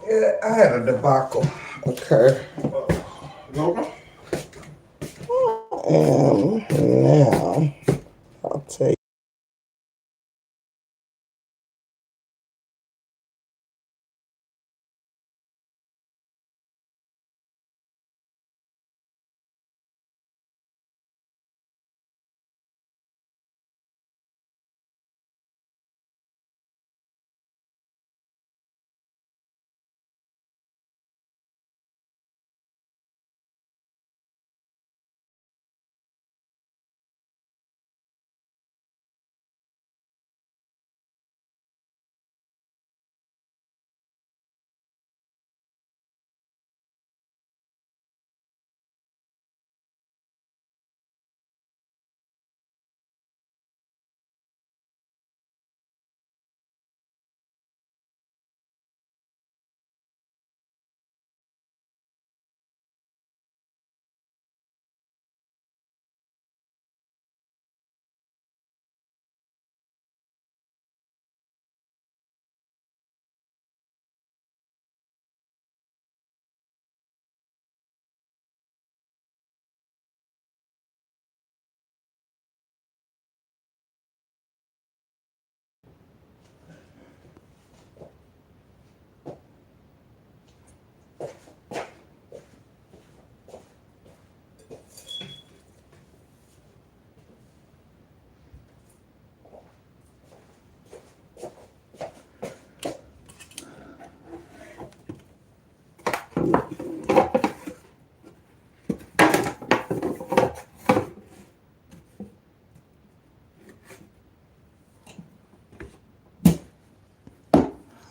Yeah, I had a debacle occur. Okay. Now, I'll tell you.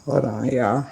Hold on, y'all.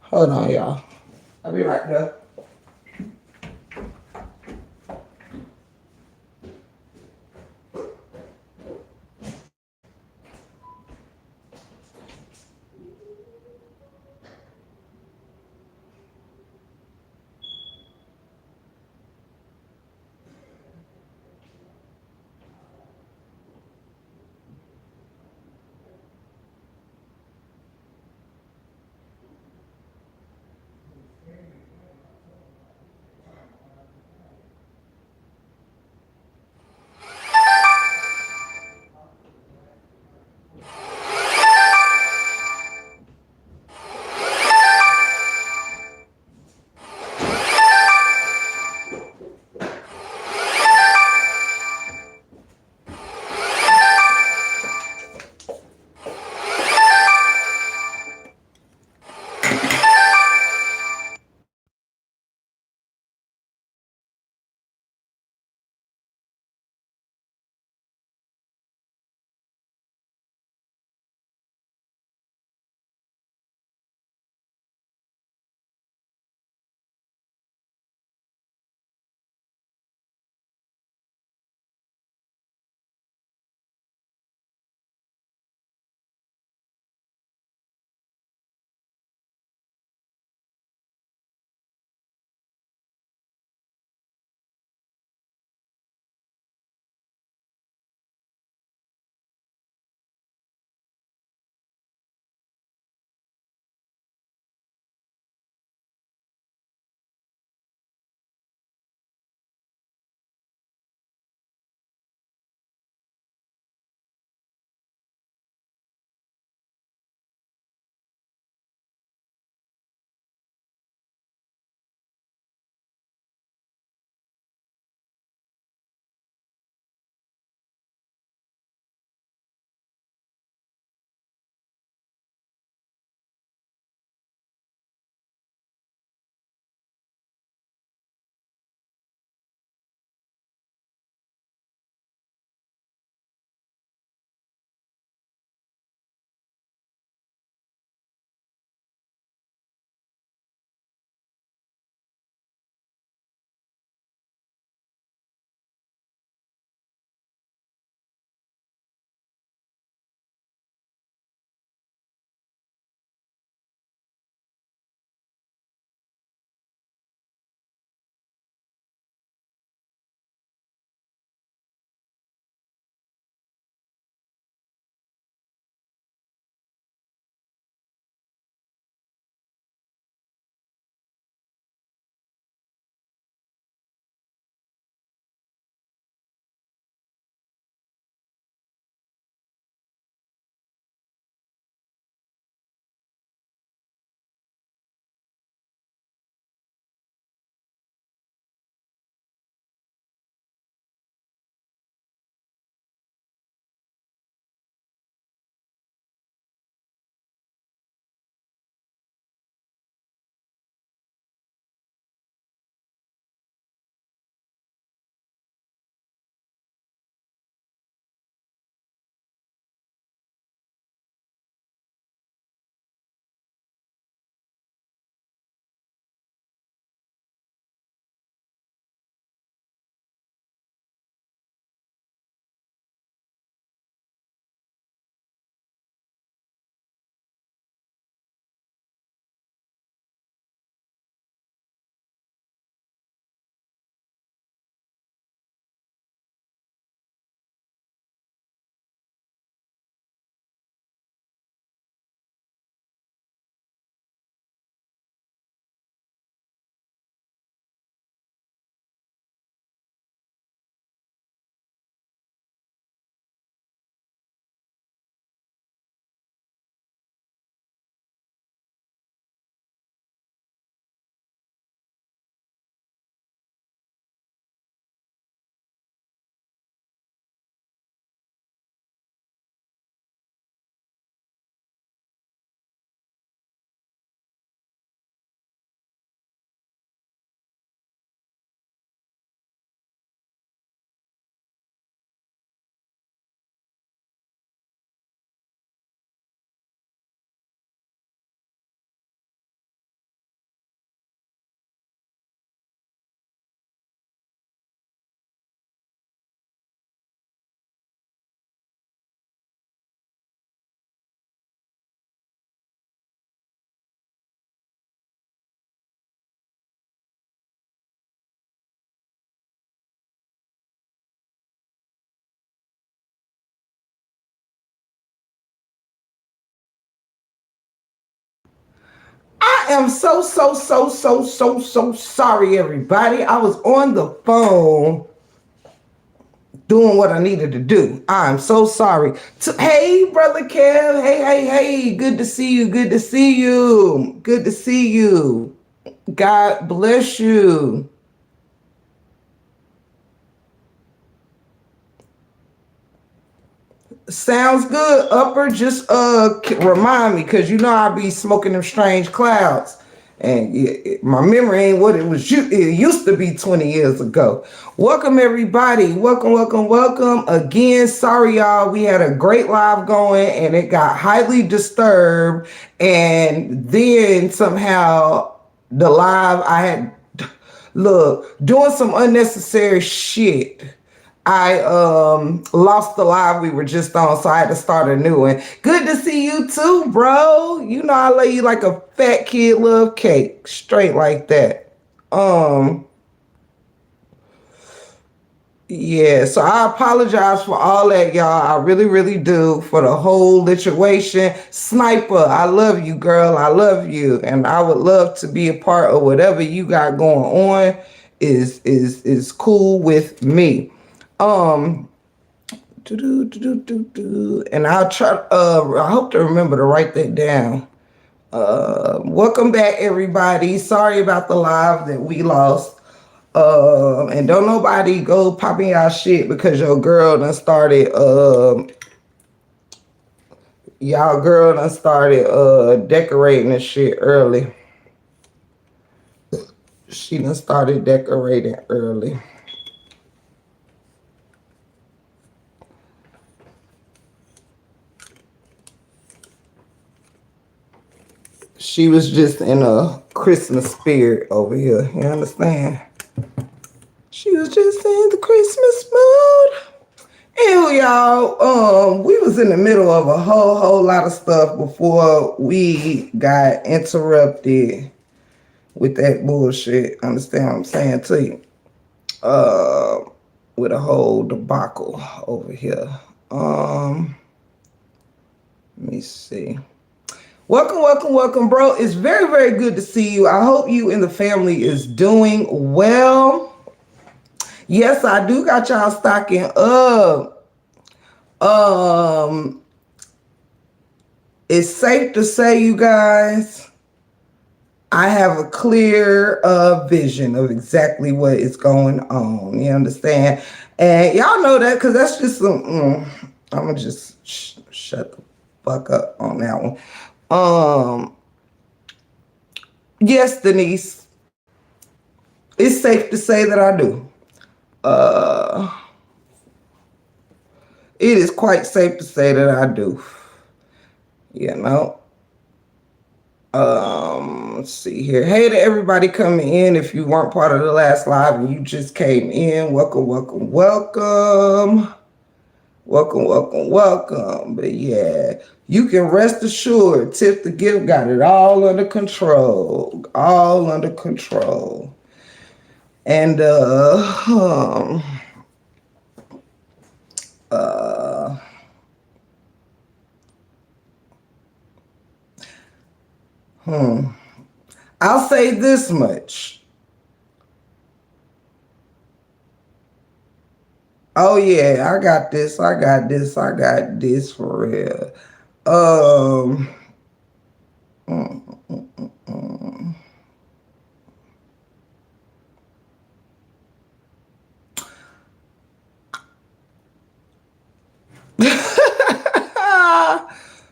Hold on, y'all. I'll be right there. am so sorry, everybody. I was on the phone doing what I needed to do. I'm so sorry. Hey, brother Kev. Hey. Good to see you. Good to see you. Good to see you. God bless you. Sounds good. Upper, just remind me, because you know I be smoking them strange clouds. And my memory ain't what it was. It used to be 20 years ago. Welcome, everybody. Welcome. Again, sorry, y'all. We had a great live going, and it got highly disturbed. And then somehow the live, I had, doing some unnecessary shit. I lost the live we were just on, so I had to start a new one. Good to see you too, bro. You know I love you like a fat kid love cake. Straight like that. Yeah, so I apologize for all that, y'all. I really do, for the whole situation. Sniper, I love you, girl. I love you. And I would love to be a part of whatever you got going on is cool with me. And I'll try, I hope to remember to write that down. Welcome back, everybody. Sorry about the live that we lost. And don't nobody go popping y'all shit because your girl done started, y'all girl done started, decorating and shit early. She done started decorating early. She was just in a Christmas spirit over here. You understand? She was just in the Christmas mood. Anyway, y'all, we was in the middle of a whole lot of stuff before we got interrupted with that bullshit. Understand what I'm saying to you? With a whole debacle over here. Let me see. Welcome, bro. It's very good to see you. I hope you and the family is doing well. Yes, I do got y'all stocking up. It's safe to say, you guys, I have a clear vision of exactly what is going on. You understand? And y'all know that because that's just some, I'm going to just shut the fuck up on that one. Yes, Denise, it's safe to say that I do. It is quite safe to say that I do. You know. Let's see here. Hey to everybody coming in. If you weren't part of the last live and you just came in, welcome. But yeah, you can rest assured, Tip the Gift got it all under control. And I'll say this much. Oh yeah, I got this for real.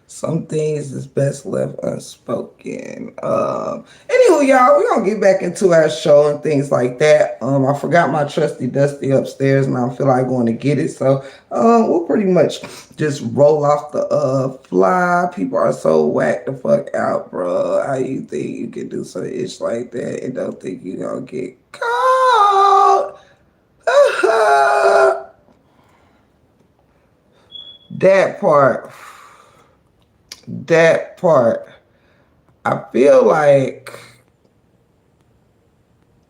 Some things is best left unspoken. Anywho, y'all, we're gonna get back into our show and things like that. I forgot my trusty dusty upstairs and I feel like going to get it. So we'll pretty much just roll off the fly. People are so whacked the fuck out, bro. How you think you can do some ish like that and don't think you gonna get caught? That part, I feel like,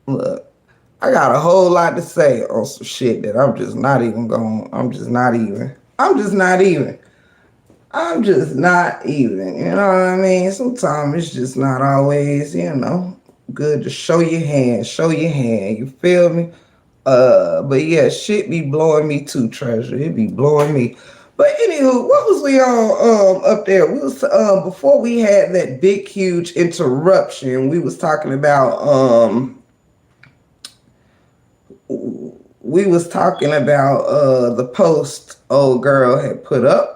look, I got a whole lot to say on some shit that I'm just not even. I'm just not even, you know what I mean? Sometimes it's just not always, good to show your hand, you feel me? But yeah, shit be blowing me too, Treasure. It be blowing me. But anywho, what was we on up there? We was before we had that big huge interruption, we was talking about the post old girl had put up,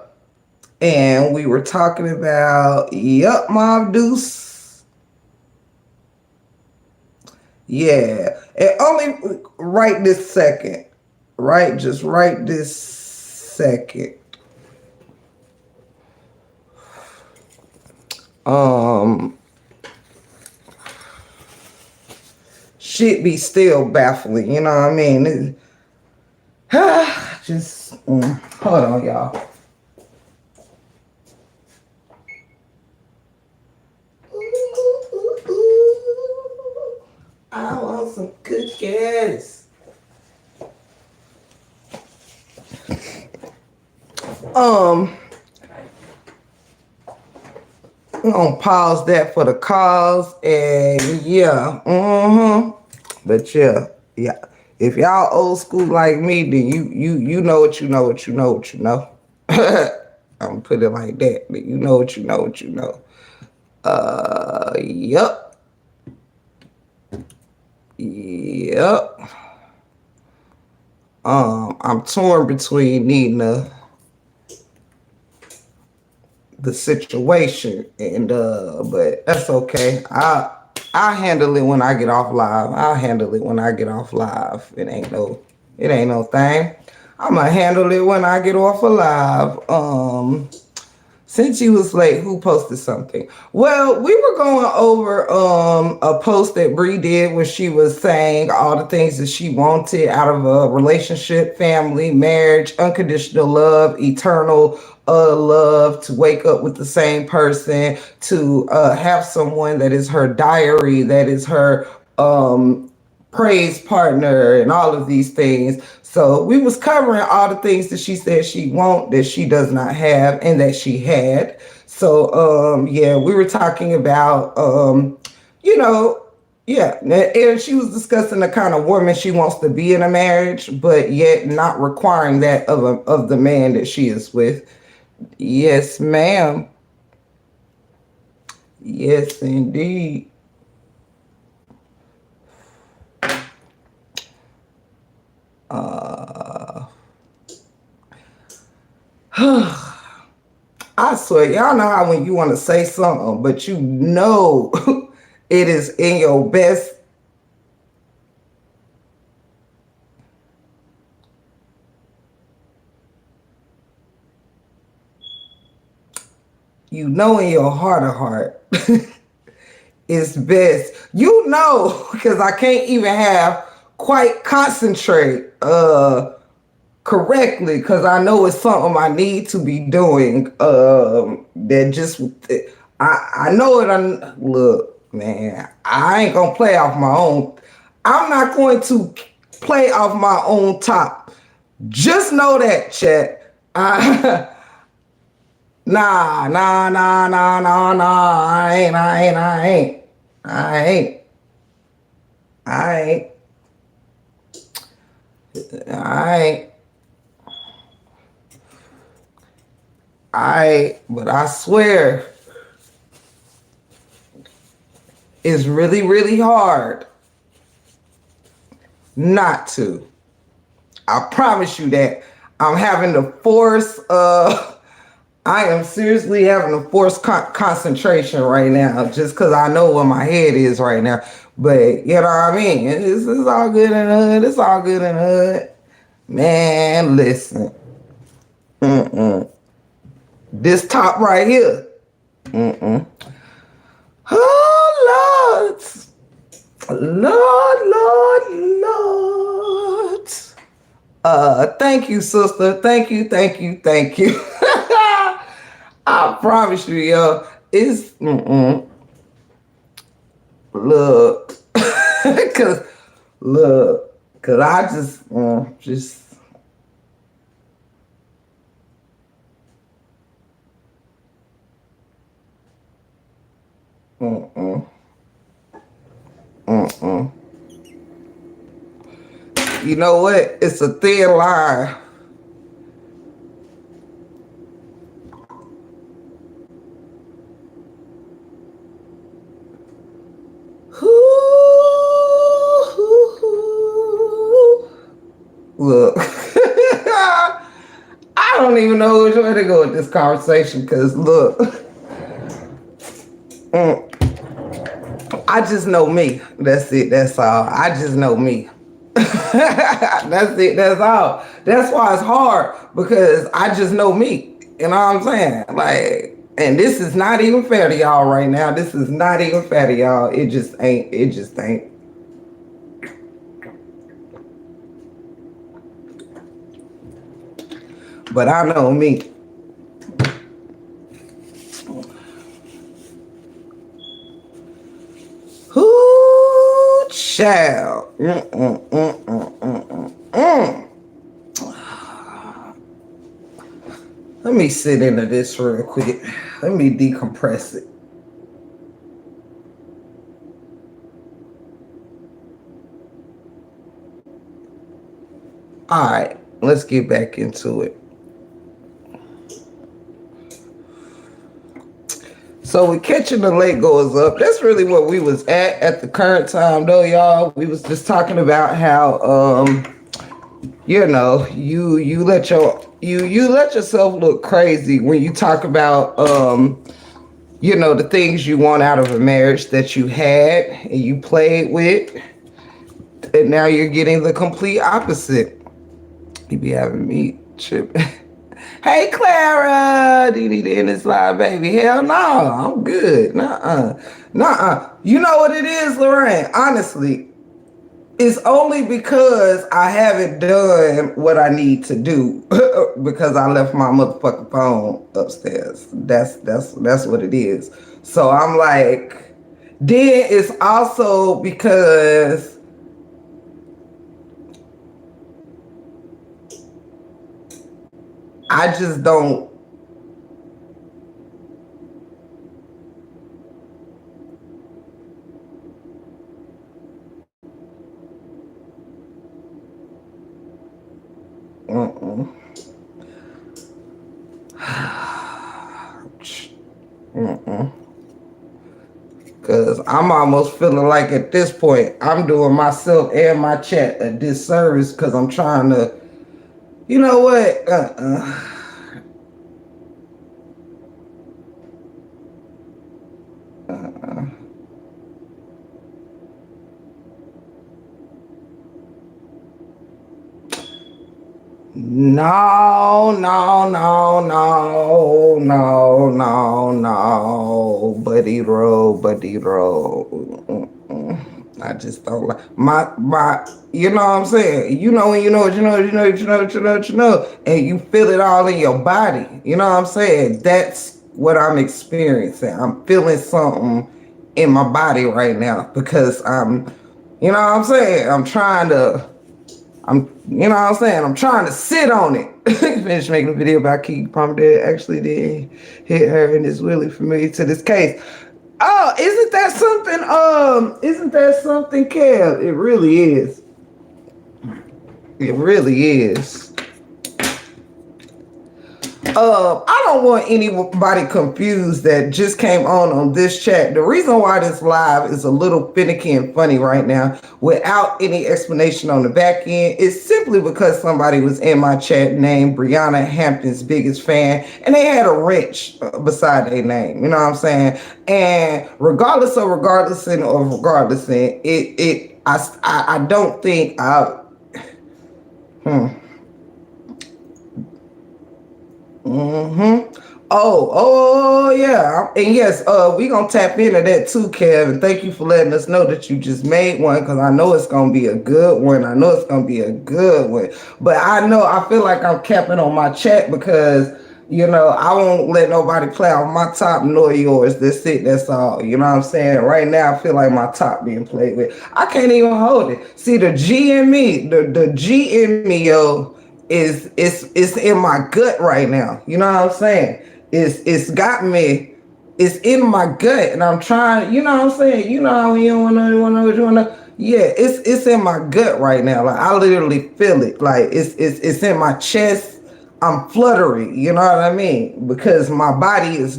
and we were talking about Mob Deuce. Yeah. And only right this second. Right, just right this second. Shit be still baffling, you know what I mean? Just hold on, y'all. I want some cookies. We're gonna pause that for the cause, and yeah, But yeah. If y'all old school like me, then you know what you know what you know what you know. I'm gonna put it like that. But you know what you know what you know. Yup. Yep. I'm torn between needing the situation, and but that's okay. I handle it when I get off live. I'll handle it when I get off live. It ain't no thing. I'ma handle it when I get off of live. Since you was late, who posted something? Well, we were going over a post that Bree did where she was saying all the things that she wanted out of a relationship, family, marriage, unconditional love, eternal love, to wake up with the same person, to have someone that is her diary, that is her praise partner, and all of these things. So we was covering all the things that she said she want, that she does not have, and that she had. So yeah, we were talking about yeah, and she was discussing the kind of woman she wants to be in a marriage, but yet not requiring that of the man that she is with. Yes, ma'am. Yes, indeed. I swear, y'all know how when you want to say something, but you know it is in your best. You know in your heart of heart it's best. You know, because I can't even have quite concentrate correctly, because I know it's something I need to be doing. That just I know it. Look, man, I ain't gonna play off my own. I'm not going to play off my own top. Just know that, chat. Nah, nah, nah, nah, nah, nah. I ain't. But I swear, it's really, really hard not to. I promise you that. I'm having to force, I am seriously having to force concentration right now, just because I know where my head is right now. But you know what I mean? It's all good in the hood. It's all good in the hood. Man, listen. This top right here. Oh, Lord. Thank you, sister. Thank you. I promise you, yo, it's look, cause I just Mm-mm. Mm-mm. You know what? It's a thin line. Look, I don't even know which way to go with this conversation because look, I just know me. That's it. That's all. I just know me. That's it. That's all. That's why it's hard because I just know me. You know what I'm saying? Like, and this is not even fair to y'all right now. This is not even fair to y'all. It just ain't. It just ain't. But I know me. Ooh, child. Let me sit into this real quick. Let me decompress it. All right, let's get back into it. So we catching the late goers up. That's really what we was at the current time, though, y'all. We was just talking about how, you know, you let yourself look crazy when you talk about, you know, the things you want out of a marriage that you had and you played with, and now you're getting the complete opposite. You be having me tripping. Hey, Clara, do you need to end this live, baby? Hell no, I'm good. Nuh-uh. You know what it is, Lorraine? Honestly, it's only because I haven't done what I need to do because I left my motherfucking phone upstairs. That's what it is. So I'm like, then it's also because I just don't. Cause I'm almost feeling like at this point I'm doing myself and my chat a disservice because I'm trying to, you know what? No, buddy roll. I just don't like my. You know what I'm saying? You know when you know what you know, and you feel it all in your body. You know what I'm saying? That's what I'm experiencing. I'm feeling something in my body right now because you know what I'm saying? You know what I'm saying? I'm trying to sit on it. Finished making a video about Keke Palmer that actually did hit her and is really familiar to this case. Oh, isn't that something? Isn't that something, Kev? It really is. It really is. I don't want anybody confused that just came on this chat. The reason why this live is a little finicky and funny right now without any explanation on the back end is simply because somebody was in my chat named Brianna Hampton's biggest fan and they had a wrench beside their name. You know what I'm saying? And regardless, I don't think yeah. And yes, we gonna tap into that too, Kev. And thank you for letting us know that you just made one because I know it's gonna be a good one. But I feel like I'm capping on my chat because you know, I won't let nobody play on my top nor yours. That's it, that's all. You know what I'm saying? Right now I feel like my top being played with. I can't even hold it. See the G in me, the G in me, yo. It's in my gut right now. You know what I'm saying? It's got me it's in my gut, and I'm trying. You know what I'm saying? You know how you don't wanna what you wanna. Yeah, it's in my gut right now. Like I literally feel it. Like it's in my chest. I'm fluttery. You know what I mean? Because my body is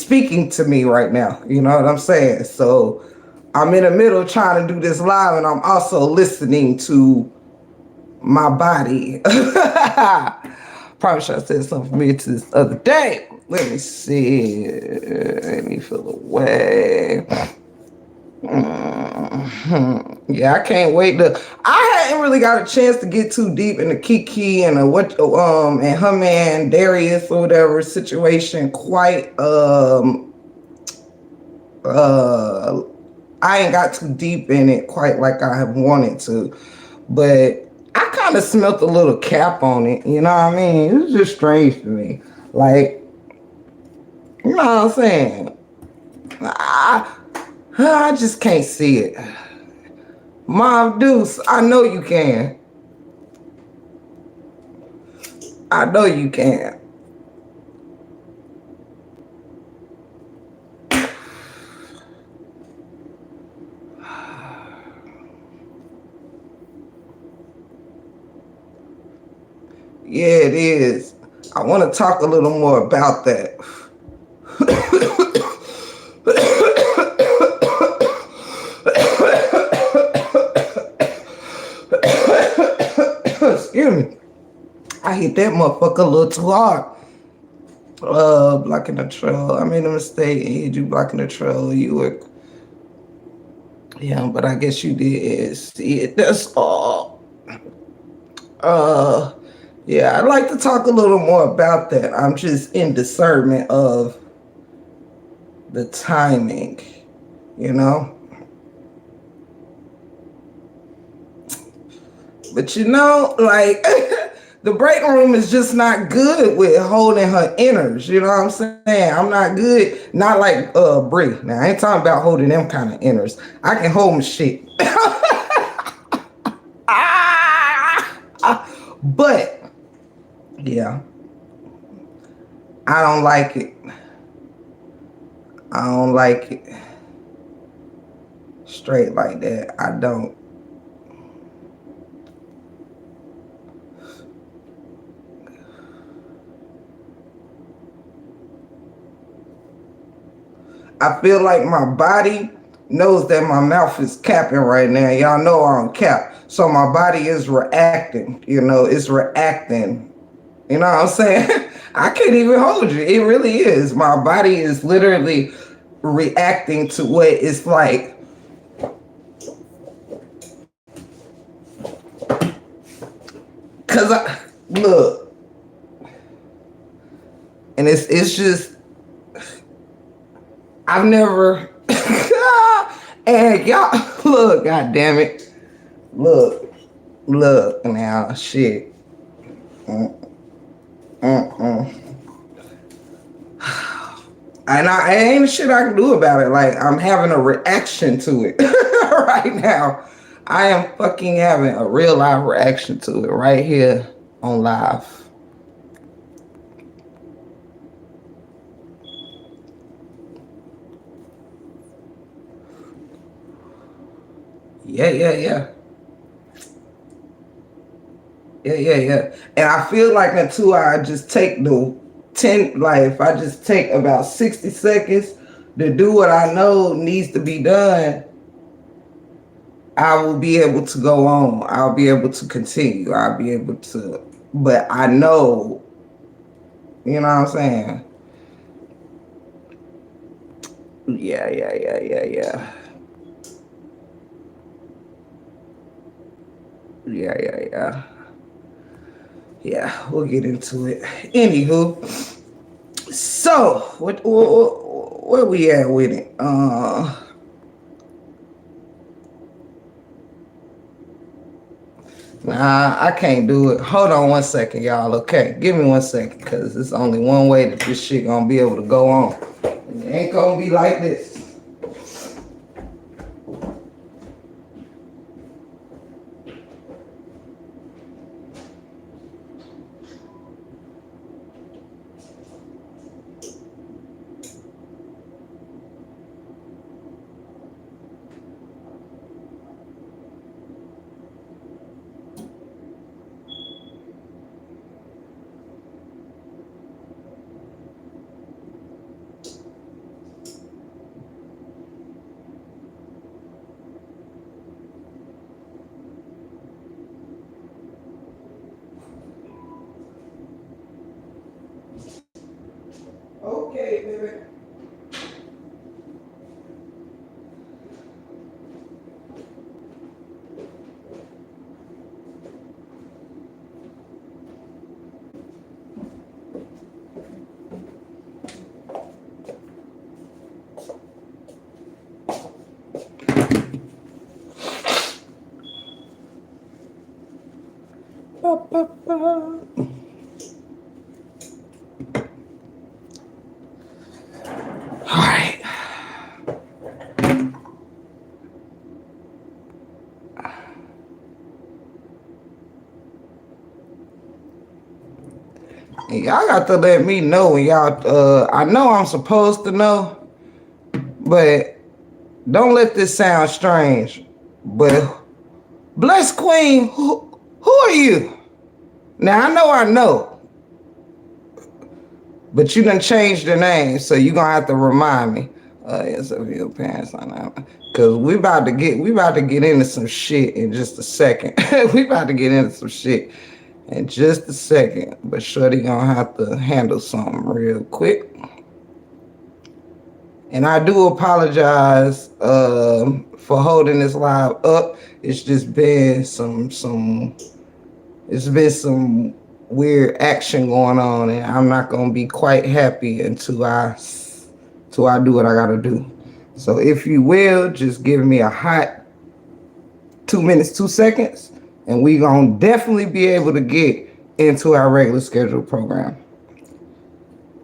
speaking to me right now. You know what I'm saying? So I'm in the middle trying to do this live, and I'm also listening to my body. Probably should have said something for me to this other day. Let me see. Let me feel away. Yeah, I can't wait to. I hadn't really got a chance to get too deep into Kiki and and her man Darius or whatever situation. Quite uh I ain't got too deep in it quite like I have wanted to, but I kind of smelt a little cap on it. You know what I mean? It's just strange to me. Like, you know what I'm saying? I just can't see it. Mom Deuce, I know you can. I know you can. Yeah, it is. I want to talk a little more about that. Excuse me. I hit that motherfucker a little too hard. Blocking the trail. I made a mistake and hit you blocking the trail. You were, yeah, but I guess you did see it. That's all. Uh, yeah, I'd like to talk a little more about that. I'm just in discernment of the timing, you know? But you know, like, the break room is just not good with holding her inners. You know what I'm saying? I'm not good. Not like Brie. Now I ain't talking about holding them kind of inners. I can hold my shit. But yeah, I don't like it. I don't like it. Straight like that. I don't. I feel like my body knows that my mouth is capping right now. Y'all know I'm cap. So my body is reacting. You know, it's reacting. You know what I'm saying? I can't even hold you. It really is. My body is literally reacting to what it's like. Cause I look, and it's just I've never and y'all look, god damn it. Look now, shit. And I ain't shit I can do about it. Like I'm having a reaction to it right now. I am fucking having a real live reaction to it right here on live. Yeah. Yeah. And I feel like until I just take the 10, like if I just take about 60 seconds to do what I know needs to be done, I will be able to go on. I'll be able to continue. I'll be able to, but I know, you know what I'm saying? Yeah. Yeah. Yeah, we'll get into it. Anywho, so where we at with it? Nah, I can't do it. Hold on 1 second, y'all. Okay, give me 1 second, cause it's only one way that this shit gonna be able to go on. It ain't gonna be like this. right. And y'all got to let me know when y'all, I know I'm supposed to know, but don't let this sound strange. But Bless Queen, who are you? Now I know, but you done changed the name, so you gonna have to remind me. Yes, of your parents on that. Cause we about to get into some shit in just a second. We about to get into some shit in just a second. But Shorty gonna have to handle something real quick. And I do apologize for holding this live up. It's just been some weird action going on, and I'm not gonna be quite happy until I do what I gotta do. So if you will, just give me a hot 2 minutes, 2 seconds, and we gonna definitely be able to get into our regular scheduled program.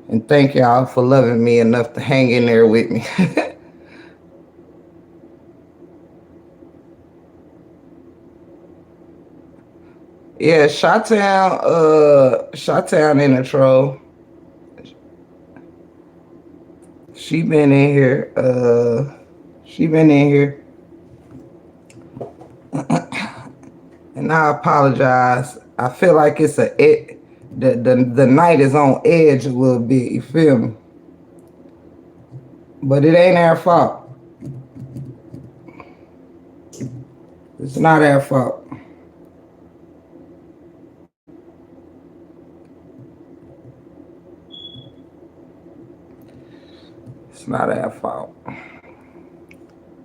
And thank y'all for loving me enough to hang in there with me. Yeah, Shot-Town in the troll. She been in here. And I apologize. I feel like it's the night is on edge a little bit, you feel me? But it ain't our fault. It's not our fault. It's not our fault.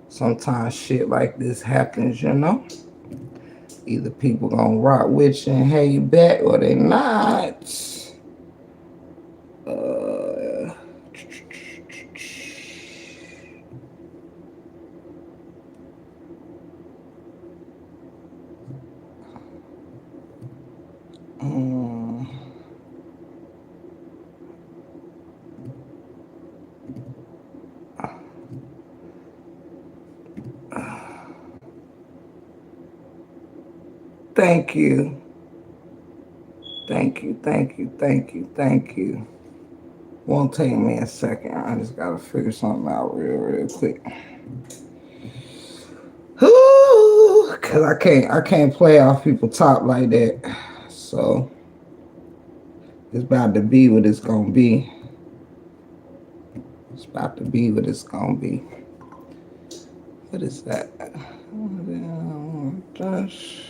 Sometimes shit like this happens, you know? Either people gonna rock with you and have you back, or they not. Thank you. Thank you. Won't take me a second. I just gotta figure something out real quick. Ooh, cause I can't play off people top like that. So it's about to be what it's gonna be. It's about to be what it's gonna be. What is that? Just...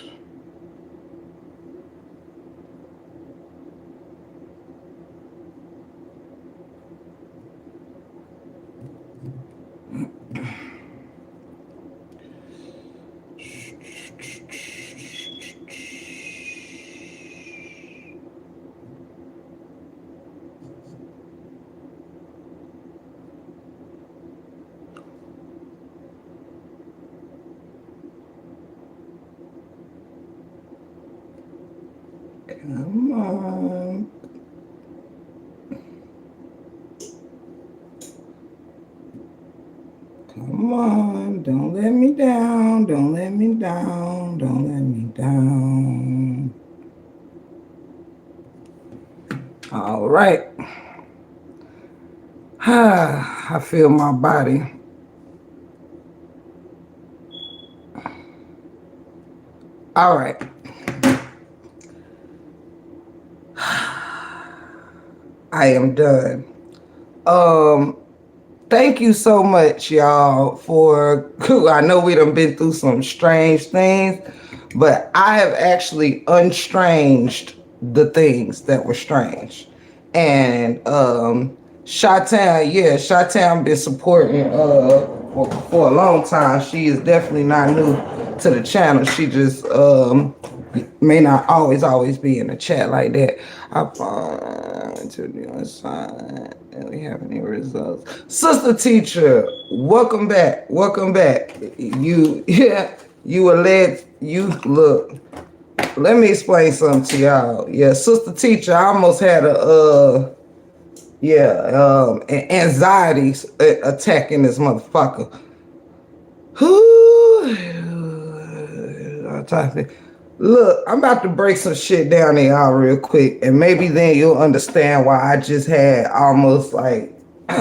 Come on. Come on. Don't let me down. Don't let me down. Don't let me down. All right. I feel my body. All right. I am done. Thank you so much, y'all, for, I know we done been through some strange things, but I have actually unstranged the things that were strange. And Shot-Town been supporting for a long time. She is definitely not new to the channel. She just may not always be in the chat like that. I found to the other side and we have any results. Sister Teacher, welcome back. You were led. You look let me explain something to y'all. Yeah, sister teacher, I almost had an anxiety attacking this motherfucker. Look, I'm about to break some shit down to y'all real quick, and maybe then you'll understand why I just had almost like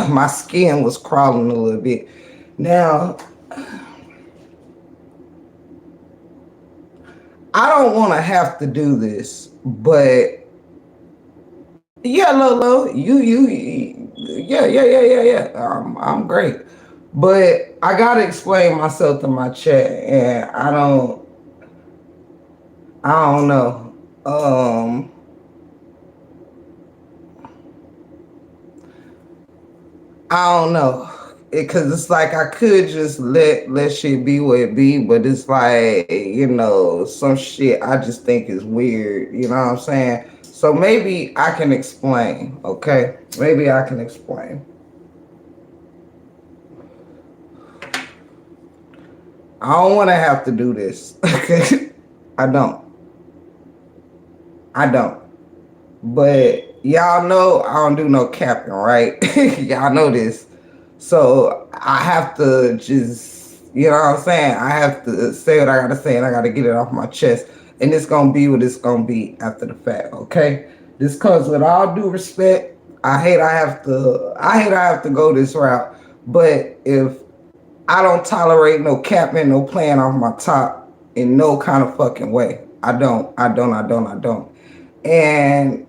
my skin was crawling a little bit. Now, I don't want to have to do this, but yeah, Lolo, yeah. I'm great, but I gotta explain myself to my chat, and I don't know. I don't know. Cause it's like I could just let shit be what it be, but it's like, some shit I just think is weird, you know what I'm saying? So maybe I can explain, okay? Maybe I can explain. I don't wanna have to do this. Okay. I don't. But y'all know I don't do no capping, right? Y'all know this. So I have to just, you know what I'm saying? I have to say what I gotta say and I gotta get it off my chest. And it's gonna be what it's gonna be after the fact, okay? This comes with all due respect. I hate I have to go this route. But if I don't tolerate no capping, no playing off my top in no kind of fucking way. I don't. And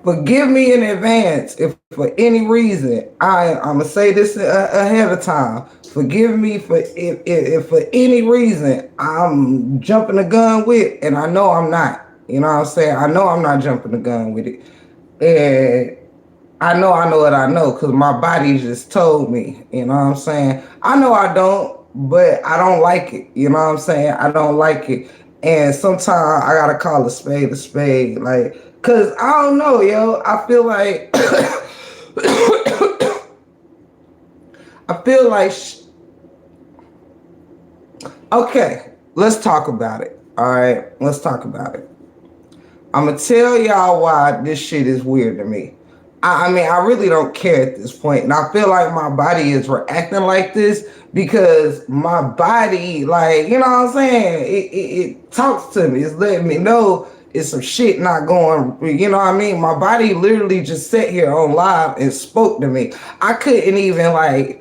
forgive me in advance if for any reason I'm gonna say this ahead of time. Forgive me for if for any reason I'm jumping the gun with, and I know I'm not. You know what I'm saying? I know I'm not jumping the gun with it, and I know what I know because my body just told me. You know what I'm saying? I know I don't, but I don't like it. You know what I'm saying? I don't like it. And sometimes I gotta call a spade, like, cause I don't know, yo. I feel like, I feel like, okay, let's talk about it. All right, let's talk about it. I'm gonna tell y'all why this shit is weird to me. I mean, I really don't care at this point, and I feel like my body is reacting like this because my body, like, you know what I'm saying? It talks to me. It's letting me know it's some shit not going. You know what I mean? My body literally just sat here on live and spoke to me. I couldn't even like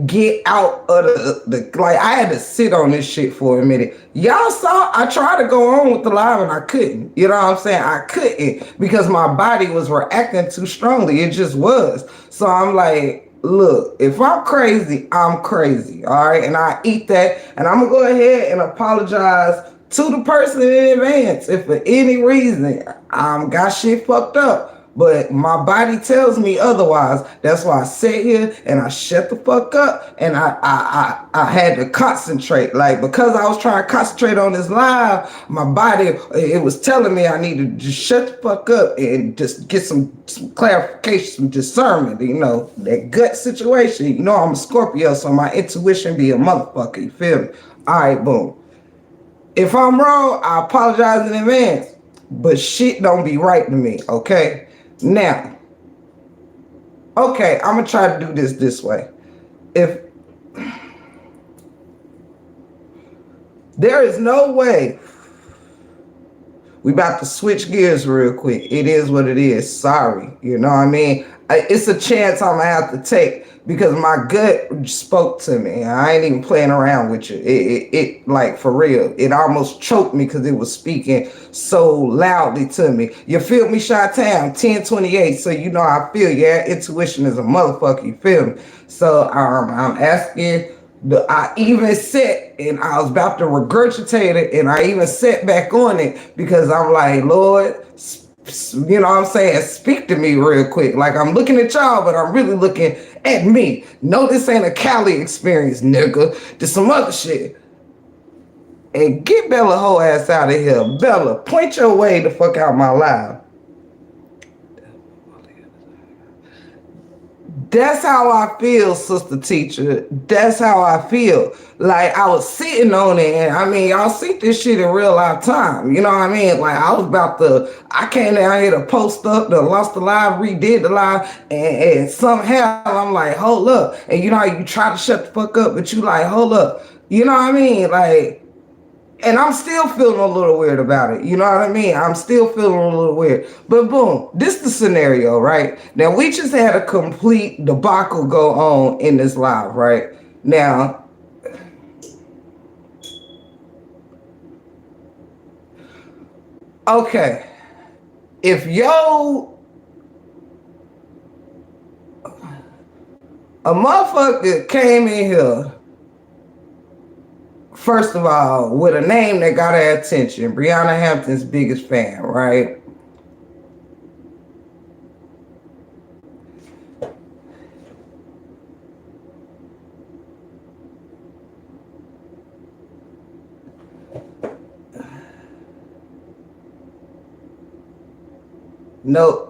get out of the like I had to sit on this shit for a minute. Y'all saw I tried to go on with the live and I couldn't. You know what I'm saying? I couldn't because my body was reacting too strongly. It just was. So I'm like, look, if I'm crazy, I'm crazy. All right. And I eat that. And I'm gonna go ahead and apologize to the person in advance if for any reason I got shit fucked up. But my body tells me otherwise. That's why I sit here and I shut the fuck up and I had to concentrate. Like, because I was trying to concentrate on this live, my body, it was telling me I needed to just shut the fuck up and just get some clarification, some discernment, that gut situation. You know, I'm a Scorpio, so my intuition be a motherfucker, you feel me? All right, boom. If I'm wrong, I apologize in advance, but shit don't be right to me, okay? Now, okay, I'm gonna try to do this way. If there is no way, we about to switch gears real quick. It is what it is. Sorry, you know what I mean? It's a chance I'm gonna have to take because my gut spoke to me. I ain't even playing around with you. It like for real. It almost choked me because it was speaking so loudly to me. You feel me, Chi-Town? 1028. So you know I feel. Yeah, intuition is a motherfucker. You feel me? So I'm asking. I even sat and I was about to regurgitate it, and I even sat back on it because I'm like, Lord, you know what I'm saying? Speak to me real quick. Like I'm looking at y'all, but I'm really looking at me. No, this ain't a Cali experience, nigga. This some other shit. And get Bella whole ass out of here. Bella, point your way the fuck out my live. That's how I feel, sister teacher. That's how I feel. Like I was sitting on it, and I mean, y'all see this shit in real life time. You know what I mean? Like I was about to, I came down here to post up, the lost the live, redid the live, and somehow I'm like, hold up. And you know how you try to shut the fuck up, but you like, hold up. You know what I mean? Like, and I'm still feeling a little weird about it. You know what I mean? I'm still feeling a little weird. But boom, this the scenario, right? Now we just had a complete debacle go on in this live, right? Now, okay. If a motherfucker came in here, first of all, with a name that got her attention, Brianna Hampton's biggest fan, right? Nope.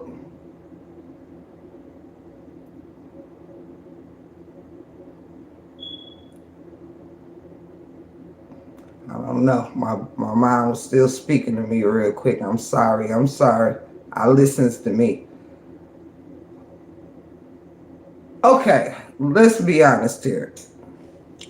I don't know. My mind was still speaking to me real quick. I'm sorry. I'm sorry. I listens to me. Okay, let's be honest here.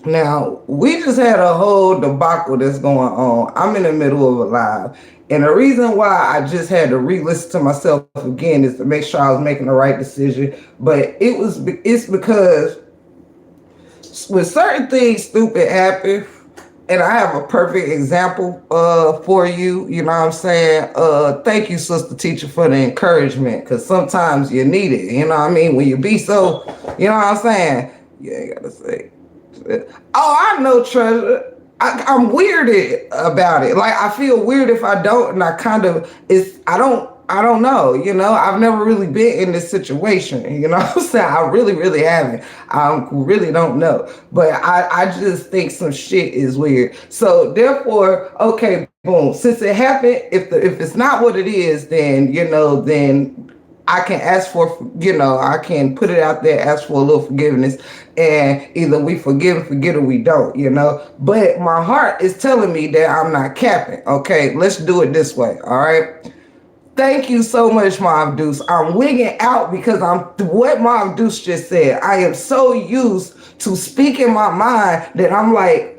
Now, we just had a whole debacle that's going on. I'm in the middle of a live. And the reason why I just had to re-listen to myself again is to make sure I was making the right decision. But it's because when certain things stupid happen, and I have a perfect example for you, you know what I'm saying? Thank you, sister teacher, for the encouragement, because sometimes you need it, you know what I mean? When you be so, you know what I'm saying? You ain't gotta say. Oh, I know, Treasure. I'm weirded about it. Like I feel weird if I don't, and I kind of I don't know. You know, I've never really been in this situation. You know what I'm saying? I really haven't. I really don't know. But I just think some shit is weird. So therefore, okay, boom. Since it happened, if it's not what it is, then you know, then I can ask for, you know, I can put it out there, ask for a little forgiveness, and either we forgive and forget or we don't, you know. But my heart is telling me that I'm not capping. Okay, let's do it this way. All right. Thank you so much, Mom Deuce. I'm wigging out because I'm what Mom Deuce just said. I am so used to speaking my mind that I'm like,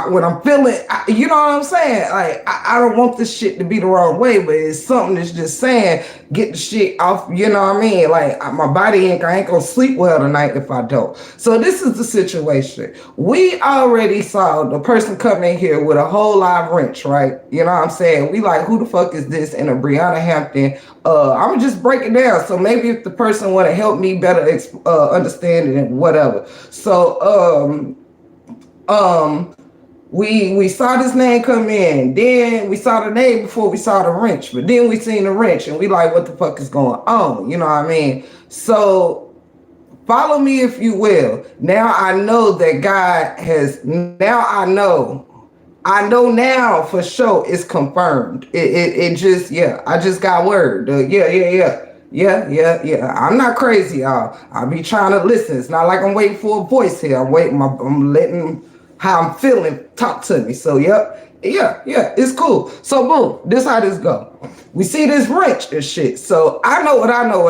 when I'm feeling, you know what I'm saying? Like, I don't want this shit to be the wrong way, but it's something that's just saying, get the shit off, you know what I mean? Like, my body I ain't gonna sleep well tonight if I don't. So this is the situation. We already saw the person come in here with a whole live wrench, right? You know what I'm saying? We like, who the fuck is this? And a Brianna Hampton. I'm just break it down. So maybe if the person want to help me better understand it and whatever. So, we saw this name come in, then we saw the name before we saw the wrench, but then we seen the wrench and we like, what the fuck is going on? You know what I mean? So follow me if you will. Now I know that God has, now I know now for sure it's confirmed. It just, yeah, I just got word. Yeah. I'm not crazy, y'all. I be trying to listen. It's not like I'm waiting for a voice here. I'm letting how I'm feeling talk to me. So yeah, it's cool. So boom, this how this go. We see this wrench and shit. So I know what I know,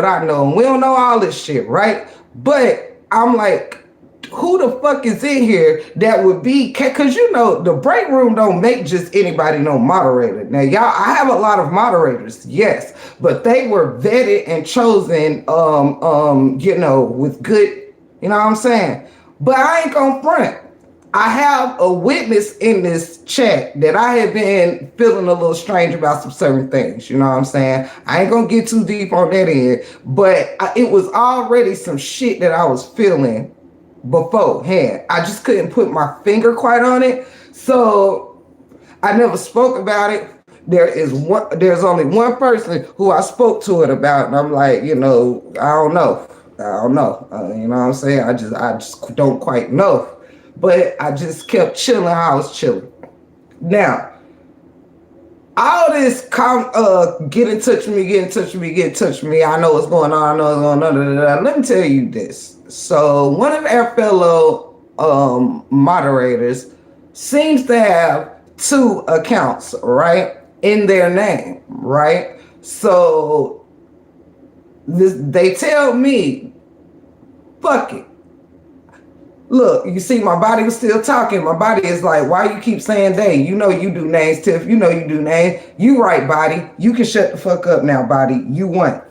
and we don't know all this shit, right? But I'm like, who the fuck is in here that would be, cause you know the break room don't make just anybody no moderator. Now y'all, I have a lot of moderators, yes, but they were vetted and chosen you know, with good, you know what I'm saying? But I ain't gonna front. I have a witness in this chat that I have been feeling a little strange about some certain things. You know what I'm saying? I ain't gonna get too deep on that end, but it was already some shit that I was feeling beforehand. I just couldn't put my finger quite on it. So I never spoke about it. There's only one person who I spoke to it about, and I'm like, you know, I don't know. You know what I'm saying? I just don't quite know. But I just kept chilling how I was chilling. Now, all this get in touch with me, get in touch with me, get in touch with me. I know what's going on, I know what's going on. Da, da, da. Let me tell you this. So one of our fellow moderators seems to have two accounts, right? In their name, right? So they tell me, fuck it. Look, you see, my body was still talking. My body is like, why you keep saying they? You know you do names, Tiff. You know you do names. You right, body. You can shut the fuck up now, body. You won.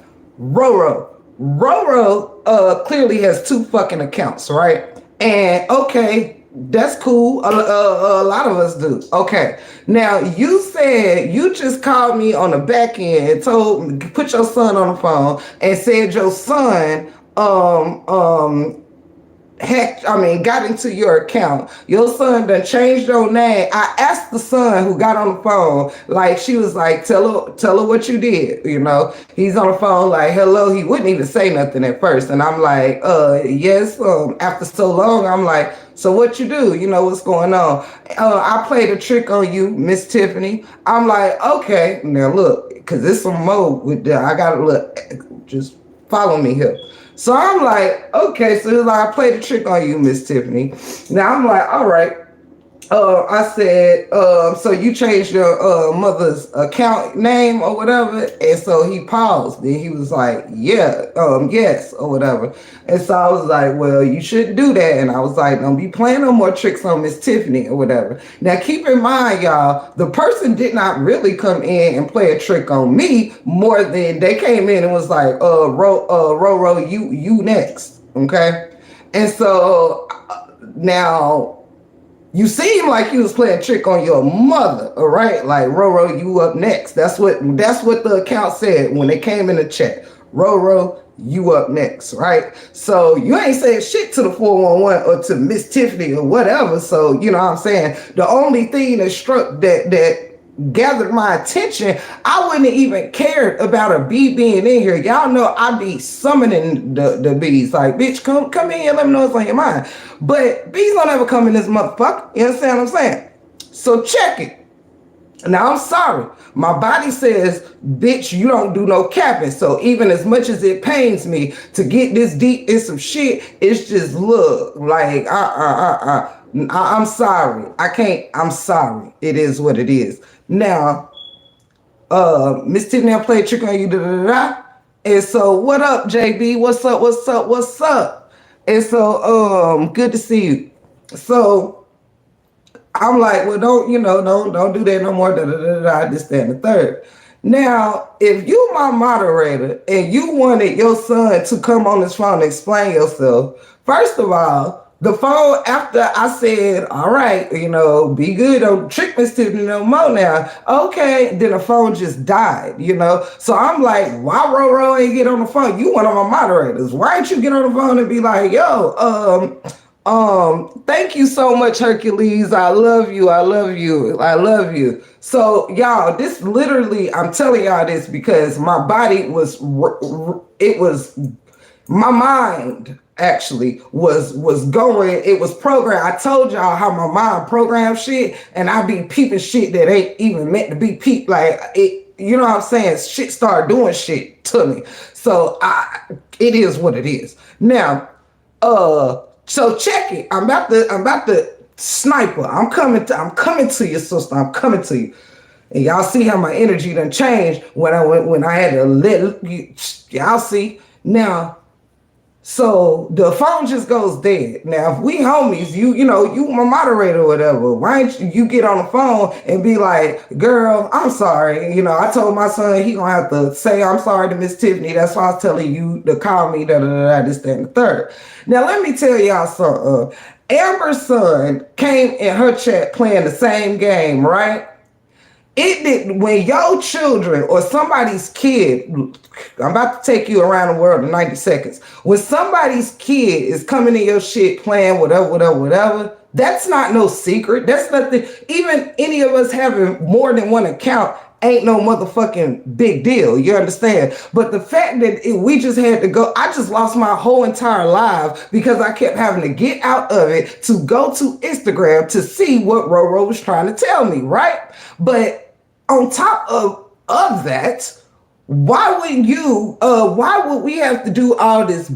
Roro. Roro clearly has two fucking accounts, right? And okay, that's cool. A lot of us do. Okay. Now you said you just called me on the back end and told me put your son on the phone and said your son got into your account. Your son done changed your name. I asked the son who got on the phone, like she was like, tell her what you did. You know, he's on the phone like, hello. He wouldn't even say nothing at first, and I'm like, yes. After so long, I'm like, so what you do? You know what's going on? I played a trick on you, Miss Tiffany. I'm like, okay, now look, because it's some mode with that. I gotta look. Just follow me here. So I'm like, okay, so like, I played a trick on you, Miss Tiffany. Now I'm like, all right. I said, so you changed your mother's account name or whatever? And so he paused. Then he was like, yeah, yes, or whatever. And so I was like, well, you shouldn't do that. And I was like, don't be playing no more tricks on Miss Tiffany or whatever. Now keep in mind, y'all, the person did not really come in and play a trick on me more than they came in and was like, Roro, you next. Okay. And so now, you seem like you was playing a trick on your mother, all right? Like, Roro, you up next. That's what the account said when they came in the chat. Roro, you up next, right? So you ain't saying shit to the 411 or to Miss Tiffany or whatever. So, you know what I'm saying? The only thing that struck that gathered my attention, I wouldn't even cared about a bee being in here. Y'all know I be summoning the bees. Like, bitch, come in here, let me know what's on your mind. But bees don't ever come in this motherfucker. You understand what I'm saying? So check it. Now I'm sorry. My body says, bitch, you don't do no capping. So even as much as it pains me to get this deep in some shit, it's just look like I'm sorry. I can't. I'm sorry. It is what it is. Now, Miss Tiffany, I played trick on you, and so what up, JB? What's up? And so, good to see you. So I'm like, well, don't do that no more, this, that, and the third. Now, if you my moderator and you wanted your son to come on this phone and explain yourself, first of all, the phone, after I said, all right, be good, don't trick Miss Tiffany no more now. Okay, then the phone just died, So I'm like, why Roro ain't get on the phone? You one of my moderators. Why ain't you get on the phone and be like, yo, thank you so much, Hercules. I love you. So y'all, this literally, I'm telling y'all this because my body my mind actually was going, it was programmed. I told y'all how my mind programmed shit, and I be peeping shit that ain't even meant to be peeped. Like it, you know what I'm saying? Shit started doing shit to me. So it is what it is. Now, so check it. I'm about to sniper. I'm coming to you, sister. I'm coming to you. And y'all see how my energy done changed when I had to let y'all see. Now, so the phone just goes dead. Now, if we homies, you my moderator or whatever, why don't you get on the phone and be like, girl, I'm sorry. I told my son he gonna have to say I'm sorry to Miss Tiffany. That's why I was telling you to call me, this, that, and the third. Now, let me tell y'all something. Amber's son came in her chat playing the same game, right? It did when your children or somebody's kid, I'm about to take you around the world in 90 seconds. When somebody's kid is coming in your shit playing whatever, that's not no secret. That's nothing. Even any of us having more than one account ain't no motherfucking big deal. You understand? But the fact that we just had to go, I just lost my whole entire life because I kept having to get out of it to go to Instagram to see what Roro was trying to tell me, right? But on top of that, why would we have to do all this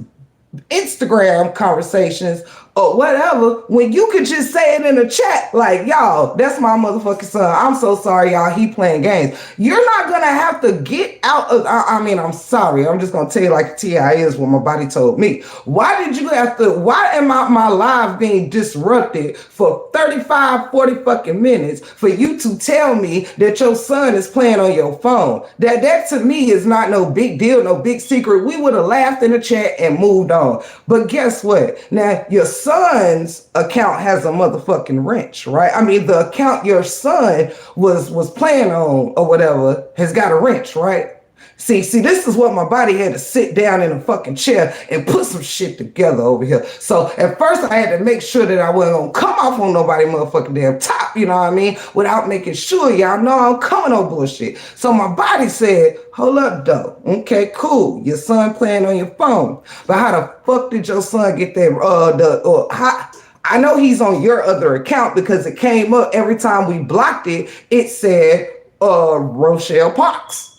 Instagram conversations or whatever when you could just say it in a chat like, y'all, that's my motherfucking son. I'm so sorry, y'all. He playing games. You're not gonna have to get out of, I mean, I'm sorry. I'm just gonna tell you like T.I. is what my body told me. Why did you have to, why am my live being disrupted for 35, 40 fucking minutes for you to tell me that your son is playing on your phone? That to me is not no big deal, no big secret. We would have laughed in the chat and moved on. But guess what? Now your son's account has a motherfucking wrench, right? I mean, the account your son was playing on or whatever has got a wrench, right? See, this is what my body had to sit down in a fucking chair and put some shit together over here. So at first I had to make sure that I wasn't gonna come off on nobody motherfucking damn top, you know what I mean? Without making sure y'all know I'm coming on bullshit. So my body said, hold up though. Okay, cool. Your son playing on your phone. But how the fuck did your son get that, I know he's on your other account because it came up every time we blocked it, it said Rochelle Parks.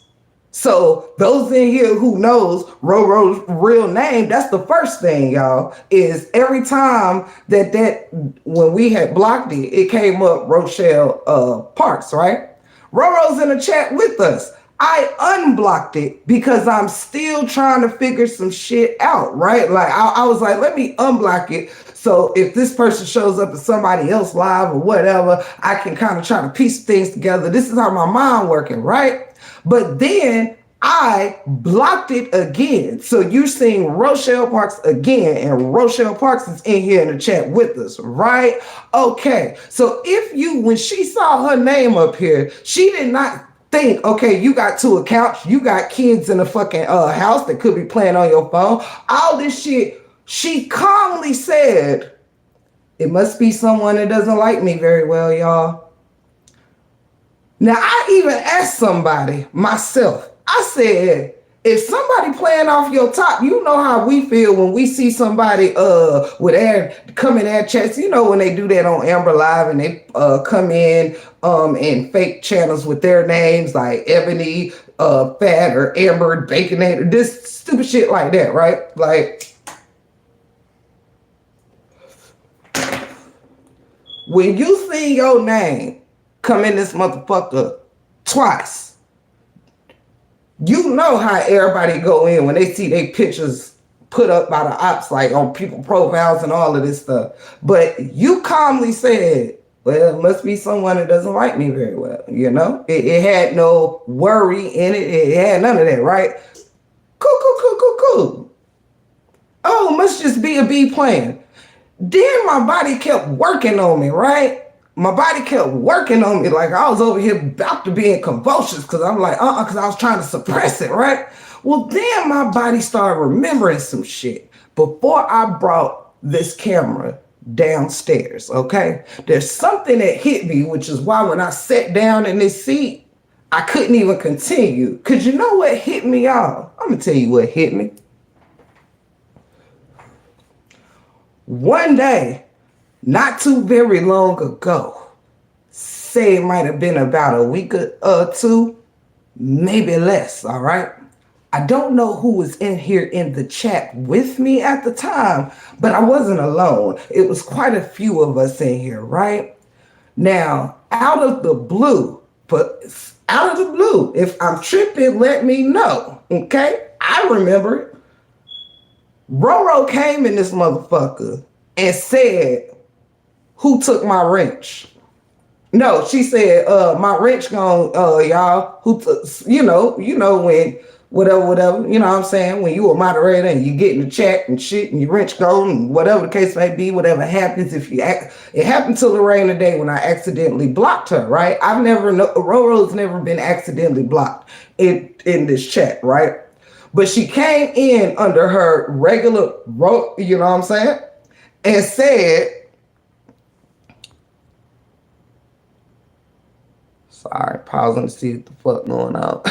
So those in here who knows Roro's real name, that's the first thing, y'all, is every time that when we had blocked it, it came up Rochelle Parks, right? Roro's in the chat with us. I unblocked it because I'm still trying to figure some shit out, right? Like I was like, let me unblock it. So if this person shows up at somebody else live or whatever, I can kind of try to piece things together. This is how my mind working, right? But then I blocked it again. So you're seeing Rochelle Parks again, and Rochelle Parks is in here in the chat with us, right? Okay. So when she saw her name up here, she did not think, okay, you got two accounts, you got kids in the fucking house that could be playing on your phone, all this shit. She calmly said, it must be someone that doesn't like me very well, y'all. Now, I even asked somebody myself, I said, if somebody playing off your top, you know how we feel when we see somebody come in our chats, you know, when they do that on Amber Live and they come in fake channels with their names like Ebony, Fat, or Amber, Baconator, this stupid shit like that, right? Like, when you see your name come in this motherfucker twice, you know how everybody go in when they see their pictures put up by the ops, like on people profiles and all of this stuff. But you calmly said, well, it must be someone that doesn't like me very well, you know? It had no worry in it. It had none of that, right? Cool. Oh, must just be a B plan. Then my body kept working on me, right? My body kept working on me like I was over here about to be in convulsions because I'm like, because I was trying to suppress it, right? Well, then my body started remembering some shit before I brought this camera downstairs, okay? There's something that hit me, which is why when I sat down in this seat, I couldn't even continue. Because you know what hit me, y'all? I'm going to tell you what hit me. One day, not too very long ago, say it might have been about a week or two, maybe less, all right? I don't know who was in here in the chat with me at the time, but I wasn't alone. It was quite a few of us in here, right? Now, out of the blue, if I'm tripping, let me know, okay? I remember it. Roro came in this motherfucker and said, who took my wrench? No, she said, my wrench gone, y'all, who took, you know, when, whatever, you know what I'm saying? When you a moderator and you get in the chat and shit and your wrench gone and whatever the case may be, whatever happens, it happened to Lorraine today when I accidentally blocked her, right? Roro's never been accidentally blocked in this chat, right? But she came in under her regular, you know what I'm saying? And said, sorry, pausing to see what the fuck going on.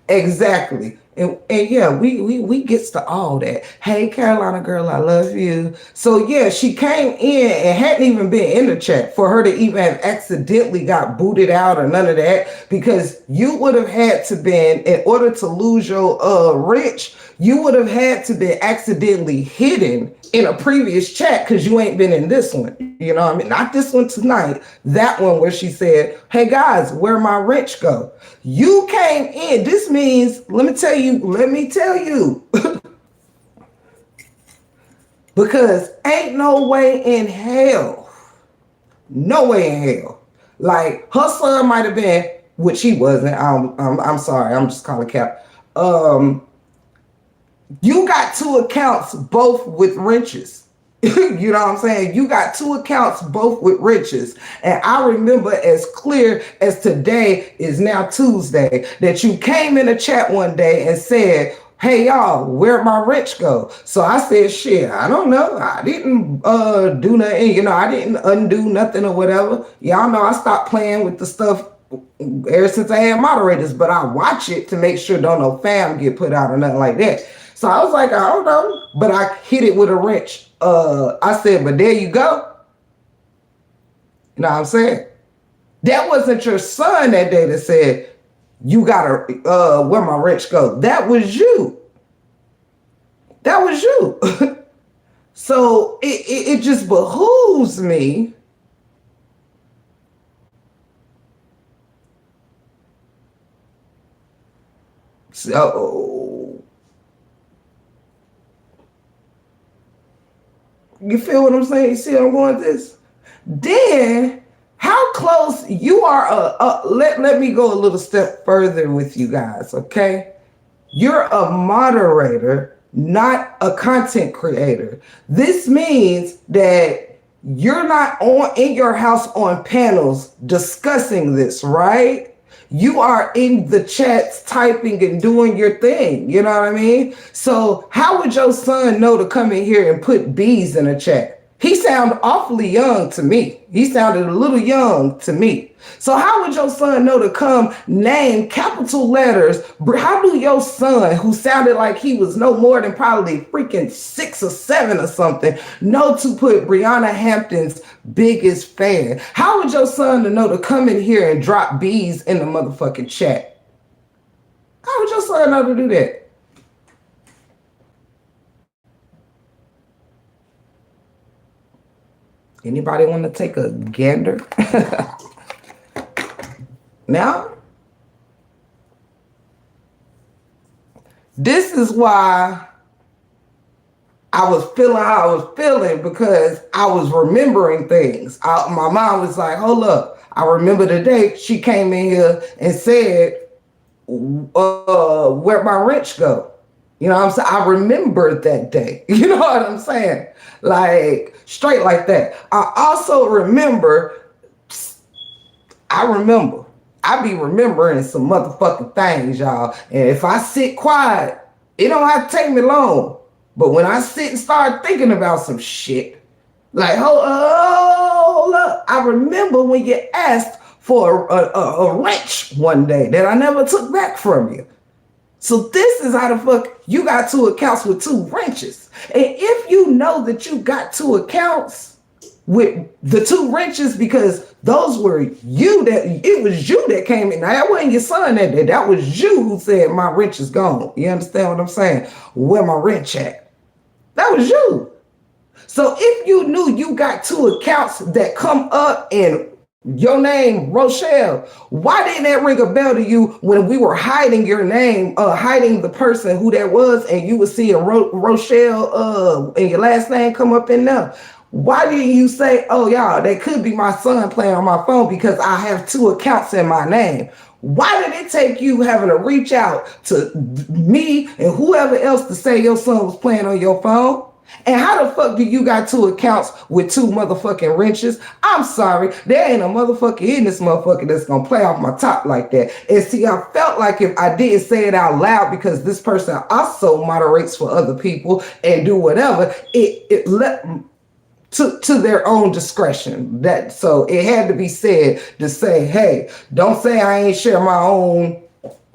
Exactly. And yeah, we gets to all that. Hey, Carolina girl, I love you. So yeah, she came in and hadn't even been in the chat for her to even have accidentally got booted out or none of that, because you would have had to been, in order to lose your wrench, you would have had to be accidentally hidden in a previous chat, because you ain't been in this one. You know what I mean? Not this one tonight. That one where she said, hey guys, where my wrench go? You came in. This means, let me tell you, because ain't no way in hell, no way in hell. Like, her son might have been, which he wasn't. I'm sorry. I'm just calling cap. You got two accounts, both with wrenches. You know what I'm saying? You got two accounts, both with wrenches. And I remember as clear as today is now Tuesday, that you came in a chat one day and said, hey y'all, where'd my wrench go? So I said, shit, I don't know. I didn't do nothing. You know, I didn't undo nothing or whatever. Y'all know I stopped playing with the stuff ever since I had moderators, but I watch it to make sure don't no fam get put out or nothing like that. So I was like, I don't know, but I hit it with a wrench. I said, but there you go. You know what I'm saying? That wasn't your son that day that said, you gotta, where my wrench go? That was you. That was you. So it just behooves me you feel what I'm saying? You see what I'm going with this? Then, how close you are, let me go a little step further with you guys, okay? You're a moderator, not a content creator. This means that you're not in your house on panels discussing this, right? You are in the chats typing and doing your thing. You know what I mean? So how would your son know to come in here and put B's in a chat? He sounded awfully young to me. He sounded a little young to me. So how would your son know to come name capital letters? How do your son, who sounded like he was no more than probably freaking 6 or 7 or something, know to put Brianna Hampton's biggest fan? How would your son to know to come in here and drop B's in the motherfucking chat? How would your son know to do that? Anybody want to take a gander? Now, this is why I was feeling how I was feeling, because I was remembering things. My mom was like, hold up. I remember the day she came in here and said, where'd my wrench go? You know what I'm saying? I remembered that day. You know what I'm saying? Like, straight like that. I also remember, I be remembering some motherfucking things, y'all. And if I sit quiet, it don't have to take me long. But when I sit and start thinking about some shit, like, hold up. I remember when you asked for a wrench one day that I never took back from you. So this is how the fuck you got 2 accounts with 2 wrenches. And if you know that you got 2 accounts with the 2 wrenches, because those were you, it was you that came in. Now that wasn't your son that day. That was you who said my wrench is gone. You understand what I'm saying? Where my wrench at? That was you. So if you knew you got 2 accounts that come up in your name, Rochelle, why didn't that ring a bell to you when we were hiding your name, hiding the person who that was, and you were seeing Rochelle and your last name come up in there? Why didn't you say, oh, y'all, that could be my son playing on my phone because I have 2 accounts in my name? Why did it take you having to reach out to me and whoever else to say your son was playing on your phone? And how the fuck do you got 2 accounts with 2 motherfucking wrenches? I'm sorry, there ain't a motherfucker in this motherfucker that's gonna play off my top like that. And see, I felt like if I didn't say it out loud, because this person also moderates for other people and do whatever, it let to their own discretion. That so it had to be said to say, hey, don't say I ain't share my own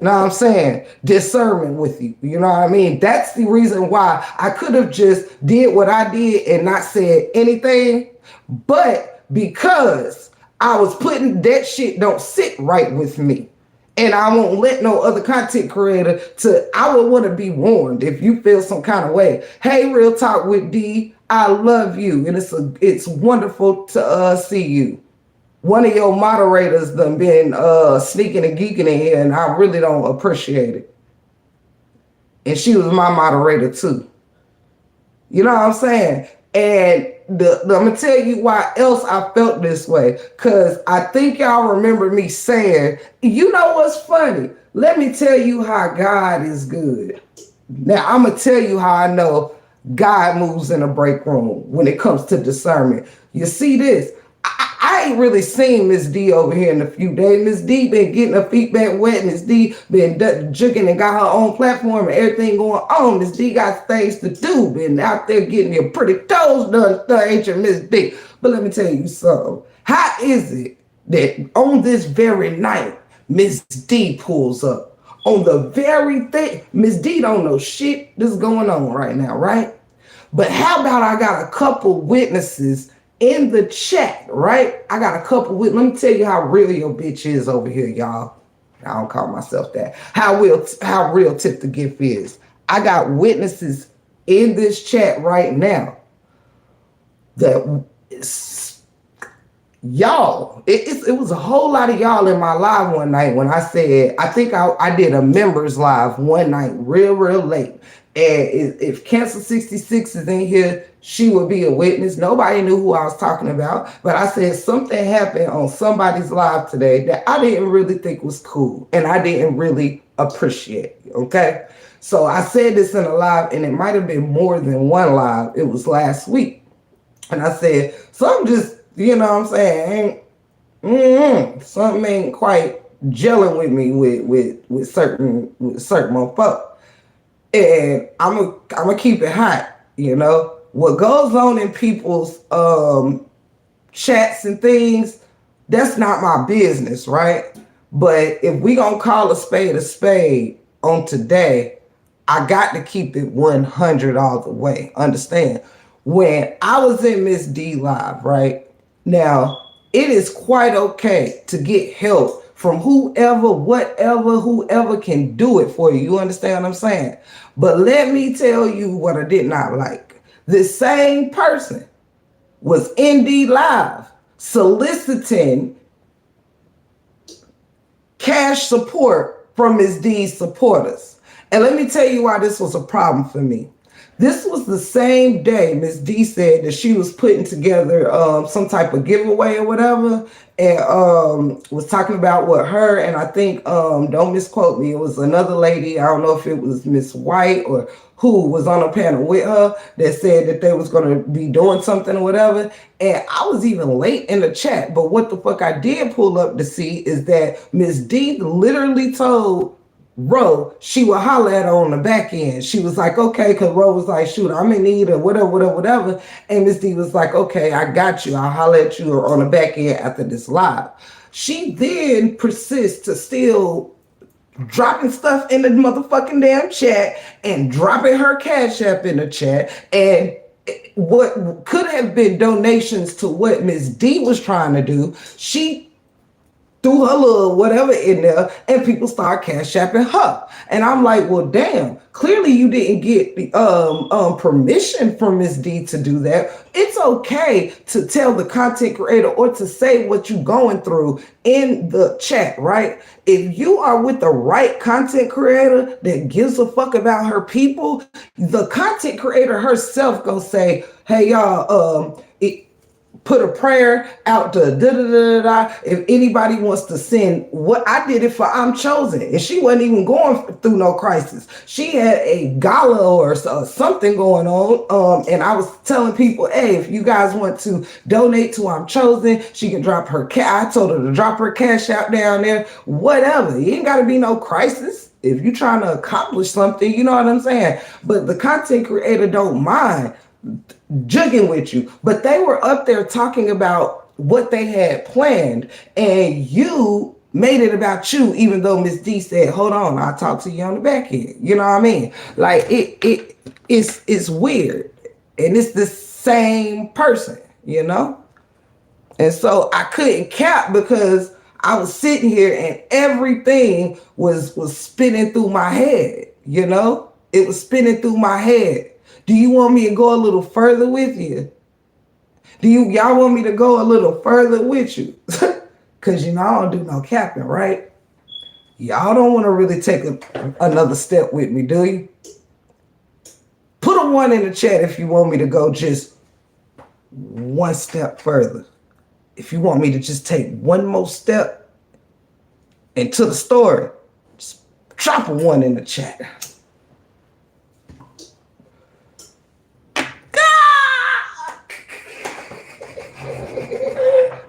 know what I'm saying, discernment with you. You know what I mean? That's the reason why I could have just did what I did and not said anything. But because I was putting that shit don't sit right with me. And I won't let no other content creator I would want to be warned if you feel some kind of way. Hey, Real Talk with D, I love you. And it's wonderful to see you. One of your moderators done been sneaking and geeking in here, and I really don't appreciate it. And she was my moderator too. You know what I'm saying? And I'm gonna tell you why else I felt this way. Cause I think y'all remember me saying, you know what's funny? Let me tell you how God is good. Now I'm gonna tell you how I know God moves in a break room when it comes to discernment. You see this? I ain't really seen Miss D over here in a few days. Miss D been getting her feet back wet. Miss D been jugging and got her own platform and everything going on. Miss D got things to do. Been out there getting your pretty toes done, ain't you, Miss D? But let me tell you something. How is it that on this very night, Miss D pulls up? On the very thing, Miss D don't know shit that's going on right now, right? But how about I got a couple witnesses in the chat, right? I got a couple with. Let me tell you how real your bitch is over here, y'all. I don't call myself that. How real Tip the Gift is. I got witnesses in this chat right now that y'all. It was a whole lot of y'all in my live one night when I said I think I did a members live one night real late. And if Cancer 66 is in here, she would be a witness. Nobody knew who I was talking about. But I said something happened on somebody's live today that I didn't really think was cool. And I didn't really appreciate. Okay? So I said this in a live, and it might have been more than one live. It was last week. And I said, something just, you know what I'm saying, something ain't quite gelling with me with certain motherfuckers. And I'm gonna keep it hot, you know. What goes on in people's chats and things, that's not my business, right? But if we gonna call a spade on today, I got to keep it 100 all the way. Understand? When I was in Miss D live, right? Now, it is quite okay to get help from whoever can do it for you. You understand what I'm saying? But let me tell you what I did not like. This same person was in D Live soliciting cash support from Ms. D's supporters. And let me tell you why this was a problem for me. This was the same day Ms. D said that she was putting together some type of giveaway or whatever, and was talking about what her and I think, don't misquote me, it was another lady, I don't know if it was Miss White or who was on a panel with her that said that they was going to be doing something or whatever. And I was even late in the chat, but what the fuck I did pull up to see is that Ms. D literally told Ro she would holler at her on the back end. She was like, okay, because Ro was like, shoot, I'm in need of whatever. And Miss D was like, okay, I got you. I'll holler at you on the back end after this live. She then persists to still dropping stuff in the motherfucking damn chat and dropping her Cash App in the chat. And what could have been donations to what Miss D was trying to do, she threw her little whatever in there, and people start Cash Apping her. And I'm like, well, damn, clearly you didn't get the permission from Miss D to do that. It's okay to tell the content creator or to say what you're going through in the chat, right? If you are with the right content creator that gives a fuck about her people, the content creator herself gonna say, hey, y'all, put a prayer out to da-da-da-da-da. If anybody wants to send, what I did it for I'm Chosen. And she wasn't even going through no crisis. She had a gala or something going on. And I was telling people, hey, if you guys want to donate to I'm Chosen, she can drop her I told her to drop her Cash out down there, whatever. You ain't got to be no crisis. If you're trying to accomplish something, you know what I'm saying? But the content creator don't mind jugging with you, but they were up there talking about what they had planned, and you made it about you, even though Miss D said, hold on, I'll talk to you on the back end. You know what I mean? Like it's weird. And it's the same person, you know? And so I couldn't cap because I was sitting here and everything was spinning through my head, you know? It was spinning through my head. Do you want me to go a little further with you? Y'all want me to go a little further with you? Cause you know I don't do no capping, right? Y'all don't want to really take another step with me, do you? Put a 1 in the chat if you want me to go just one step further. If you want me to just take one more step into the story, just drop a 1 in the chat.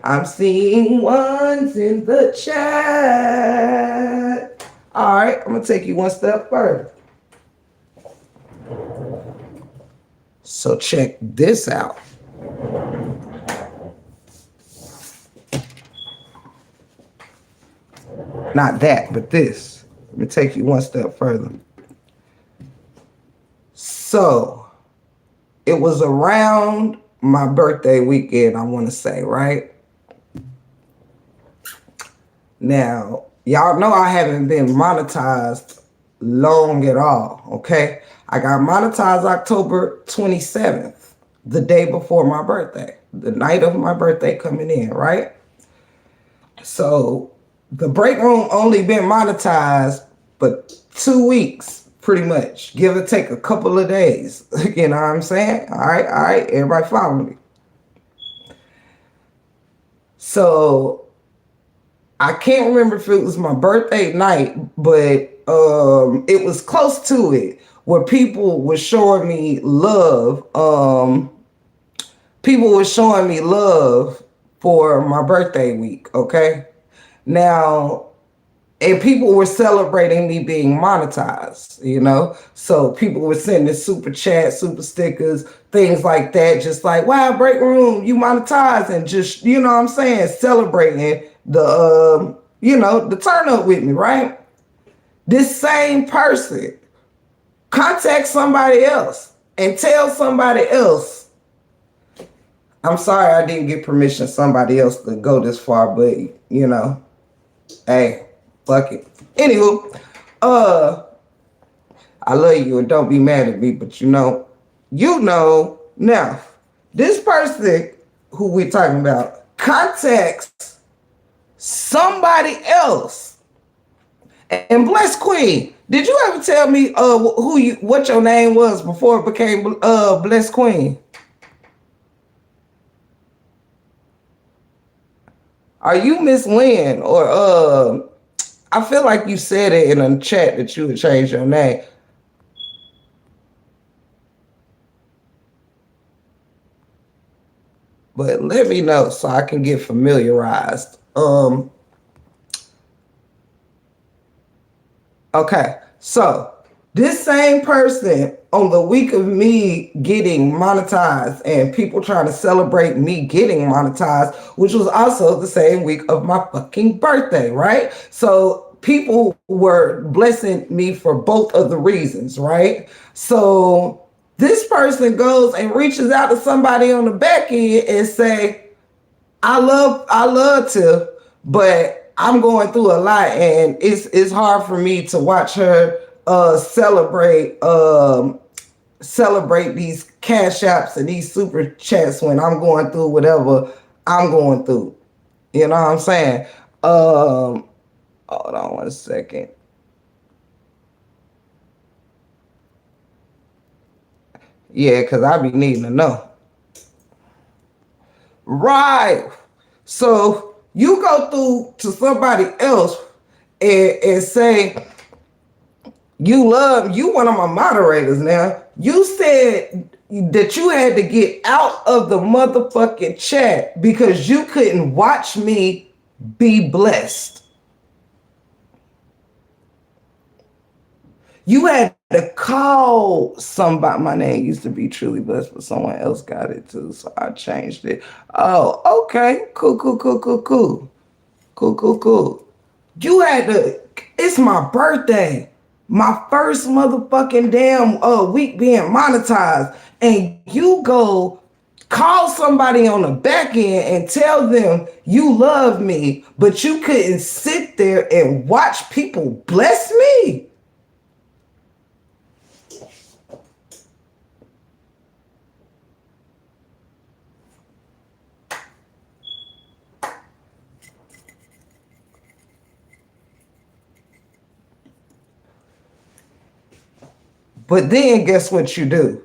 I'm seeing 1s in the chat. All right, I'm gonna take you one step further. So check this out. Not that, but this. Let me take you one step further. So it was around my birthday weekend, I want to say, right? Now, y'all know I haven't been monetized long at all, okay? I got monetized October 27th, the day before my birthday, the night of my birthday coming in, right? So the break room only been monetized for 2 weeks, pretty much, give or take a couple of days. You know what I'm saying? All right, everybody follow me. So I can't remember if it was my birthday night, but it was close to it, where people were showing me love. People were showing me love for my birthday week, okay? Now, and people were celebrating me being monetized, you know? So people were sending super chats, super stickers, things like that, just like, wow, break room, you monetized, and just, you know what I'm saying, celebrating the, you know, the turn up with me, right? This same person contact somebody else and tell somebody else, I'm sorry I didn't get permission somebody else to go this far, but, you know, hey, fuck it. Anywho, I love you and don't be mad at me, but you know, now, this person who we're talking about contacts somebody else. And Bless Queen, did you ever tell me what your name was before it became Bless Queen? Are you Miss Lynn? Or I feel like you said it in a chat that you would change your name. But let me know so I can get familiarized. Okay, so this same person on the week of me getting monetized and people trying to celebrate me getting monetized, which was also the same week of my fucking birthday, right? So people were blessing me for both of the reasons, right? So this person goes and reaches out to somebody on the back end and say, I love Tiff, but I'm going through a lot and it's hard for me to watch her celebrate these cash apps and these super chats when I'm going through whatever I'm going through. You know what I'm saying? Hold on one second. Yeah, because I be needing to know. Right. So you go through to somebody else and say, you one of my moderators now. You said that you had to get out of the motherfucking chat because you couldn't watch me be blessed. You had to call somebody. My name used to be Truly Blessed, but someone else got it too, so I changed it. Oh, okay. Cool. You had to, it's my birthday. My first motherfucking damn week being monetized. And you go call somebody on the back end and tell them you love me, but you couldn't sit there and watch people bless me. But then guess what you do?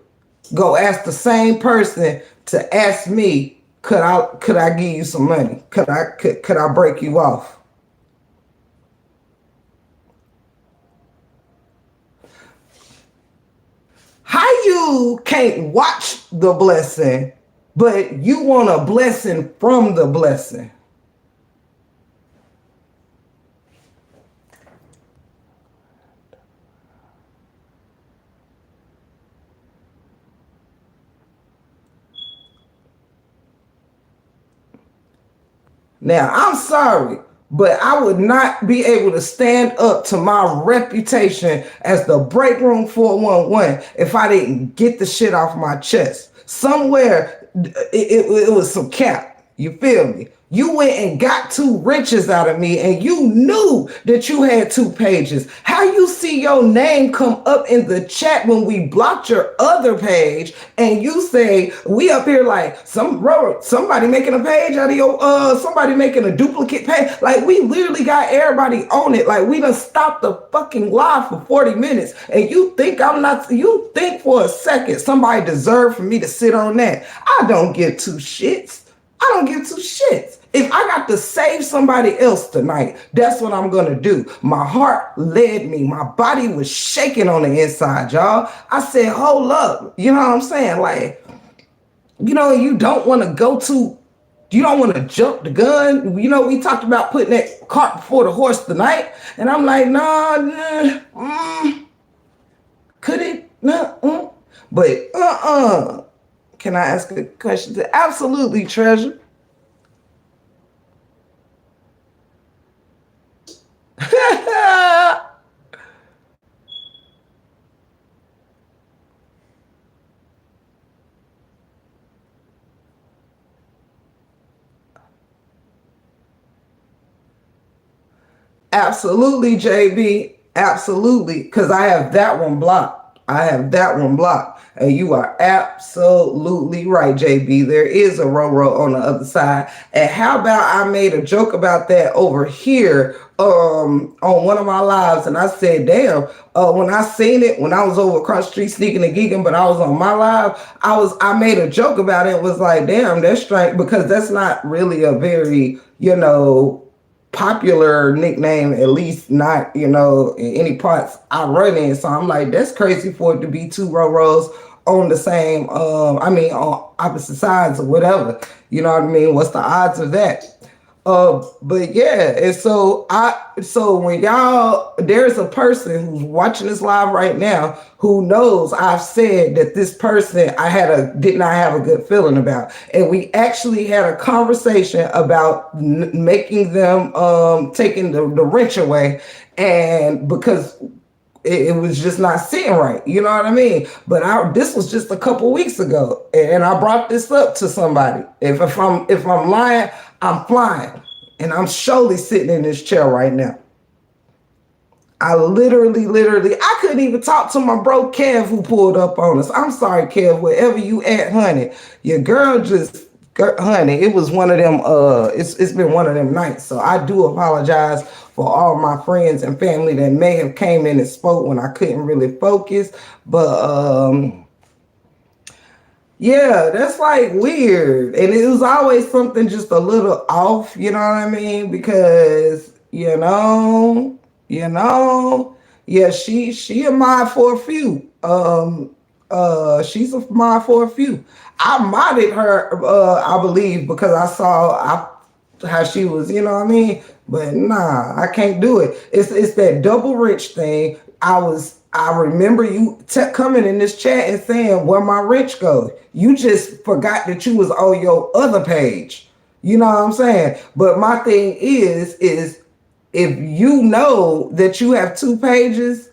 Go ask the same person to ask me, could I give you some money? Could I break you off? How you can't watch the blessing, but you want a blessing from the blessing? Now, I'm sorry, but I would not be able to stand up to my reputation as the Break Room 411 if I didn't get the shit off my chest. Somewhere, it was some cap. You feel me? You went and got 2 wrenches out of me and you knew that you had 2 pages. How you see your name come up in the chat when we blocked your other page and you say, we up here like somebody making a page out of your, somebody making a duplicate page. Like we literally got everybody on it. Like we done stopped the fucking live for 40 minutes and you think you think for a second somebody deserved for me to sit on that. I don't give 2 shits. I don't give 2 shits. If I got to save somebody else tonight, that's what I'm going to do. My heart led me. My body was shaking on the inside, y'all. I said, hold up. You know what I'm saying? Like, you know, you don't want to jump the gun. You know, we talked about putting that cart before the horse tonight. And I'm like, could it? Nah, but, can I ask a question? Absolutely, Treasure. Absolutely, JB. Absolutely. Because I have that one blocked. And you are absolutely right, JB. There is a Roro on the other side. And how about I made a joke about that over here on one of my lives, and I said, damn, when I seen it, when I was over across the street sneaking and geeking, but I was on my live, I made a joke about it. It was like, damn, that's strange, because that's not really a very, popular nickname, at least not, in any parts I run in. So I'm like, that's crazy for it to be 2 Roros on the same, on opposite sides or whatever. You know what I mean? What's the odds of that? But yeah, and so when there's a person who's watching this live right now who knows I've said that this person did not have a good feeling about, and we actually had a conversation about making them taking the wrench away, and because it was just not sitting right, you know what I mean? But this was just a couple weeks ago, and I brought this up to somebody. If I'm lying, I'm flying, and I'm surely sitting in this chair right now. I literally, I couldn't even talk to my bro Kev who pulled up on us. I'm sorry, Kev, wherever you at, honey. Your girl honey, it was one of them, it's been one of them nights. So I do apologize for all my friends and family that may have came in and spoke when I couldn't really focus. But yeah, that's like weird. And it was always something just a little off, you know what I mean? Because, yeah, she a mod for a few. She's a mod for a few. I modded her, I believe, because I saw how she was, you know what I mean? But nah, I can't do it. It's that double wrench thing. I remember you coming in this chat and saying, where my wrench go? You just forgot that you was on your other page. You know what I'm saying? But my thing is if you know that you have 2 pages,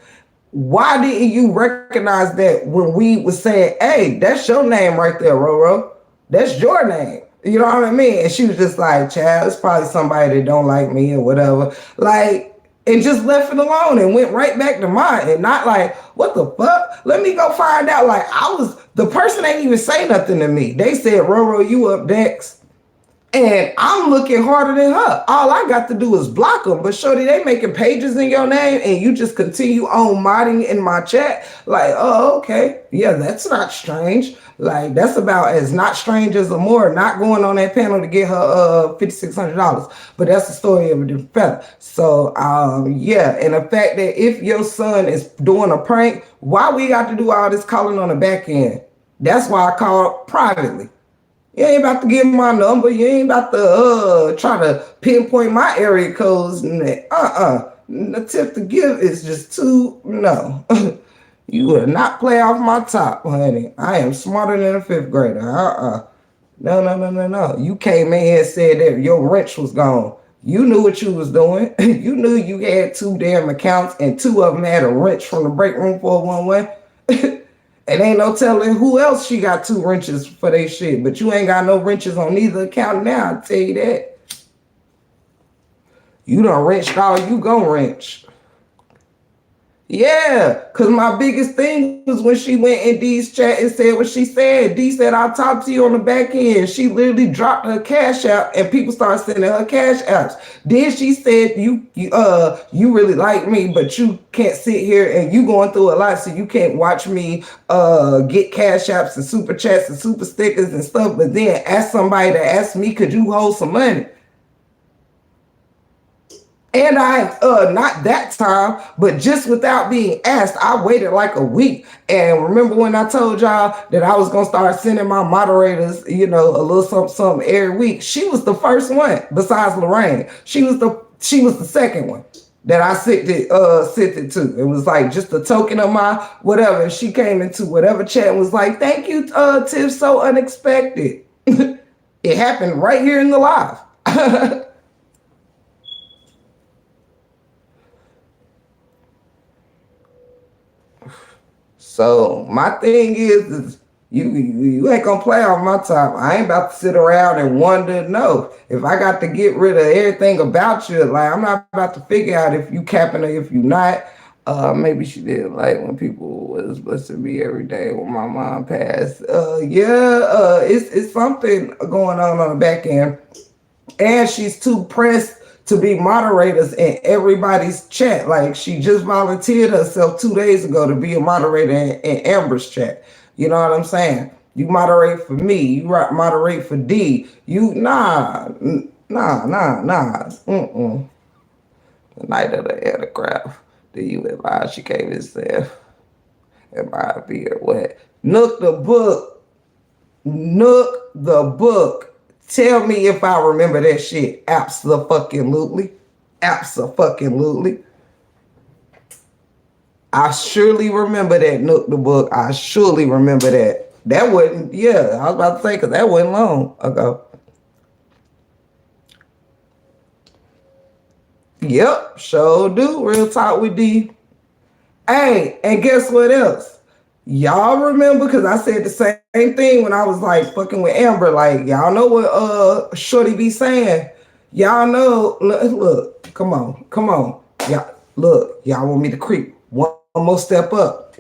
why didn't you recognize that when we was saying, hey, that's your name right there, Roro? That's your name. You know what I mean? And she was just like, child, it's probably somebody that don't like me or whatever. Like, and just left it alone and went right back to mine and not like, what the fuck? Let me go find out. Like, the person ain't even say nothing to me. They said, Roro, you up next. And I'm looking harder than her. All I got to do is block them. But shorty, they making pages in your name and you just continue on modding in my chat. Like, oh, okay. Yeah, that's not strange. Like, that's about as not strange as Amore not going on that panel to get her $5,600. But that's the story of a different fella. So, yeah. And the fact that if your son is doing a prank, why we got to do all this calling on the back end? That's why I call privately. You ain't about to give my number. You ain't about to try to pinpoint my area codes. The tip to give is just too, no. You will not play off my top, honey. I am smarter than a 5th grader. No. You came in here and said that your wrench was gone. You knew what you was doing. You knew you had 2 damn accounts and 2 of them had a wrench from the break room 411. And ain't no telling who else she got 2 wrenches for their shit. But you ain't got no wrenches on neither account now, I'll tell you that. You done wrenched all you gon' wrench. Yeah, because my biggest thing was when she went in D's chat and said what she said. D said, I'll talk to you on the back end. She literally dropped her cash out and people started sending her cash apps. Then she said, you really like me, but you can't sit here and you going through a lot, so you can't watch me get cash apps and super chats and super stickers and stuff. But then ask somebody to ask me, could you hold some money? And I, not that time, but just without being asked, I waited like a week. And remember when I told y'all that I was going to start sending my moderators, a little something every week? She was the first one besides Lorraine. She was the second one that I sent it to. It was like just a token of my whatever. She came into whatever chat and was like, thank you, Tiff, so unexpected. It happened right here in the live. So my thing is you ain't gonna play on my top. I ain't about to sit around and wonder. No, if I got to get rid of everything about you, like I'm not about to figure out if you capping or if you not. Maybe she did like when people was blessing me every day when my mom passed. It's something going on the back end, and she's too pressed to be moderators in everybody's chat. Like she just volunteered herself 2 days ago to be a moderator in Amber's chat. You know what I'm saying? You moderate for me. You moderate for D. Nah. The night of the aircraft. Do you advise she gave herself? Am I be or what? Nook the book. Tell me if I remember that shit. Absolutely. I surely remember that Nook the book. I surely remember that. That wasn't, I was about to say, because that wasn't long ago. Yep, sure do. Real talk with D. Hey, and guess what else? Y'all remember, because I said the same thing when I was like fucking with Amber. Like, y'all know what Shorty be saying. Y'all know, look, come on. Y'all want me to creep one more step up.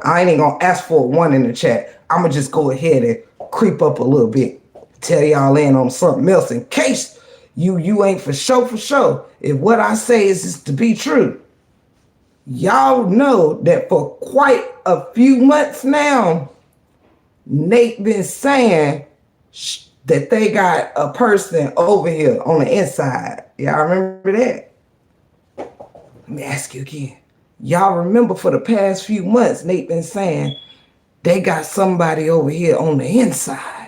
I ain't gonna ask for a 1 in the chat. I'ma just go ahead and creep up a little bit. Tell y'all in on something else in case you ain't for sure. If what I say is to be true. Y'all know that for quite a few months now, Nate been saying that they got a person over here on the inside. Y'all remember that? Let me ask you again. Y'all remember for the past few months, Nate been saying they got somebody over here on the inside.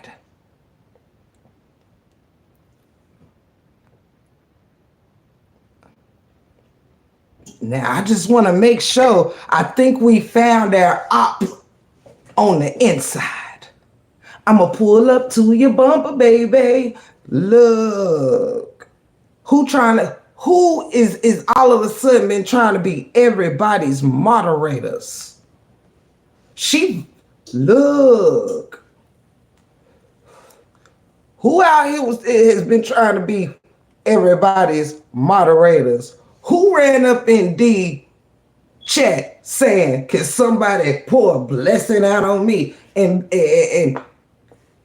Now, I just want to make sure. I think we found our op on the inside. I'm going to pull up to your bumper, baby. Look. Who trying Who is all of a sudden been trying to be everybody's moderators? She look. Who out here has been trying to be everybody's moderators? Who ran up in D chat saying, "Can somebody pour a blessing out on me?" And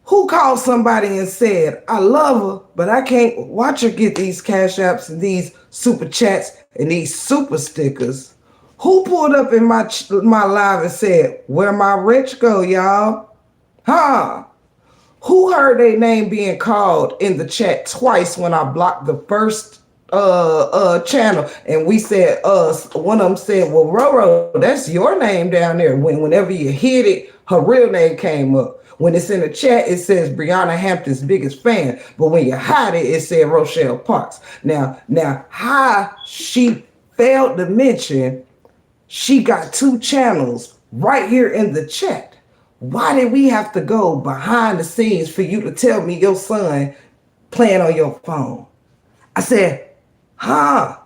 who called somebody and said, "I love her, but I can't watch her get these cash apps and these super chats and these super stickers"? Who pulled up in my live and said, "Where my rich go, y'all?" Huh? Who heard their name being called in the chat twice when I blocked the first channel, and we said one of them said, "Well, Roro, that's your name down there." Whenever you hit it, her real name came up. When it's in the chat, it says Brianna Hampton's biggest fan, but when you hide it, it said Rochelle Parks. Now, how she failed to mention she got 2 channels right here in the chat. Why did we have to go behind the scenes for you to tell me your son playing on your phone? I said, huh?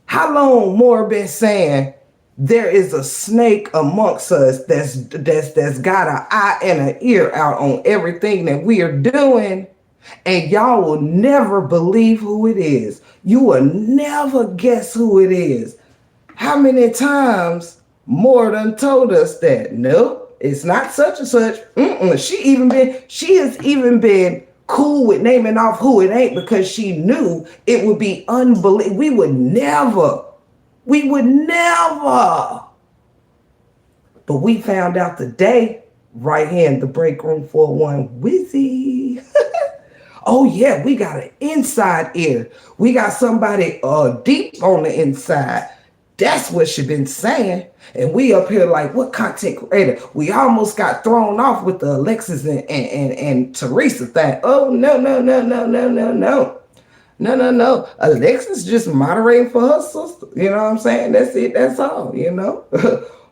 How long more been saying there is a snake amongst us that's got an eye and an ear out on everything that we are doing, and y'all will never believe who it is. You will never guess who it is. How many times more done told us that? Nope, it's not such and such. She has even been cool with naming off who it ain't because she knew it would be unbelievable. We would never. But we found out today, right here in the break room 401 Wizzy. Oh yeah, we got an inside ear. We got somebody deep on the inside. That's what she been saying. And we up here like, what content creator? We almost got thrown off with the Alexis and Teresa thing. Oh, no. No. Alexis just moderating for her sister. You know what I'm saying? That's it. That's all, you know?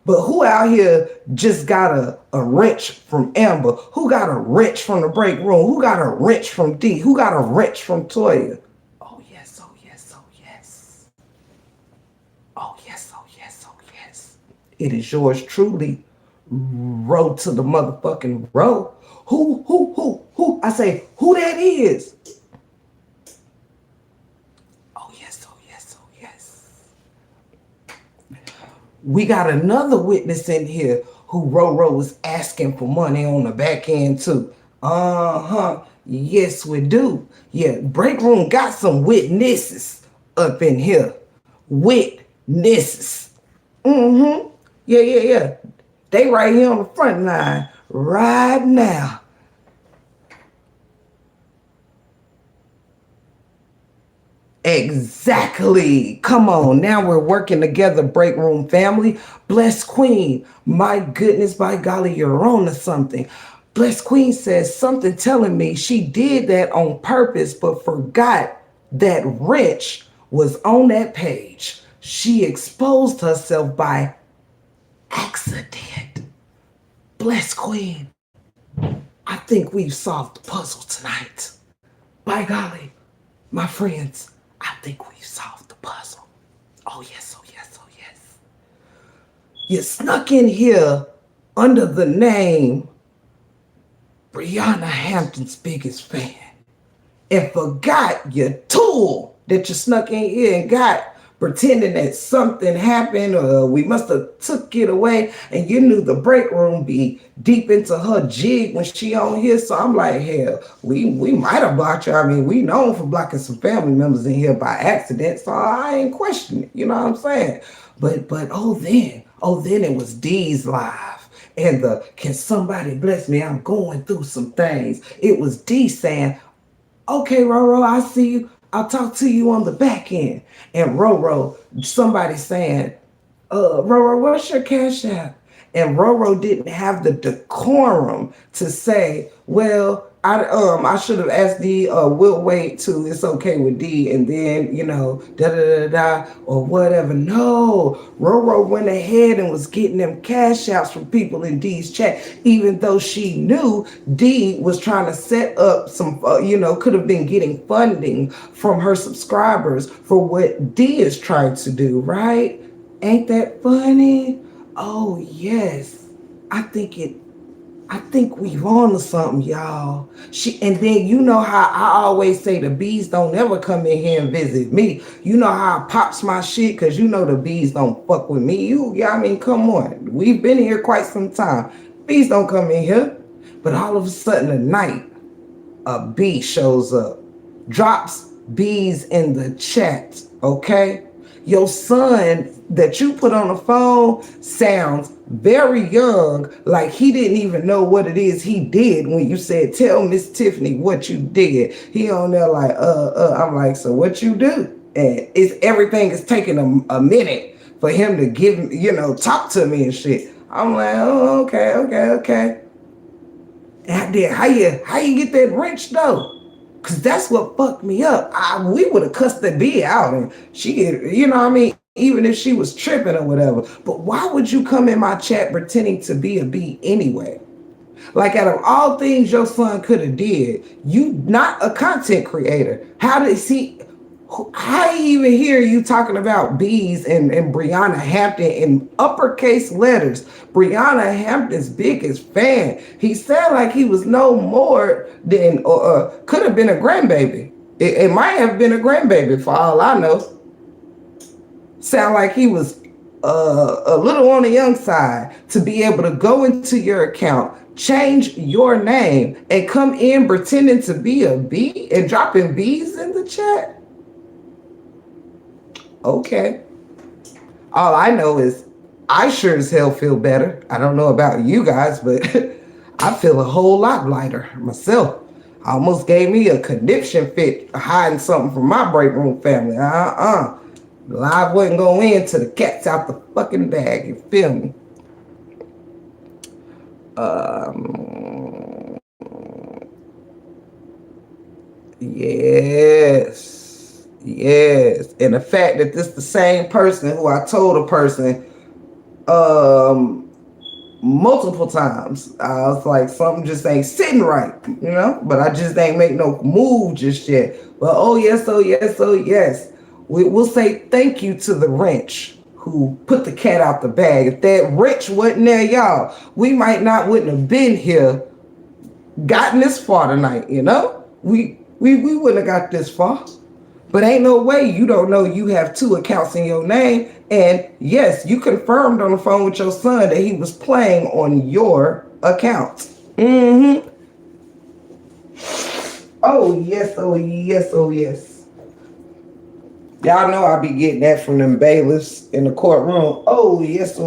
But who out here just got a wrench from Amber? Who got a wrench from the break room? Who got a wrench from D? Who got a wrench from Toya? Oh, yes. Oh, yes. It is yours truly, road to the motherfucking road. Who? I say, who that is? Oh, yes. We got another witness in here who Roro was asking for money on the back end too. Yes, we do. Yeah, break room got some witnesses up in here. Witnesses. Yeah. They right here on the front line right now. Exactly. Come on. Now we're working together, break room family. Bless Queen. My goodness, by golly, you're on to something. Bless Queen says something telling me she did that on purpose, but forgot that wrench was on that page. She exposed herself by accident. Bless Queen. I think we've solved the puzzle tonight. By golly, my friends, I think we've solved the puzzle. Oh yes. You snuck in here under the name Brianna Hampton's biggest fan and forgot your tool that you snuck in here and got, pretending that something happened or we must have took it away, and you knew the break room be deep into her jig when she on here. So I'm like, hell, we might have blocked her. I mean, we known for blocking some family members in here by accident, so I ain't questioning it. You know what I'm saying? But then it was D's live. And can somebody bless me? I'm going through some things. It was D saying, okay, Roro, I see you. I'll talk to you on the back end. And Roro, somebody saying, Roro, what's your cash app? and Roro didn't have the decorum to say, well, I should have asked D, we'll wait till it's okay with D, and then, you know, da da da da, or whatever. No, Roro went ahead and was getting them cash outs from people in D's chat, even though she knew D was trying to set up some, could have been getting funding from her subscribers for what D is trying to do, right? Ain't that funny? Oh, yes. I think we've on to something, y'all. And then you know how I always say the bees don't ever come in here and visit me. You know how I pops my shit because you know the bees don't fuck with me. I mean, come on. We've been here quite some time. Bees don't come in here. But all of a sudden tonight, a bee shows up, drops bees in the chat, okay? Your son that you put on the phone sounds very young, like he didn't even know what it is he did when you said, tell Miss Tiffany what you did. He on there like, I'm like, so what you do? And everything is taking a minute for him to give, talk to me and shit. I'm like, oh, okay. And then how you get that wrench though? Cause that's what fucked me up. We would have cussed the bee out, and she, even if she was tripping or whatever. But why would you come in my chat pretending to be a bee anyway? Like out of all things your son could have did, you not a content creator. I even hear you talking about bees and Brianna Hampton in uppercase letters. Brianna Hampton's biggest fan. He sounded like he was no more than, could have been a grandbaby. It might have been a grandbaby for all I know. Sound like he was a little on the young side to be able to go into your account, change your name, and come in pretending to be a bee and dropping bees in the chat. Okay. All I know is I sure as hell feel better. I don't know about you guys, but I feel a whole lot lighter myself. Almost gave me a conniption fit hiding something from my break room family. Live wasn't going into the cat's out the fucking bag. You feel me? Yes. And the fact that this the same person who I told a person multiple times, I was like, something just ain't sitting right, but I just ain't make no move just yet. But oh yes. We'll say thank you to the wrench who put the cat out the bag. If that wrench wasn't there, y'all, we wouldn't have been here, gotten this far tonight, We wouldn't have got this far. But ain't no way you don't know you have 2 accounts in your name. And yes, you confirmed on the phone with your son that he was playing on your account. Oh yes. Y'all know I be getting that from them bailiffs in the courtroom. Oh yes.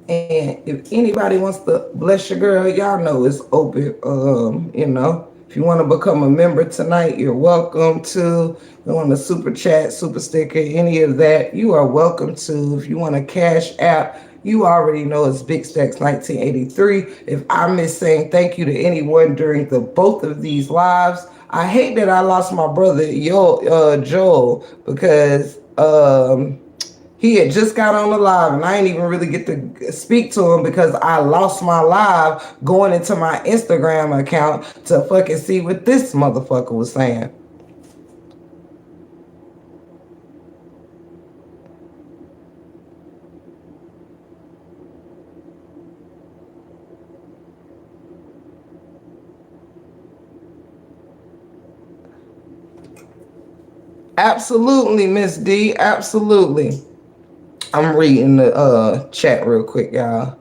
And if anybody wants to bless your girl, y'all know it's open. If you want to become a member tonight, you're welcome to. If you want to super chat, super sticker, any of that, you are welcome to. If you want to cash out, you already know it's Big Stacks 1983. If I miss saying thank you to anyone during both of these lives, I hate that I lost my brother Joel because he had just got on the live and I didn't even really get to speak to him because I lost my live going into my Instagram account to fucking see what this motherfucker was saying. Absolutely, Miss D. Absolutely. I'm reading the chat real quick, y'all.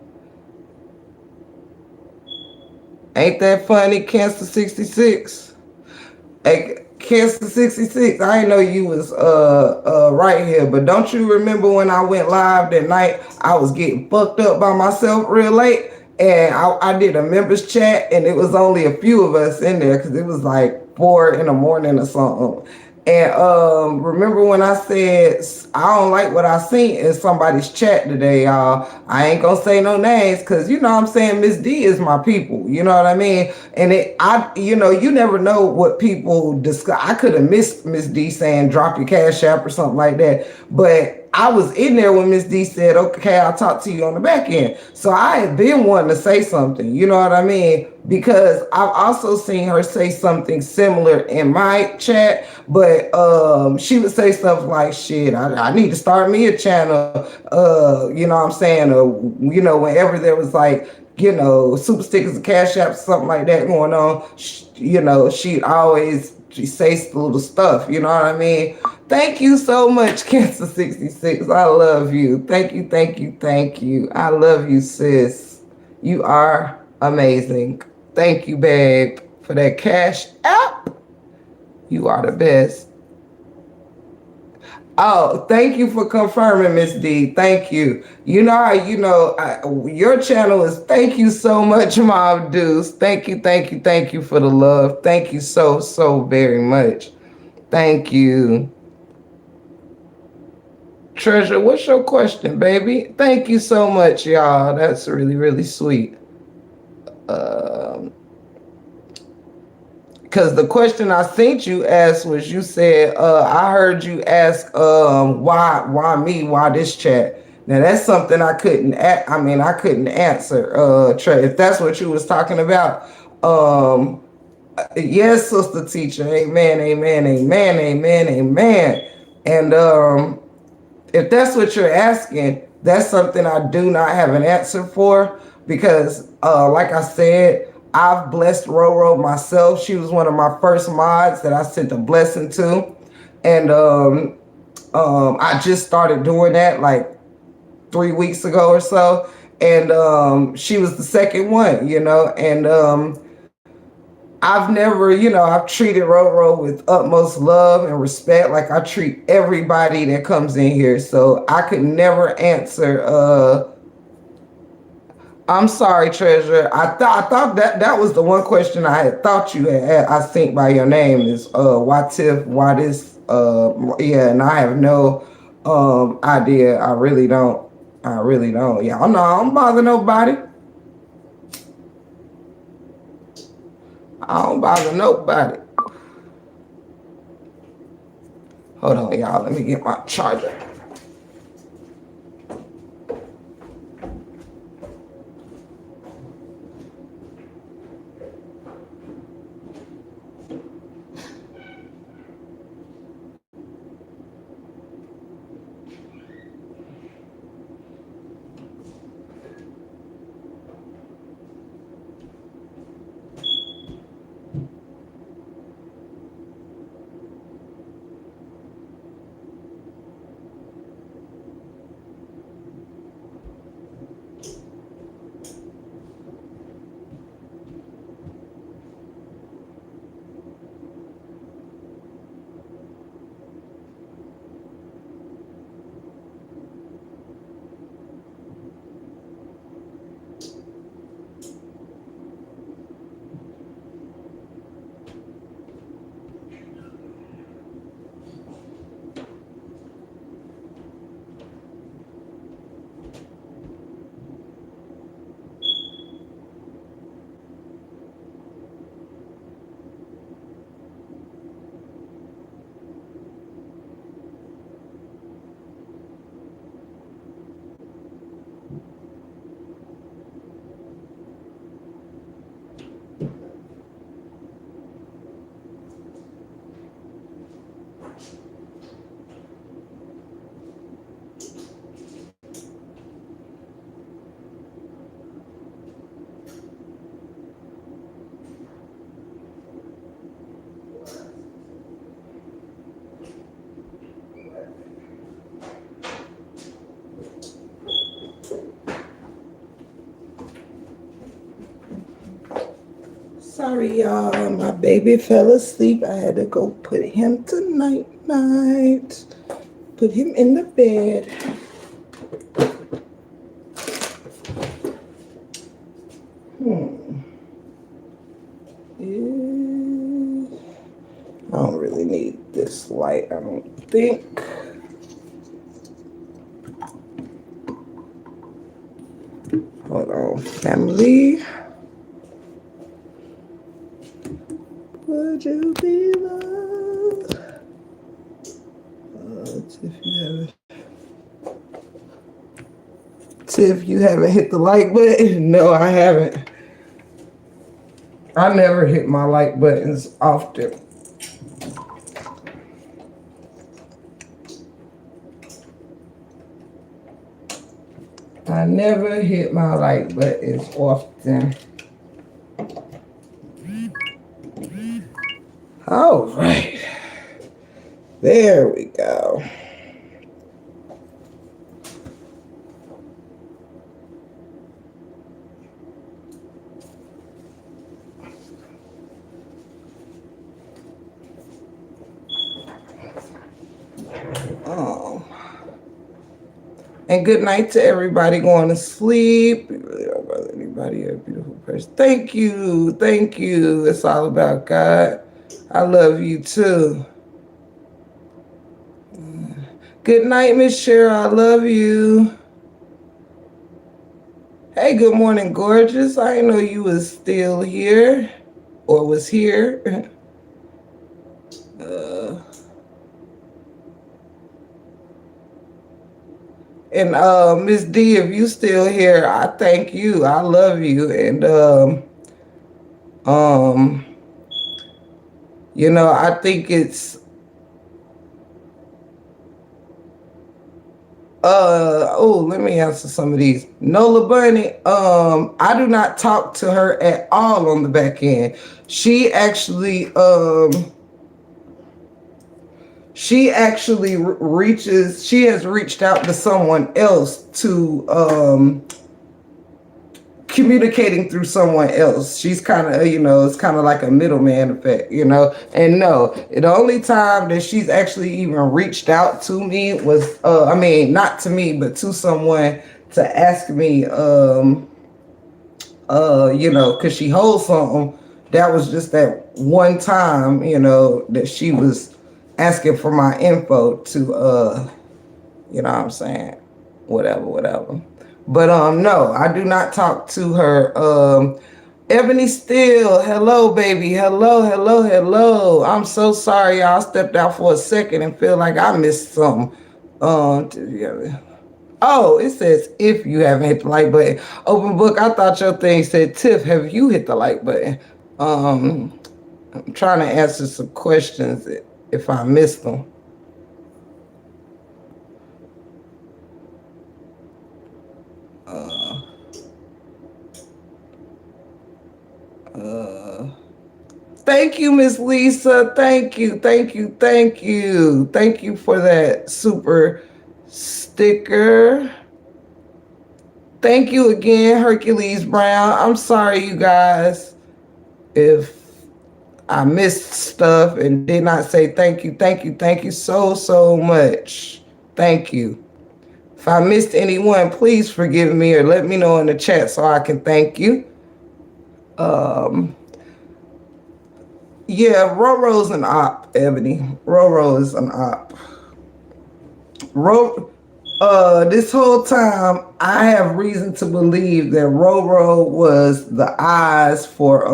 Ain't that funny, Cancer 66? Hey, Kansas 66, I didn't know you was right here, but don't you remember when I went live that night? I was getting fucked up by myself real late, and I did a members chat, and it was only a few of us in there because it was like 4 in the morning or something. And remember when I said I don't like what I seen in somebody's chat today, y'all? I ain't gonna say no names because you know what I'm saying Miss D is my people. You know what I mean? And you never know what people discuss. I could have missed Miss D saying drop your cash app or something like that, but I was in there when Miss D said, okay, I'll talk to you on the back end. So I had been wanting to say something, you know what I mean? Because I've also seen her say something similar in my chat, but she would say stuff like, shit, I need to start me a channel, you know what I'm saying? Whenever there was like, super stickers and cash apps, something like that going on, she'd always say little stuff, you know what I mean? Thank you so much, Cancer 66. I love you. Thank you, thank you, thank you. I love you, sis. You are amazing. Thank you, babe, for that cash app. You are the best. Oh, thank you for confirming, Miss D. Thank you. Your channel is. Thank you so much, Mom Deuce. Thank you, thank you, thank you for the love. Thank you so, so very much. Thank you. Treasure, what's your question, baby? Thank you so much, y'all. That's really, really sweet. Because the question I sent you asked was, you said, I heard you ask, why me, why this chat? Now that's something I couldn't, I couldn't answer, Trey. If that's what you was talking about, yes, sister teacher, amen, amen, amen, amen, amen. And if that's what you're asking, that's something I do not have an answer for because, like I said, I've blessed Roro myself. She was one of my first mods that I sent a blessing to, and I just started doing that like 3 weeks ago or so, and she was the second one, and I've never, I've treated Roro with utmost love and respect. Like I treat everybody that comes in here. So I could never answer. I'm sorry, Treasure. I thought that was the one question I had thought you had. I think by your name is why Tiff, why this? Yeah, and I have no idea. I really don't. I really don't. Yeah, no, I don't bother nobody. I don't bother nobody. Hold on, y'all. Let me get my charger. Sorry, y'all. My baby fell asleep. I had to go put him to night. Put him in the bed. I don't really need this light, I don't think. Hold on, family. Would you be loved? Tiff, you haven't hit the like button? No, I haven't. I never hit my like buttons often. I never hit my like buttons often. All right. There we go. And good night to everybody going to sleep. Anybody a beautiful person. Thank you. Thank you. It's all about God. I love you too. Good night, Miss Cheryl. I love you. Hey, good morning, gorgeous. I didn't know you was still here or was here. And Miss D, if you still here, I thank you. I love you. And you know, I think it's let me answer some of these. Nola Bunny, I do not talk to her at all on the back end. She actually she has reached out to someone else to communicating through someone else. She's kind of, you know, it's kind of like a middleman effect, you know. And no, the only time that she's actually even reached out to me was, I mean, not to me, but to someone to ask me, you know, because she holds something. That was just that one time, you know, that she was asking for my info to, you know what I'm saying? Whatever. But no, I do not talk to her. Ebony Steele, hello, baby. Hello. I'm so sorry, y'all. I stepped out for a second and feel like I missed something. Oh, it says if you haven't hit the like button. Open book, I thought your thing said Tiff, have you hit the like button? I'm trying to answer some questions if I missed them. Thank you, Miss Lisa. Thank you for that super sticker. Thank you again, Hercules Brown. I'm sorry, you guys, if I missed stuff and did not say thank you so much. Thank you. If I missed anyone, please forgive me or let me know in the chat so I can thank you. Yeah, Roro's an op, Ebony. Roro is an op. This whole time, I have reason to believe that Roro was the eyes for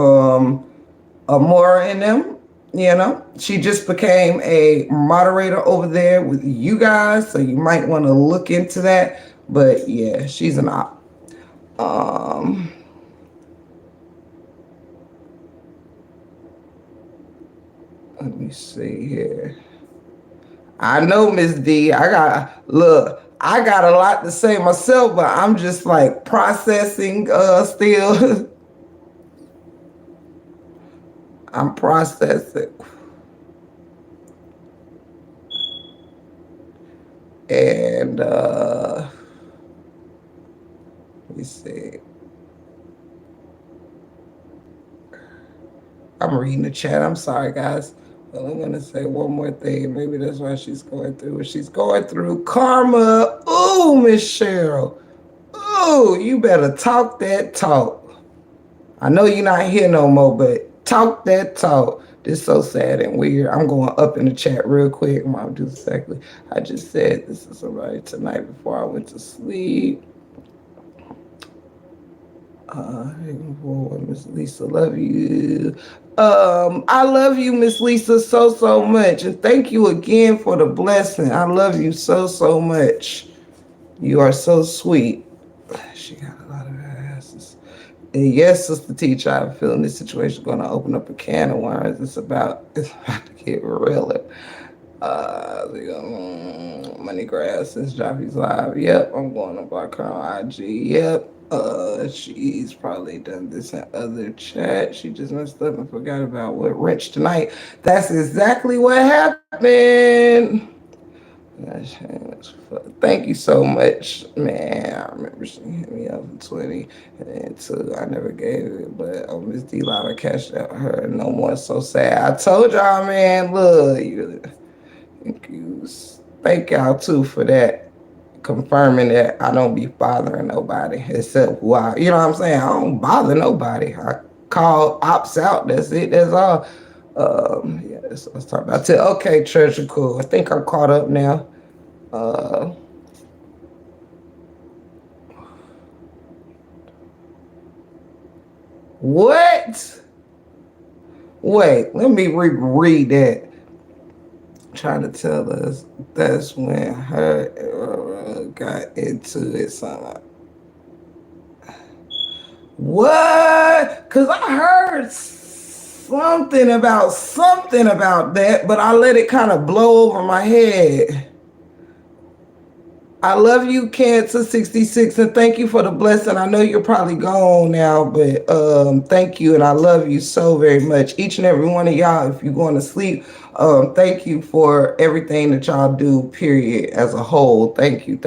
Amora and them. You know, she just became a moderator over there with you guys, so you might want to look into that. But yeah, she's an op. Let me see here. I know, Miss D. I got a lot to say myself, but I'm just like processing still. I'm processing. And let me see. I'm reading the chat. I'm sorry, guys. But I'm gonna say one more thing. Maybe that's why she's going through what she's going through. Karma. Ooh, Miss Cheryl. Ooh, you better talk that talk. I know you're not here no more, but talk that talk. This is so sad and weird. I'm going up in the chat real quick. Mom, do exactly. I just said this to somebody tonight before I went to sleep. Miss Lisa, love you. I love you, Miss Lisa, so much, and thank you again for the blessing. I love you so much. You are so sweet. She got a lot of asses. And yes, sister teacher, I feel in this situation going to open up a can of worms. It's about to get realer. Money Grass since Joffy's live. Yep, I'm going to block her on IG. Yep. She's probably done this in other chat. She just messed up and forgot about what Rich tonight. That's exactly what happened. Thank you so much, man. I remember she hit me up in 20 and then 2. I never gave it, but Miss D Lava cashed out her. No more so sad. I told y'all, man. Look, thank you. Thank y'all too for that. Confirming that I don't be bothering nobody except who you know what I'm saying? I don't bother nobody. I call ops out. That's it. That's all. Yeah, let's talk about it. Okay, Treasure Cool. I think I'm caught up now. What? Wait, let me reread that. Trying to tell us that's when her got into it. Something. What? Because I heard something about that, but I let it kind of blow over my head. I love you, Cancer 66, and thank you for the blessing. I know you're probably gone now, but thank you, and I love you so very much. Each and every one of y'all, if you're going to sleep, thank you for everything that y'all do, period, as a whole. Thank you.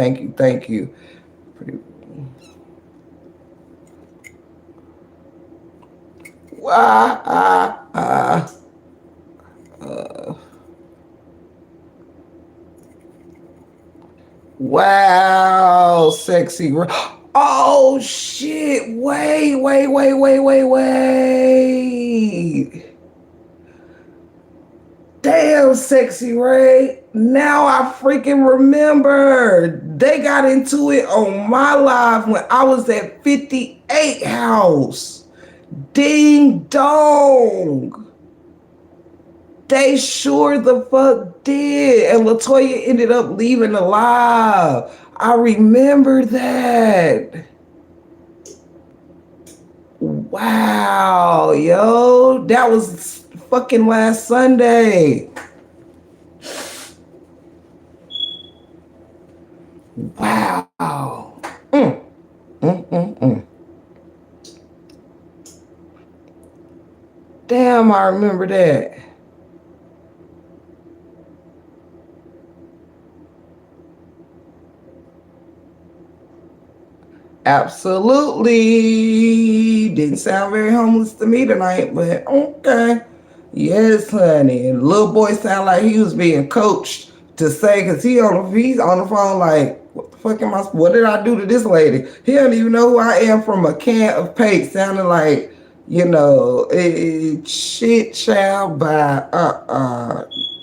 Wow, sexy. Oh shit! Wait. Damn, Sexy Ray. Now I freaking remember. They got into it on my live when I was at 58 House. Ding dong. They sure the fuck did. And LaToya ended up leaving the live. I remember that. Wow, yo. That was fucking last Sunday. Wow. Damn, I remember that. Absolutely. Didn't sound very homeless to me tonight, but okay. Yes, honey. And little boy sound like he was being coached to say, because he's on the phone like, what the fuck what did I do to this lady? He don't even know who I am from a can of paint, sounding like, shit child by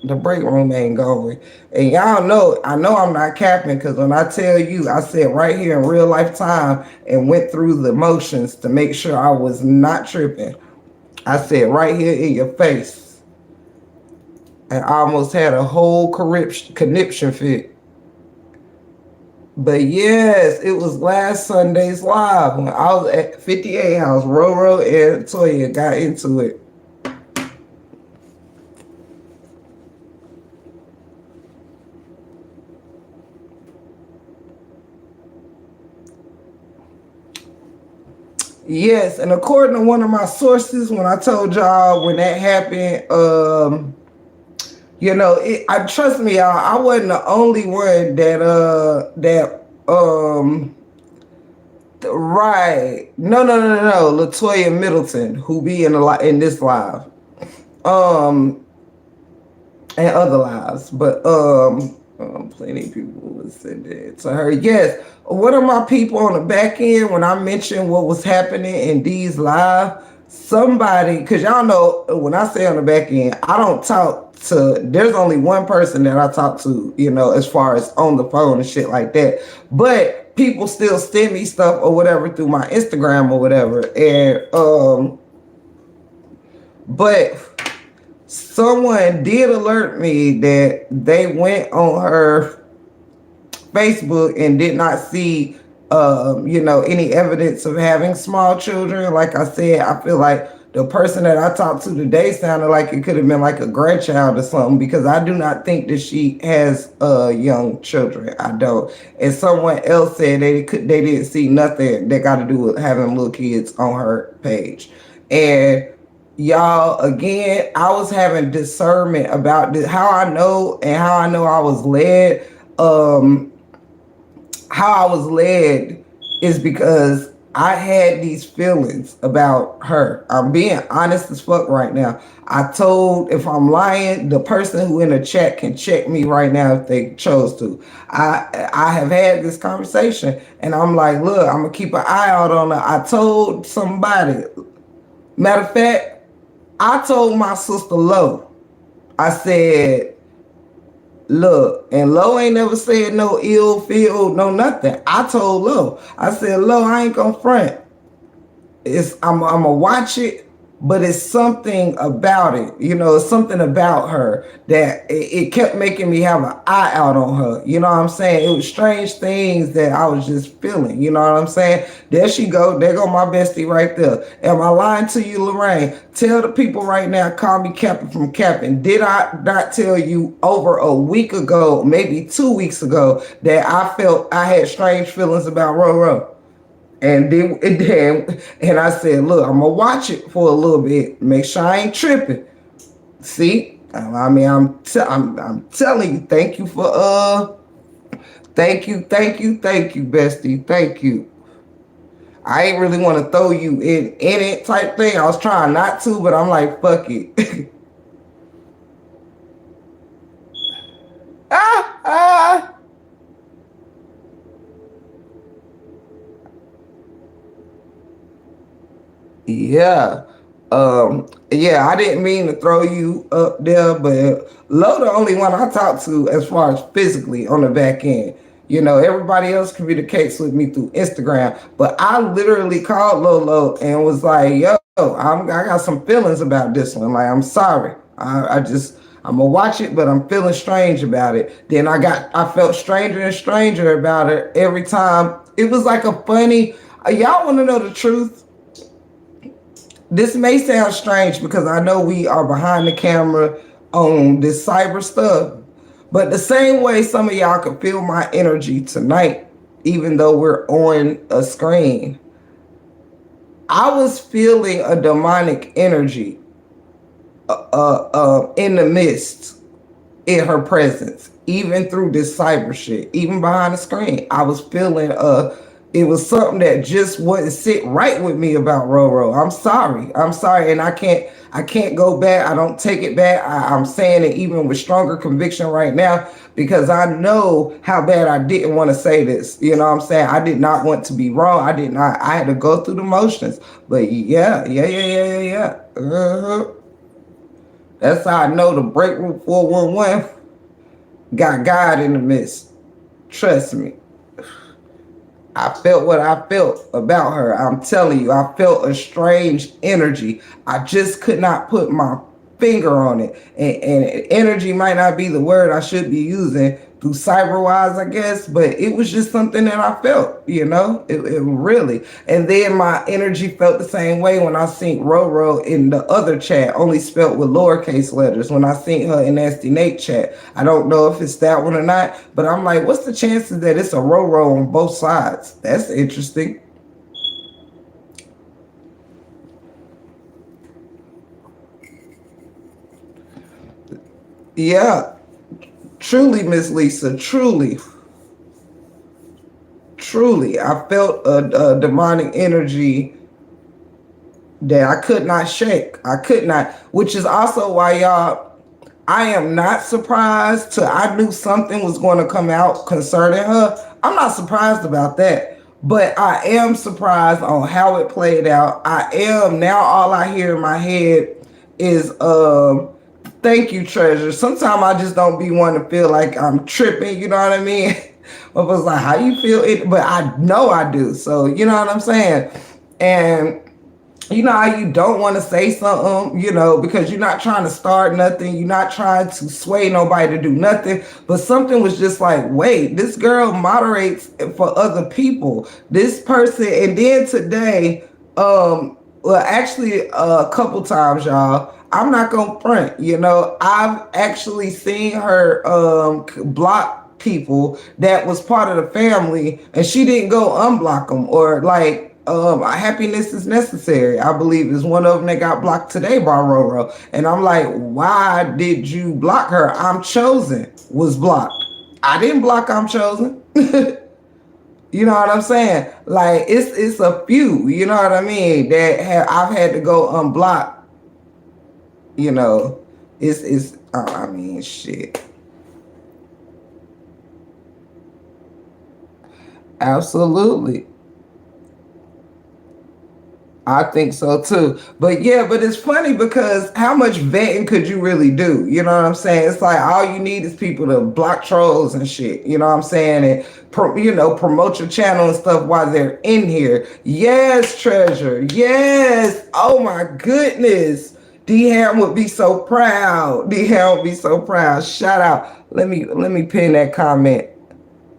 the break room ain't going. And y'all know, I know I'm not capping, because when I tell you, I said right here in real life time and went through the motions to make sure I was not tripping. I said right here in your face. And I almost had a whole conniption fit. But yes, it was last Sunday's live when I was at 58 House. Roro and Toya got into it. Yes, and according to one of my sources, when I told y'all when that happened, I trust me, y'all. I wasn't the only one right. No. LaToya Middleton, who be in this live. um, and other lives, but plenty of people would send it to her. Yes, one of my people on the back end, when I mentioned what was happening in these live, somebody, because y'all know when I say on the back end, I don't talk to, there's only one person that I talk to, you know, as far as on the phone and shit like that. But people still send me stuff or whatever through my Instagram or whatever. And but someone did alert me that they went on her Facebook and did not see, you know, any evidence of having small children. Like I said, I feel like the person that I talked to today sounded like it could have been like a grandchild or something, because I do not think that she has young children. I don't. And someone else said they didn't see nothing that got to do with having little kids on her page. And y'all, again, I was having discernment about this, how I know I was led. How I was led is because I had these feelings about her. I'm being honest as fuck right now. I told, if I'm lying, the person who in the chat can check me right now if they chose to. I have had this conversation and I'm like, look, I'm gonna keep an eye out on her. I told somebody, matter of fact, I told my sister Lo, I said, look, and Lo ain't never said no ill feel, no nothing. I told Lo, I said, Lo, I ain't gonna front. I'm gonna watch it, but it's something about it, you know, it's something about her that it kept making me have an eye out on her. You know what I'm saying? It was strange things that I was just feeling. You know what I'm saying? There she go. There go my bestie right there. Am I lying to you, Lorraine? Tell the people right now, call me Captain from Captain. Did I not tell you over a week ago, maybe 2 weeks ago, that I felt I had strange feelings about Roro? And then I said, look, I'm gonna watch it for a little bit, make sure I ain't tripping. See, I mean, I'm telling you, thank you, bestie, thank you. I ain't really want to throw you in it type thing. I was trying not to, but I'm like, fuck it. ah. Yeah. Yeah, I didn't mean to throw you up there, but Lo the only one I talk to as far as physically on the back end. You know, everybody else communicates with me through Instagram, but I literally called Lolo and was like, yo, I got some feelings about this one. Like, I'm sorry. I'm gonna watch it, but I'm feeling strange about it. Then I felt stranger and stranger about it every time. It was like a funny, y'all want to know the truth? This may sound strange because I know we are behind the camera on this cyber stuff, but the same way some of y'all can feel my energy tonight, even though we're on a screen, I was feeling a demonic energy in the midst, in her presence, even through this cyber shit, even behind the screen. I was feeling it was something that just wouldn't sit right with me about Roro. I'm sorry, and I can't go back. I don't take it back. I'm saying it even with stronger conviction right now, because I know how bad I didn't want to say this. You know what I'm saying? I did not want to be wrong. I had to go through the motions. But yeah. That's how I know the Break Room 411 got God in the midst. Trust me. I felt what I felt about her. I'm telling you, I felt a strange energy. I just could not put my finger on it. And energy might not be the word I should be using through cyber-wise, I guess, but it was just something that I felt, you know? It really. And then my energy felt the same way when I seen Roro in the other chat, only spelt with lowercase letters, when I seen her in Nasty Nate chat. I don't know if it's that one or not, but I'm like, what's the chances that it's a Roro on both sides? That's interesting. Yeah. Truly, Miss Lisa, truly, I felt a demonic energy that I could not shake. I could not, which is also why y'all, I am not surprised to I knew something was going to come out concerning her. I'm not surprised about that. But I am surprised on how it played out. I am now all I hear in my head is thank you, treasure. Sometimes I just don't be wanting to feel like I'm tripping, you know what I mean? But was like, how you feel it? But I know I do. So you know what I'm saying? And you know how you don't want to say something, you know, because you're not trying to start nothing, you're not trying to sway nobody to do nothing, but something was just like, wait, this girl moderates for other people, this person. And then today, well, actually a couple times, y'all, I'm not gonna front, you know, I've actually seen her block people that was part of the family, and she didn't go unblock them, or like happiness is necessary, I believe, is one of them that got blocked today by Roro. And I'm like, why did you block her? I'm chosen was blocked. I didn't block I'm chosen. You know what I'm saying? Like it's a few, you know what I mean, that I've had to go unblock, you know. It's I mean shit. Absolutely. I think so too. But yeah, but it's funny because how much vetting could you really do? You know what I'm saying? It's like all you need is people to block trolls and shit. You know what I'm saying? And you know, promote your channel and stuff while they're in here. Yes, treasure. Yes. Oh my goodness. D Ham would be so proud. D Ham would be so proud. Shout out. Let me pin that comment.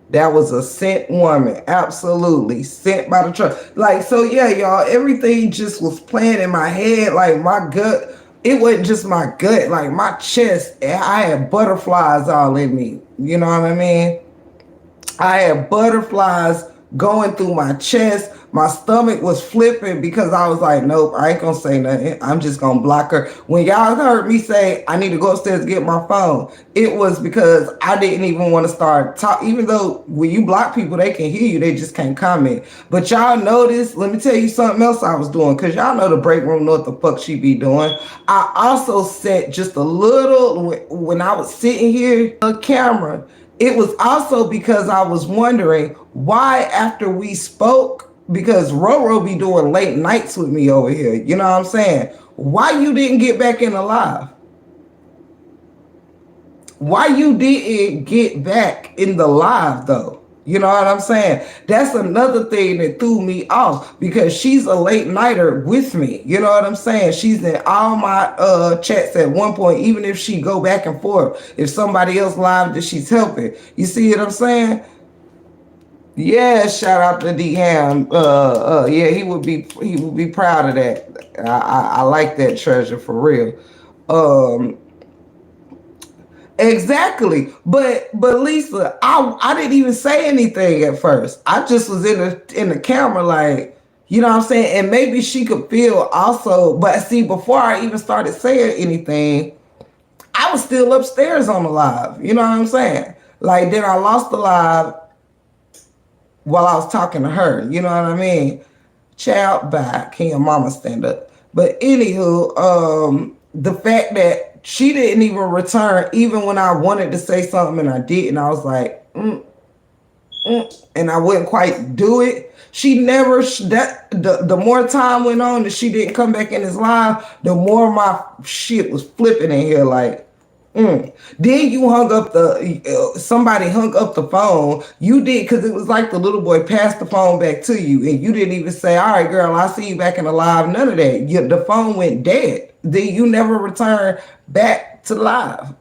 That was a sent woman. Absolutely. Sent by the truck. Like, so yeah, y'all, everything just was playing in my head. Like my gut, it wasn't just my gut, like my chest. I had butterflies all in me. You know what I mean? I had butterflies going through my chest. My stomach was flipping because I was like, nope, I ain't gonna say nothing. I'm just gonna block her. When y'all heard me say I need to go upstairs to get my phone, it was because I didn't even want to start talk. Even though when you block people, they can hear you, they just can't comment. But y'all notice, let me tell you something else I was doing, because y'all know the break room know what the fuck she be doing. I also set just a little, when I was sitting here, a camera. It was also because I was wondering why after we spoke, because Roro be doing late nights with me over here. You know what I'm saying? Why you didn't get back in the live? Why you didn't get back in the live though? You know what I'm saying? That's another thing that threw me off, because she's a late nighter with me. You know what I'm saying? She's in all my chats at one point, even if she go back and forth. If somebody else live that she's helping. You see what I'm saying? Yeah, shout out to D Ham. Yeah, he would be proud of that. I like that, treasure, for real. Um Exactly. But Lisa, I didn't even say anything at first. I just was in the camera, like, you know what I'm saying? And maybe she could feel also, but see, before I even started saying anything, I was still upstairs on the live. You know what I'm saying? Like, then I lost the live while I was talking to her. You know what I mean? Child back. Can your mama stand up? But anywho, the fact that she didn't even return, even when I wanted to say something and I didn't, I was like, and I wouldn't quite do it. She never, the more time went on that she didn't come back in this live, the more my shit was flipping in here, like, Then you hung up somebody hung up the phone. You did, because it was like the little boy passed the phone back to you, and you didn't even say, all right, girl, I'll see you back in the live. None of that. The phone went dead. Then you never returned back to live.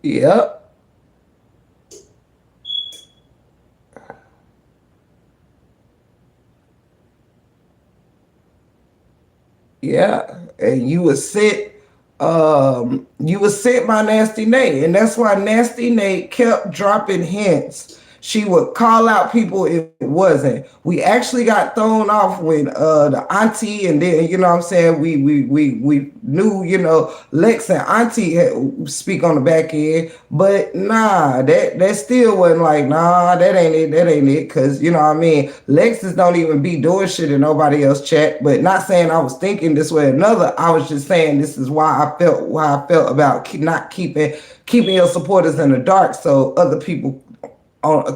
Yep. Yeah, and you was sent by Nasty Nate, and that's why Nasty Nate kept dropping hints, She would call out people it wasn't. We actually got thrown off when the auntie, and then you know what I'm saying, we knew, you know, Lex and auntie had speak on the back end, but nah, that still wasn't like, nah, that ain't it, cause you know what I mean, Lexus don't even be doing shit in nobody else chat. But not saying I was thinking this way or another, I was just saying this is why I felt about not keeping your supporters in the dark, so other people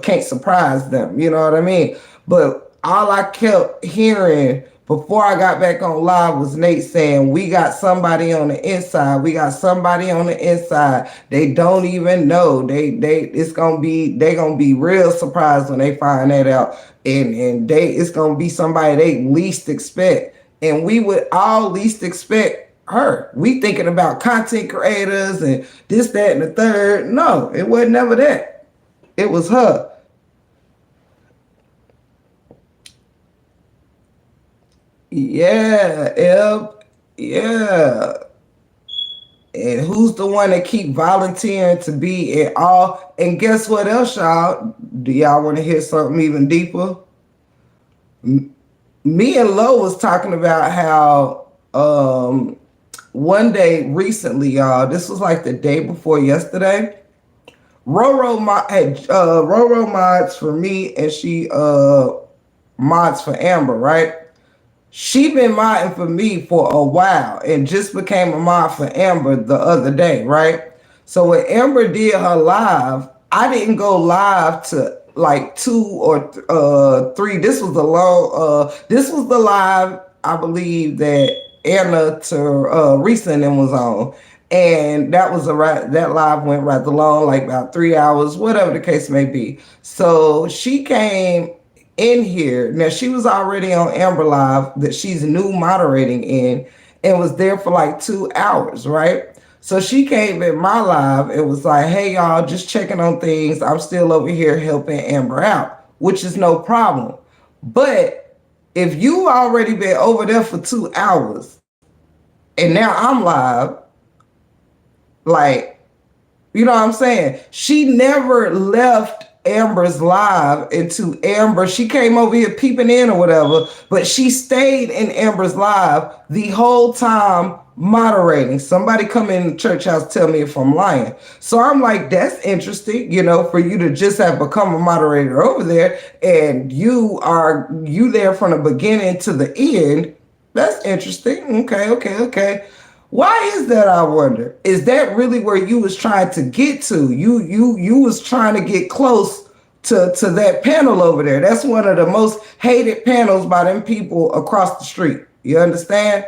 can't surprise them. You know what I mean? But all I kept hearing before I got back on live was Nate saying, we got somebody on the inside. We got somebody on the inside. They don't even know. They gonna be real surprised when they find that out. And it's gonna be somebody they least expect. And we would all least expect her. We thinking about content creators and this, that, and the third. No, it wasn't never that. It was her. Yeah, yeah. And who's the one that keep volunteering to be at all? And guess what else, y'all? Do y'all want to hear something even deeper? Me and Lo was talking about how one day recently, y'all, this was like the day before yesterday, Roro mods for me, and she mods for Amber, right? She been modding for me for a while and just became a mod for Amber the other day, right? So when Amber did her live, I didn't go live to like 2 or 3. This was the live, I believe, that Anna to Risa and them was on. And that live went rather long, like about 3 hours, whatever the case may be. So she came in here. Now she was already on Amber Live that she's new moderating in, and was there for like 2 hours, right? So she came in my live and was like, hey y'all, just checking on things. I'm still over here helping Amber out, which is no problem. But if you already been over there for 2 hours and now I'm live, like, you know what I'm saying? She never left Amber's live into Amber. She came over here peeping in or whatever, but she stayed in Amber's live the whole time moderating. Somebody come in the church house, tell me if I'm lying. So I'm like, that's interesting, you know, for you to just have become a moderator over there and you there from the beginning to the end. That's interesting. Okay. Why is that, I wonder? Is that really where you was trying to get to? You was trying to get close to that panel over there. That's one of the most hated panels by them people across the street. You understand?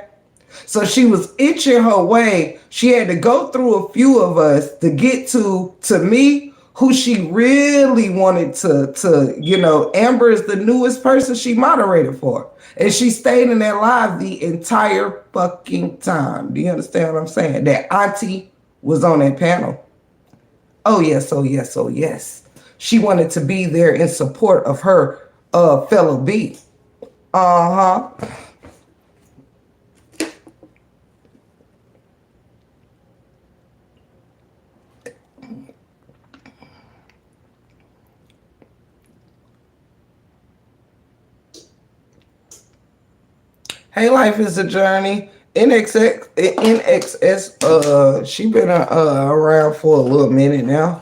So she was itching her way. She had to go through a few of us to get to me, who she really wanted to, you know, Amber is the newest person she moderated for. And she stayed in that live the entire fucking time. Do you understand what I'm saying? That auntie was on that panel. Oh yes. She wanted to be there in support of her fellow B. Uh-huh. Hey, life is a journey. NXS, she been around for a little minute now.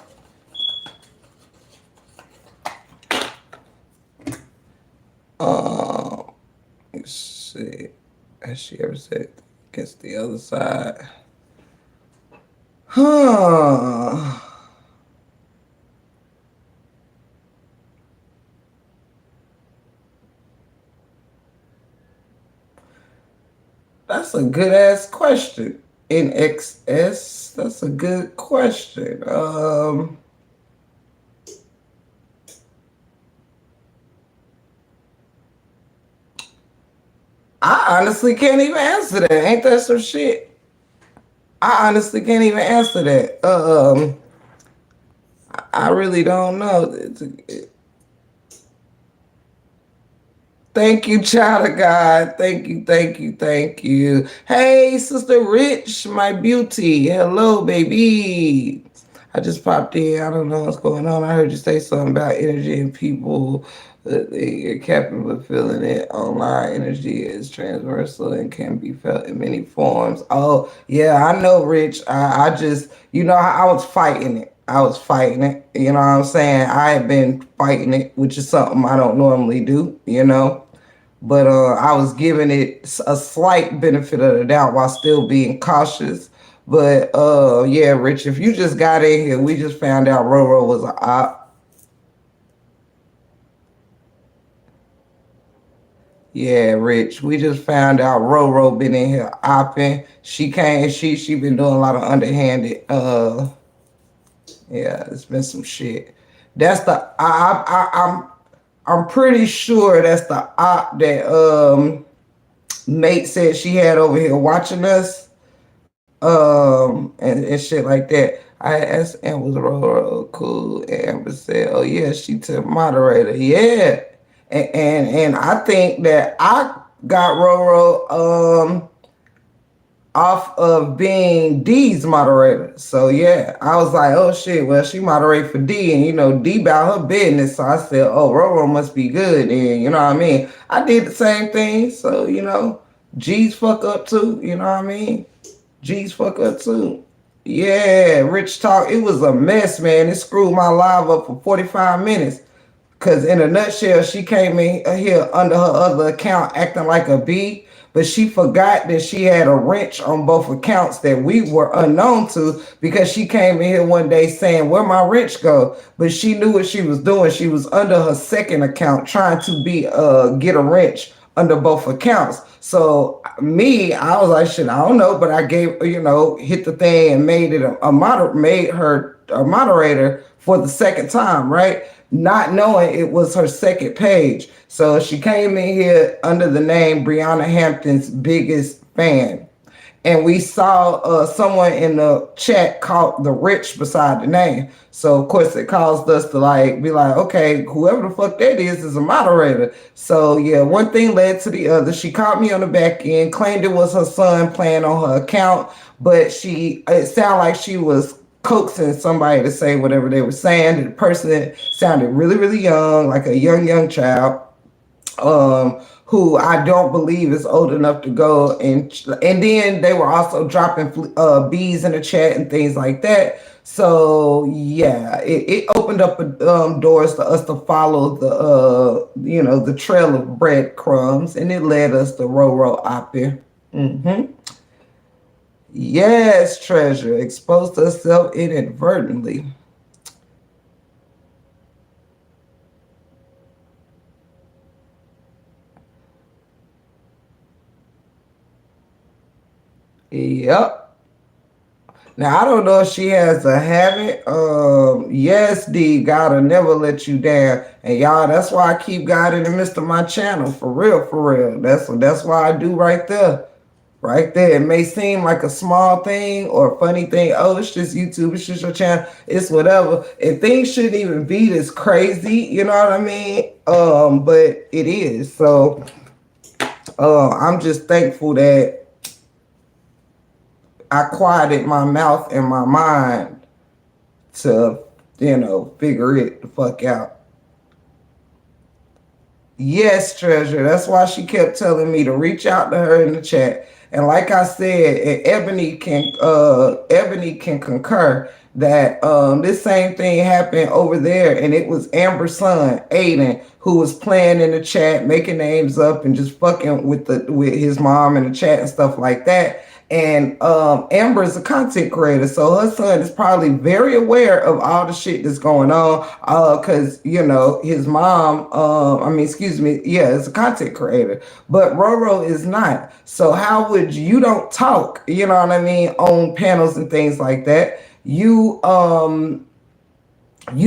Let's see. Has she ever said against the other side? Huh. That's a good ass question. NXS, that's a good question. I honestly can't even answer that. Ain't that some shit? I honestly can't even answer that. I really don't know. Thank you, child of God. Thank you. Hey, Sister Rich, my beauty. Hello, baby. I just popped in. I don't know what's going on. I heard you say something about energy and people. You're capable of feeling it. Online energy is transversal and can be felt in many forms. Oh, yeah, I know, Rich. I just, I was fighting it. I was fighting it. You know what I'm saying? I had been fighting it, which is something I don't normally do. But I was giving it a slight benefit of the doubt while still being cautious. But yeah, Rich, if you just got in here, we just found out Roro was a op. Yeah, Rich, we just found out Roro been in here opping. She came, she been doing a lot of underhanded. Yeah, it's been some shit. That's the I'm pretty sure that's the op that Nate said she had over here watching us. And shit like that. I asked Amber was Roro cool, and Amber said, "Oh yeah, she took moderator, yeah." And I think that I got Roro off of being D's moderator. So yeah, I was like, oh shit, well she moderate for D, and D about her business. So I said, oh, Roro must be good, and you know what I mean. I did the same thing, so G's fuck up too, you know what I mean. G's fuck up too. Yeah, Rich Talk. It was a mess, man. It screwed my live up for 45 minutes. Cause in a nutshell, she came in here under her other account acting like a B, but she forgot that she had a wrench on both accounts that we were unknown to, because she came in here one day saying, where my wrench go? But she knew what she was doing. She was under her second account trying to get a wrench under both accounts. So I was like, shit, I don't know, but I gave, hit the thing and made her a moderator for the second time, right? Not knowing it was her second page. So she came in here under the name Brianna Hampton's biggest fan. And we saw someone in the chat called the Rich beside the name. So of course it caused us to be like, okay, whoever the fuck that is a moderator. So yeah, one thing led to the other. She caught me on the back end, claimed it was her son playing on her account, but it sounded like she was coaxing somebody to say whatever they were saying. The person sounded really, really young, like a young child. Who I don't believe is old enough to go, and then they were also dropping bees in the chat and things like that. So yeah, it opened up doors for us to follow the trail of breadcrumbs, and it led us to Roro Oppie. Yes, Treasure exposed herself inadvertently. Yep. Now I don't know if she has a habit. Yes, D, God'll never let you down. And y'all, that's why I keep God in the midst of my channel. For real, for real. That's why I do right there. Right there. It may seem like a small thing or a funny thing. Oh, it's just YouTube, it's just your channel, it's whatever. And things shouldn't even be this crazy, you know what I mean? But it is. So I'm just thankful that I quieted my mouth and my mind to, figure it the fuck out. Yes, Treasure. That's why she kept telling me to reach out to her in the chat. And like I said, Ebony can concur that this same thing happened over there, and it was Amber's son, Aiden, who was playing in the chat, making names up and just fucking with his mom in the chat and stuff like that. And Amber is a content creator, so her son is probably very aware of all the shit that's going on. Cause his mom, is a content creator, but Roro is not. So how would you don't talk? You know what I mean, on panels and things like that. You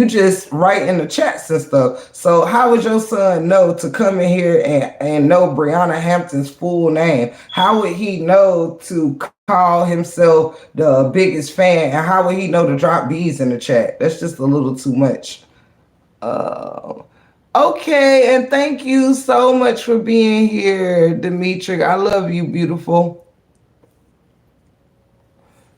just write in the chats and stuff. So how would your son know to come in here and know Brianna Hampton's full name? How would he know to call himself the biggest fan? And how would he know to drop bees in the chat? That's just a little too much. Okay, and thank you so much for being here, Dimitri. I love you, beautiful.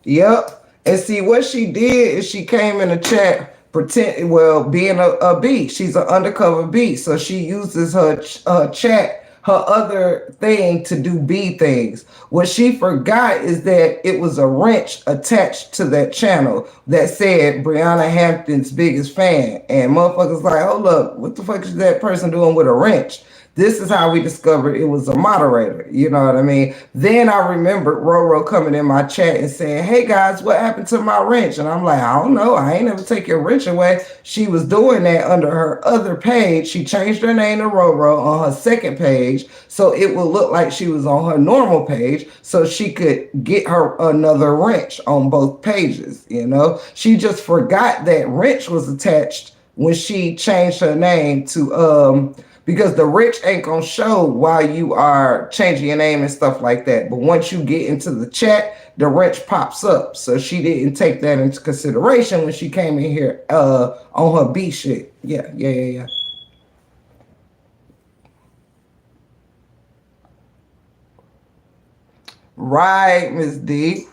Yep. And see what she did is she came in the chat being a B. She's an undercover B. So she uses her chat, her other thing to do B things. What she forgot is that it was a wrench attached to that channel that said Brianna Hampton's biggest fan. And motherfuckers like, hold up, what the fuck is that person doing with a wrench? This is how we discovered it was a moderator. You know what I mean? Then I remembered Roro coming in my chat and saying, hey guys, what happened to my wrench? And I'm like, I don't know. I ain't never take your wrench away. She was doing that under her other page. She changed her name to Roro on her second page so it would look like she was on her normal page so she could get her another wrench on both pages. You know, she just forgot that wrench was attached when she changed her name to because the wrench ain't gonna show while you are changing your name and stuff like that. But once you get into the chat, the wrench pops up. So she didn't take that into consideration when she came in here on her B shit. Yeah. Right, Miss D.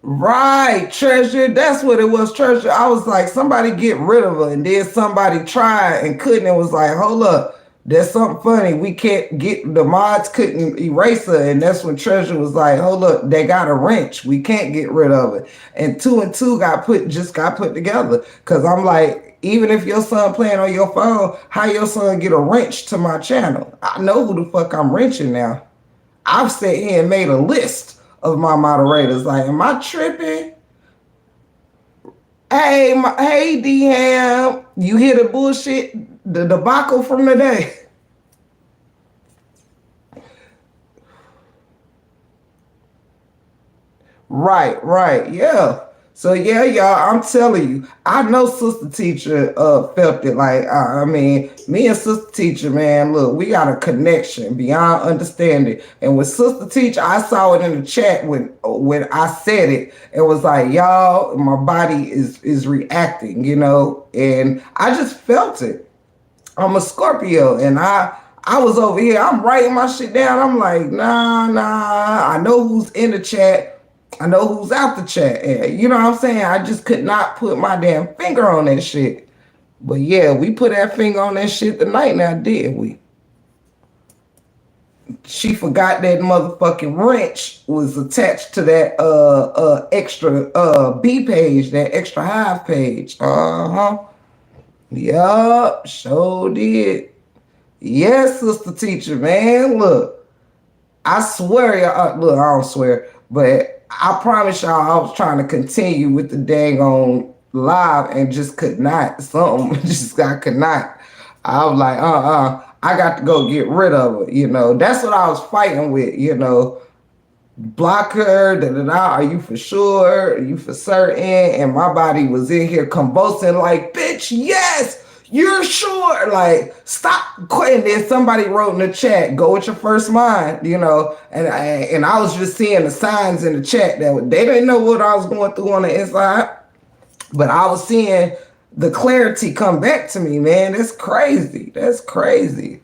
Right, Treasure. That's what it was, Treasure. I was like, somebody get rid of her. And then somebody tried and couldn't. And was like, hold up. There's something funny. We can't get the mods couldn't erase her. And that's when Treasure was like, hold up, they got a wrench. We can't get rid of it. And 2 and 2 got put together. Cause I'm like, even if your son playing on your phone, how your son get a wrench to my channel? I know who the fuck I'm wrenching now. I've sat here and made a list of my moderators. Like, am I tripping? Hey, D-Ham, you hear the bullshit, the debacle from today? Right, yeah. So yeah, y'all, I'm telling you, I know Sister Teacher felt it. Like, I mean, me and Sister Teacher, man, look, we got a connection beyond understanding. And with Sister Teacher, I saw it in the chat when I said it. It was like, y'all, my body is reacting, you know, and I just felt it. I'm a Scorpio, and I was over here, I'm writing my shit down. I'm like, nah, I know who's in the chat. I know who's out the chat. You know what I'm saying? I just could not put my damn finger on that shit. But yeah, we put that finger on that shit tonight now, did we? She forgot that motherfucking wrench was attached to that extra B page, that extra hive page. Yup, sure did. Yes, Sister Teacher, man. Look, I swear, look, I don't swear, but I promise y'all I was trying to continue with the dang on live and just could not. Something just I could not. I was like, I got to go get rid of it. You know, that's what I was fighting with, you know. Block her, are you for sure? Are you for certain? And my body was in here convulsing like, bitch, yes! You're sure? Like, stop quitting. Then somebody wrote in the chat, go with your first mind, you know. And I was just seeing the signs in the chat that they didn't know what I was going through on the inside. But I was seeing the clarity come back to me, man. That's crazy. That's crazy.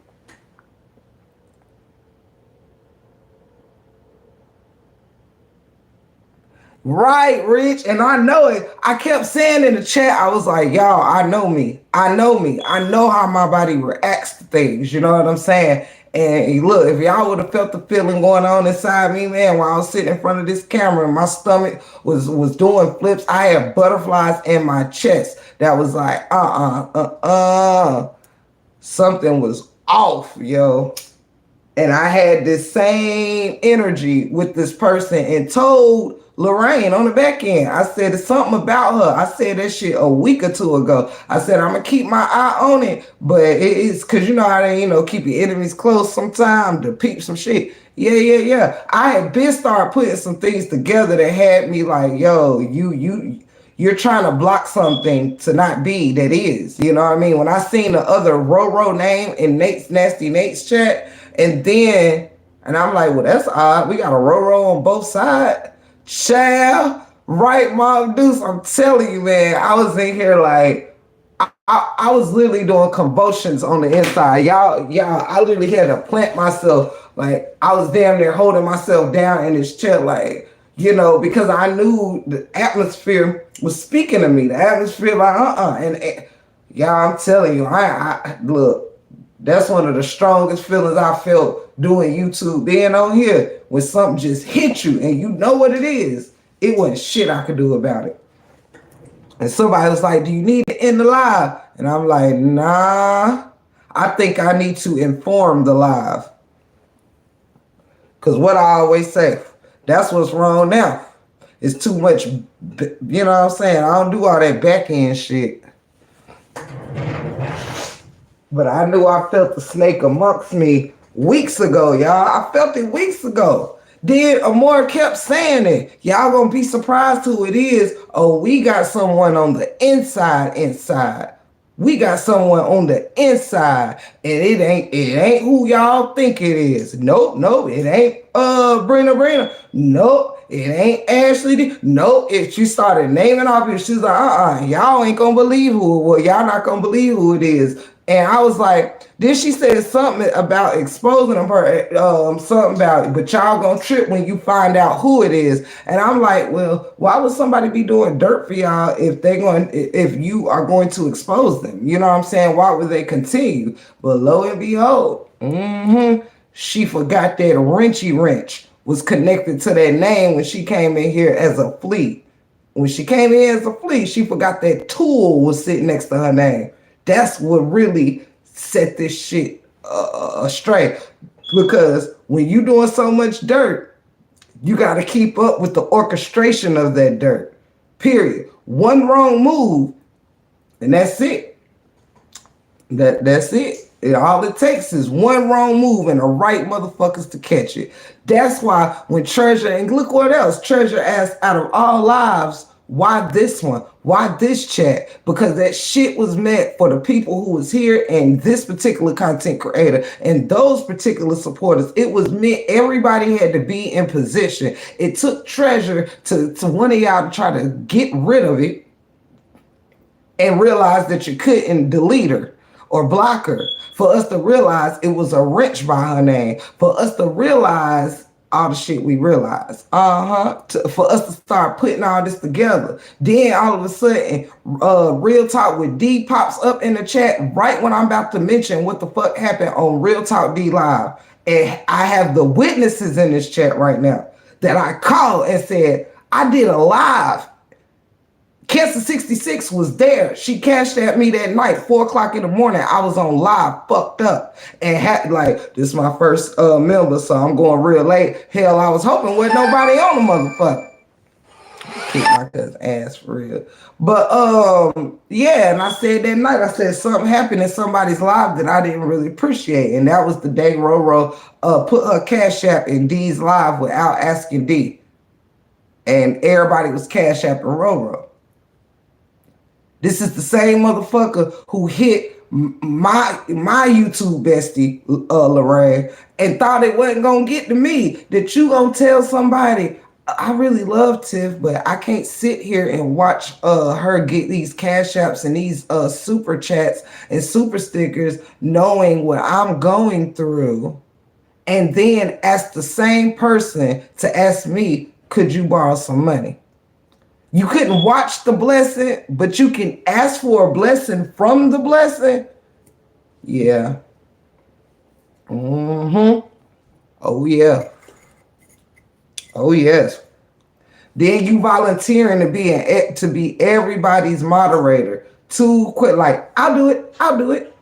Right, Rich, and I know it. I kept saying in the chat, I was like, y'all, I know me. I know how my body reacts to things. You know what I'm saying? And look, if y'all would have felt the feeling going on inside me, man, while I was sitting in front of this camera and my stomach was doing flips, I had butterflies in my chest. That was like, something was off, yo. And I had this same energy with this person and told Lorraine on the back end. I said, it's something about her. I said that shit a week or two ago. I said, I'm going to keep my eye on it. But it's because you know how they, keep your enemies close sometime to peep some shit. Yeah. I had been started putting some things together that had me like, yo, you're trying to block something to not be that is. You know what I mean? When I seen the other Roro name in Nasty Nate's chat, and I'm like, well, that's odd. We got a Roro on both sides. Child, right, Mom Deuce, I'm telling you, man, I was in here like, I was literally doing convulsions on the inside. Y'all, I literally had to plant myself. Like I was damn near holding myself down in this chair, like, because I knew the atmosphere was speaking to me. The atmosphere, like, and y'all, I'm telling you, I look. That's one of the strongest feelings I felt doing YouTube, being on here when something just hit you and you know what it is. It wasn't shit I could do about it. And somebody was like, "Do you need to end the live?" And I'm like, "Nah, I think I need to inform the live." Because what I always say, that's what's wrong now. It's too much, you know what I'm saying? I don't do all that back end shit. But I knew I felt the snake amongst me weeks ago, y'all. I felt it weeks ago. Then Amor kept saying it. Y'all gonna be surprised who it is. Oh, we got someone on the inside. We got someone on the inside. And it ain't who y'all think it is. Nope, it ain't Brina. Nope, it ain't Ashley. Nope. If she started naming off it, she's like, y'all ain't gonna believe who it was. Y'all not gonna believe who it is. And I was like, then she said something about exposing them, something about, but y'all gonna trip when you find out who it is. And I'm like, well, why would somebody be doing dirt for y'all if you are going to expose them? You know what I'm saying? Why would they continue? But lo and behold, she forgot that Wrenchy Wrench was connected to that name when she came in here as a flea. When she came in as a flea, she forgot that tool was sitting next to her name. That's what really set this shit straight. Because when you doing so much dirt, you got to keep up with the orchestration of that dirt. Period. One wrong move, and that's it. That's it. All it takes is one wrong move and the right motherfuckers to catch it. That's why when Treasure, and look what else, Treasure asked, out of all lives, why this one? Why this chat? Because that shit was meant for the people who was here and this particular content creator and those particular supporters. It was meant everybody had to be in position. It took Treasure to one of y'all to try to get rid of it and realize that you couldn't delete her or block her. For us to realize it was a wrench by her name. For us to realize all the shit we realized. For us to start putting all this together. Then all of a sudden, Real Talk with D pops up in the chat right when I'm about to mention what the fuck happened on Real Talk D Live. And I have the witnesses in this chat right now that I called and said, I did a live. Cancer 66 was there. She cashed at me that night, 4 o'clock in the morning. I was on live, fucked up, and had like, this is my first member, so I'm going real late. Hell, I was hoping with nobody on the motherfucker. Kick my cousin's ass for real. But yeah, and I said that night, I said something happened in somebody's live that I didn't really appreciate, and that was the day Roro put her cash app in D's live without asking D, and everybody was cash apping Roro. This is the same motherfucker who hit my YouTube bestie, Lorraine, and thought it wasn't gonna get to me. That you gonna tell somebody, I really love Tiff, but I can't sit here and watch her get these cash apps and these super chats and super stickers knowing what I'm going through, and then ask the same person to ask me, could you borrow some money? You couldn't watch the blessing, but you can ask for a blessing from the blessing. Yeah. Oh yeah. Oh yes. Then you volunteering to be everybody's moderator. Too quick, like I'll do it.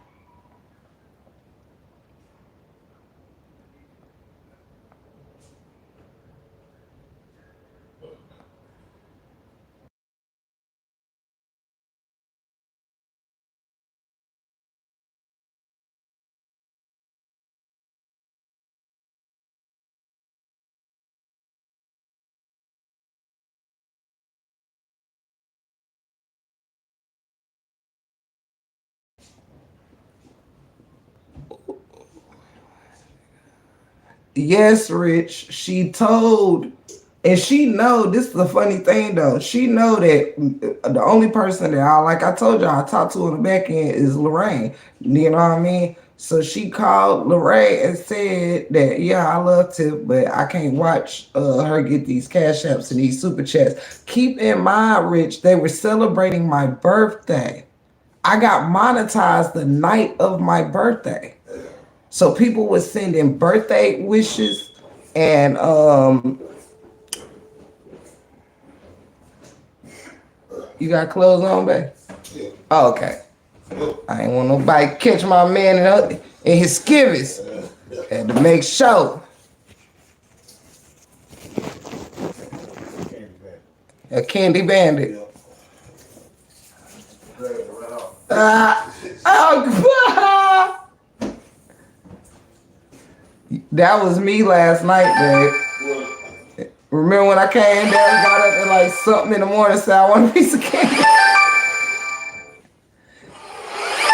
Yes, Rich. She told And she know, this is the funny thing though, she know that the only person that like I told y'all, I talked to on the back end is Lorraine. You know what I mean? So she called Lorraine and said that, yeah, I love Tiff, but I can't watch her get these cash apps and these super chats. Keep in mind, Rich, they were celebrating my birthday. I got monetized the night of my birthday. So people were sending birthday wishes and you got clothes on, babe? Yeah. Oh, okay. I ain't want nobody catch my man in his skivvies. Had to make sure. A candy bandit. Oh, that was me last night, babe. Remember when I came down and got up at like something in the morning, said I want a piece of candy?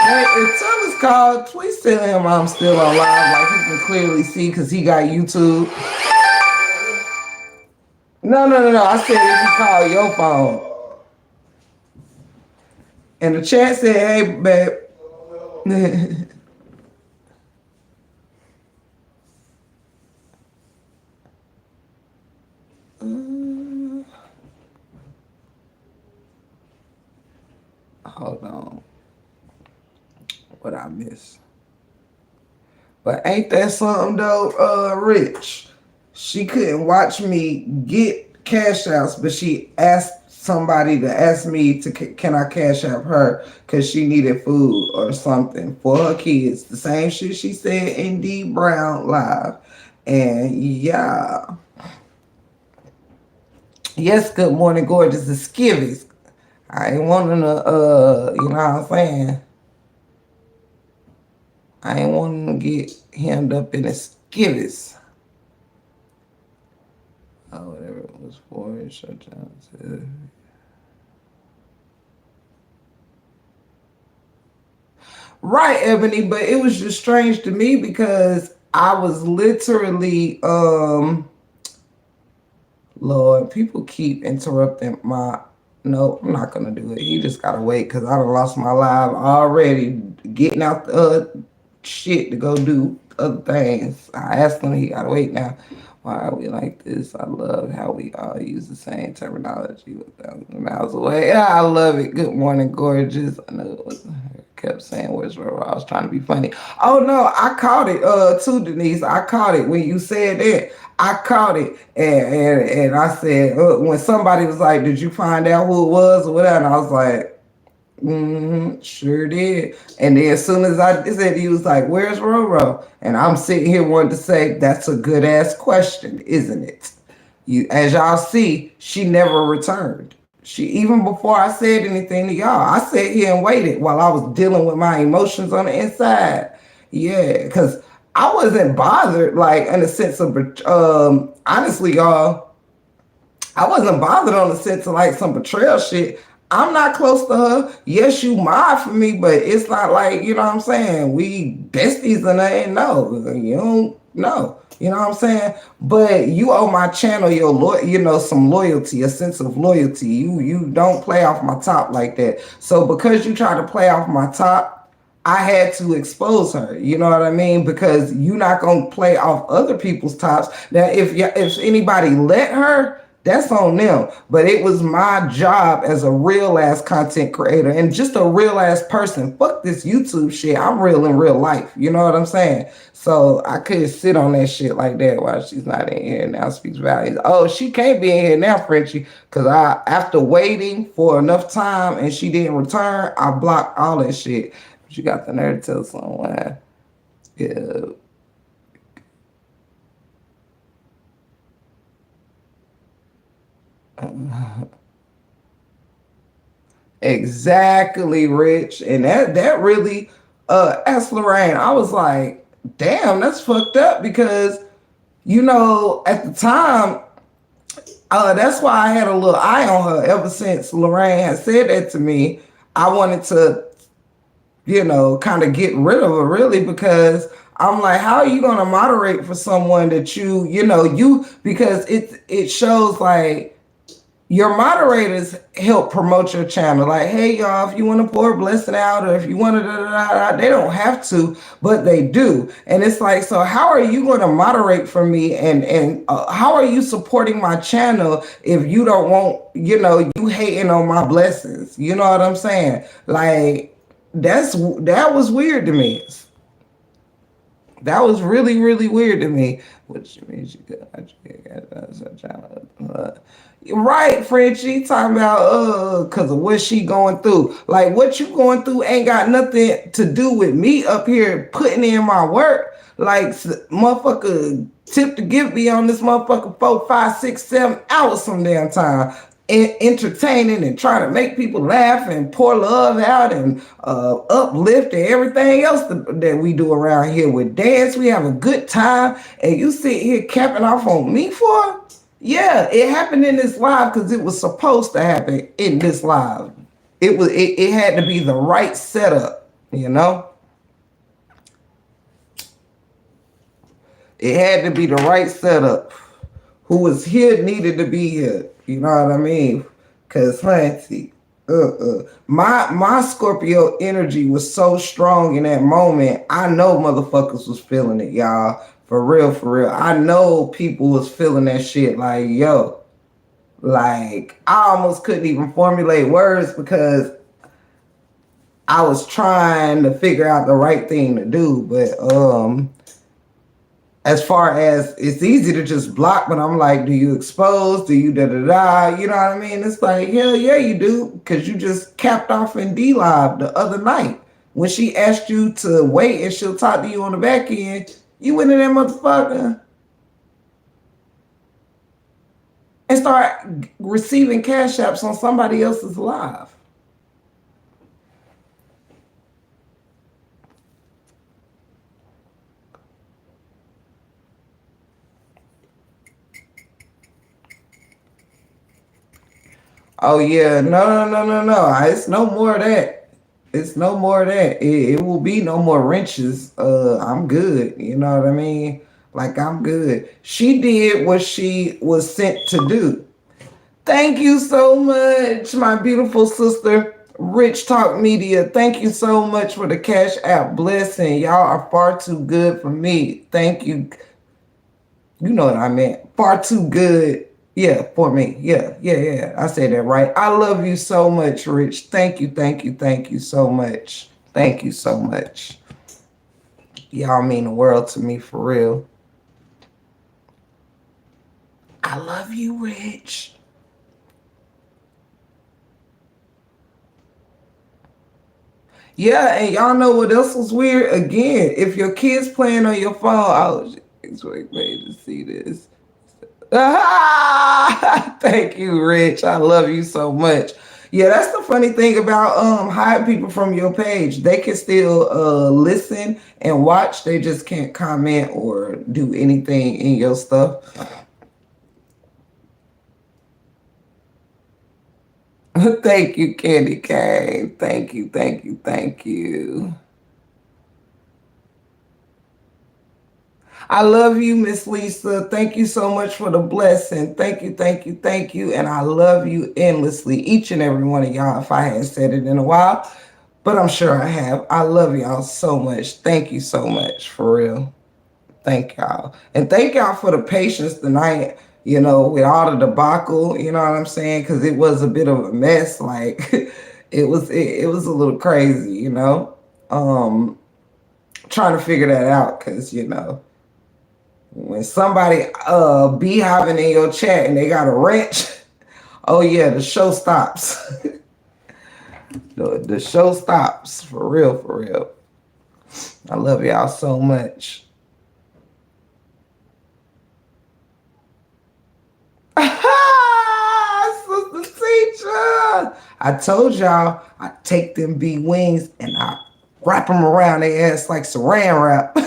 Hey, if Thomas called, please tell him I'm still on live, like he can clearly see because he got YouTube. No. I said if he called your phone. And the chat said, hey, babe. Hold on. What I miss? But ain't that something though, Rich? She couldn't watch me get cash outs, but she asked somebody to ask me to can I cash out her because she needed food or something for her kids. The same shit she said in D Brown live. And yeah. Yes, good morning, gorgeous. The skivvies. I ain't wanting to, you know what I'm saying? I ain't wanting to get hemmed up in the skivvies. Oh, whatever it was for, it shut down. Right, Ebony, but it was just strange to me because I was literally, Lord, people keep interrupting my, no, I'm not going to do it. You just got to wait because I done lost my live already getting out the shit to go do other things. I asked him, he got to wait now. Why are we like this? I love how we all use the same terminology 1,000 miles away. Yeah, I love it. Good morning, gorgeous. I know it was, I kept saying where's Roro. I was trying to be funny. Oh no, I caught it too, Denise. I caught it when you said that. I caught it and I said when somebody was like, did you find out who it was or whatever? And I was like, sure did. And then as soon as I said, he was like, where's Roro? And I'm sitting here wanting to say, that's a good ass question, isn't it? As y'all see, she never returned. She, even before I said anything to y'all, I sat here and waited while I was dealing with my emotions on the inside. Yeah, because I wasn't bothered, like in the sense of, honestly, y'all, I wasn't bothered on the sense of like some betrayal shit. I'm not close to her. Yes, you mad for me, but it's not like, you know what I'm saying? We besties and nothing. No, you don't know. You know what I'm saying? But you owe my channel your some loyalty, a sense of loyalty. You don't play off my top like that. So because you try to play off my top, I had to expose her. You know what I mean? Because you're not gonna play off other people's tops. Now, if anybody let her, that's on them. But it was my job as a real ass content creator and just a real ass person. Fuck this YouTube shit. I'm real in real life. You know what I'm saying? So I couldn't sit on that shit like that while she's not in here now. Speaks values. Oh, she can't be in here now, Frenchie. Because after waiting for enough time and she didn't return, I blocked all that shit. But you got the nerve to tell someone. Yeah. Exactly, Rich. And that really asked Lorraine. I was like, damn, that's fucked up because, you know, at the time, that's why I had a little eye on her ever since Lorraine had said that to me. I wanted to kind of get rid of her really because I'm like, how are you gonna moderate for someone that because it shows like your moderators help promote your channel. Like, hey y'all, if you want to pour a blessing out or if you want to, they don't have to, but they do. And it's like, so how are you going to moderate for me and how are you supporting my channel if you don't want, you hating on my blessings? You know what I'm saying? Like, that was weird to me. That was really, really weird to me. Which means you could right, Frenchie, talking about because of what she going through. Like what you going through ain't got nothing to do with me up here putting in my work. Like motherfucker tip to give me on this motherfucker 4, 5, 6, 7 hours some damn time. Entertaining and trying to make people laugh and pour love out and uplift and everything else that we do around here with dance. We have a good time and you sit here capping off on me for? Yeah, it happened in this live because it was supposed to happen in this live. It had to be the right setup, It had to be the right setup. Who was here needed to be here. You know what I mean? Cause honey, my Scorpio energy was so strong in that moment. I know motherfuckers was feeling it, y'all. For real, for real. I know people was feeling that shit. Like, yo, like I almost couldn't even formulate words because I was trying to figure out the right thing to do. But as far as it's easy to just block, but I'm like, do you expose? Do you da-da-da? You know what I mean? It's like, hell yeah, you do. Because you just capped off in D-Live the other night. When she asked you to wait and she'll talk to you on the back end, you went in that motherfucker and start receiving cash apps on somebody else's live. Oh yeah, no. It's no more of that. It's no more of that. It will be no more wrenches. I'm good. You know what I mean? Like I'm good. She did what she was sent to do. Thank you so much, my beautiful sister, Rich Talk Media. Thank you so much for the Cash App blessing. Y'all are far too good for me. Thank you. You know what I meant. Far too good. Yeah, for me. Yeah. I said that right. I love you so much, Rich. Thank you so much. Thank you so much. Y'all mean the world to me for real. I love you, Rich. Yeah, and y'all know what else was weird? Again, if your kid's playing on your phone, I was just waiting to see this. Thank you, Rich. I love you so much. Yeah, that's the funny thing about hiding people from your page. They can still listen and watch. They just can't comment or do anything in your stuff. Thank you, Candy Cane. Thank you. I love you, Miss Lisa. Thank you so much for the blessing. Thank you. And I love you endlessly, each and every one of y'all, if I hadn't said it in a while. But I'm sure I have. I love y'all so much. Thank you so much, for real. Thank y'all. And thank y'all for the patience tonight, with all the debacle, you know what I'm saying? Because it was a bit of a mess. Like, it was a little crazy, trying to figure that out because, when somebody beehiving in your chat and they got a wrench, oh yeah, the show stops. the show stops, for real. I love y'all so much. Sister Teacher, I told y'all I take them bee wings and I wrap them around their ass like saran wrap.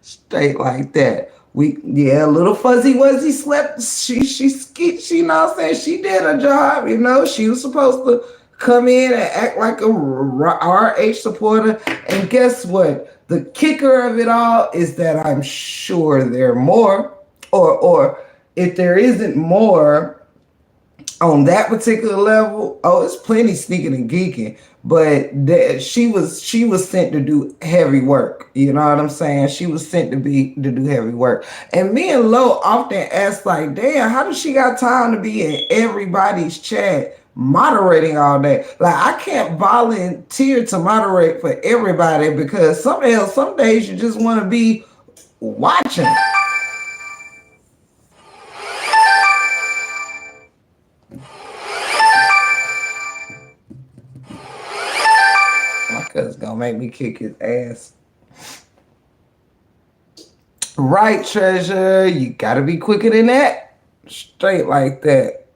Straight like that. Little Fuzzy Wuzzy slept. She you know what I'm saying? She did her job, She was supposed to come in and act like a RH supporter. And guess what? The kicker of it all is that I'm sure there are more, or if there isn't more, on that particular level, oh, it's plenty sneaking and geeking. But she was sent to do heavy work. You know what I'm saying? She was sent to do heavy work. And me and Lo often ask, like, damn, how does she got time to be in everybody's chat moderating all day? Like, I can't volunteer to moderate for everybody because some days you just want to be watching. My cousin's gonna make me kick his ass. Right, treasure. You gotta be quicker than that. Straight like that.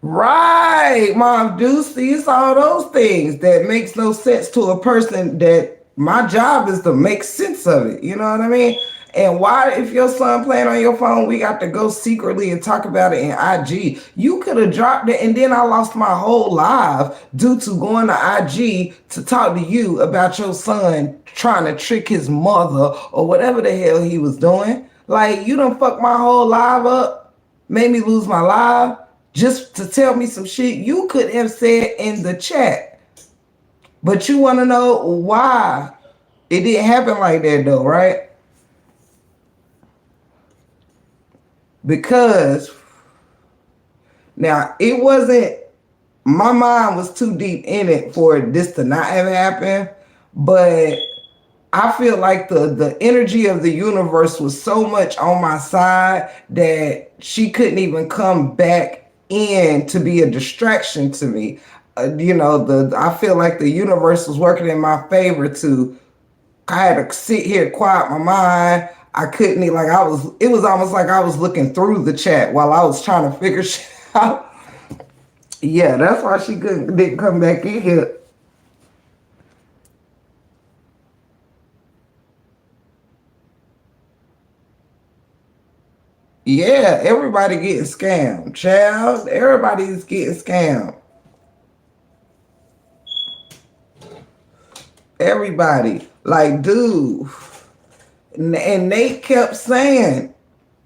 Right, Mom Deucey. It's all those things that makes no sense to a person that my job is to make sense of it. You know what I mean? And why, if your son playing on your phone, we got to go secretly and talk about it in IG. You could have dropped it, and then I lost my whole life due to going to IG to talk to you about your son trying to trick his mother or whatever the hell he was doing. Like, you done fucked my whole life up, made me lose my life just to tell me some shit you could have said in the chat. But you want to know why it didn't happen like that, though, right? Because now it wasn't, my mind was too deep in it for this to not have happened, but I feel like the energy of the universe was so much on my side that she couldn't even come back in to be a distraction to me. I feel like the universe was working in my favor to. I had to sit here, quiet my mind. I couldn't like I was. It was almost like I was looking through the chat while I was trying to figure shit out. Yeah, that's why she didn't come back in here. Yeah, everybody getting scammed, child. Everybody's getting scammed. Everybody. Like, dude. And Nate kept saying,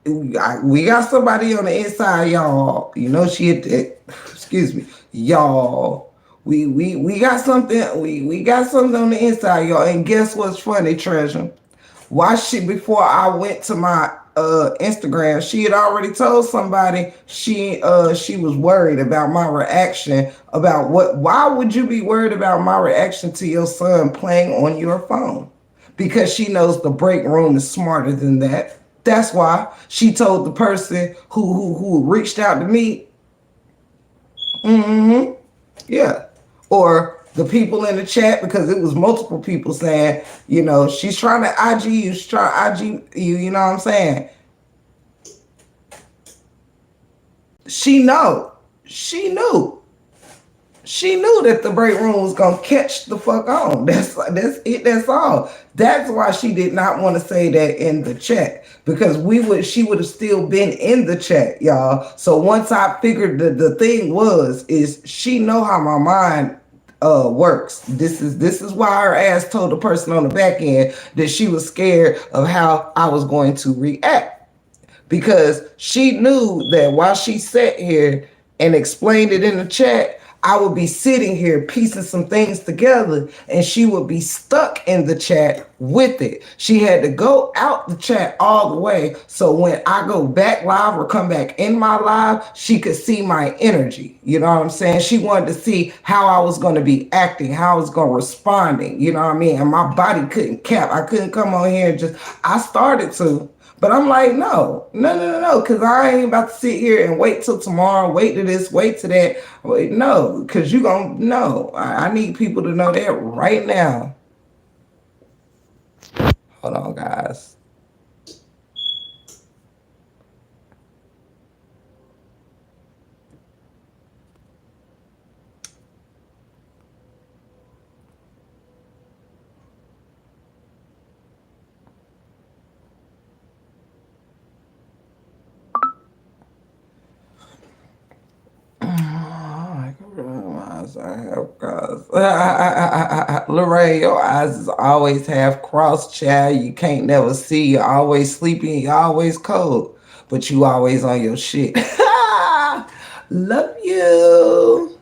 we got somebody on the inside, y'all. You know, she hit that, excuse me, y'all. We got something, we got something on the inside, y'all. And guess what's funny, Treasure? Why before I went to my Instagram, she had already told somebody she was worried about my reaction about why would you be worried about my reaction to your son playing on your phone? Because she knows the break room is smarter than that. That's why she told the person who reached out to me. Mm-hmm. Yeah. Or the people in the chat, because it was multiple people saying, she's trying to IG you, she's trying to IG you, you know what I'm saying? She know. She knew. She knew that the break room was gonna catch the fuck on. That's it. That's all. That's why she did not want to say that in the chat, because she would have still been in the chat, y'all. So once I figured the thing is she know how my mind works. This is why her ass told the person on the back end that she was scared of how I was going to react, because she knew that while she sat here and explained it in the chat, I would be sitting here piecing some things together and she would be stuck in the chat with it. She had to go out the chat all the way, so when I go back live or come back in my live, she could see my energy. You know what I'm saying? She wanted to see how I was going to be acting, how I was going to responding. You know what I mean? And my body couldn't cap. I couldn't come on here and I started to. But I'm like, no, because I ain't about to sit here and wait till tomorrow, wait to this, wait to that. Wait, no, because you gonna know. I need people to know that right now. Hold on, guys. eyes are half crossed. Lorraine, your eyes is always half crossed, child. You can't never see. You're always sleeping. You're always cold. But you always on your shit. Love you.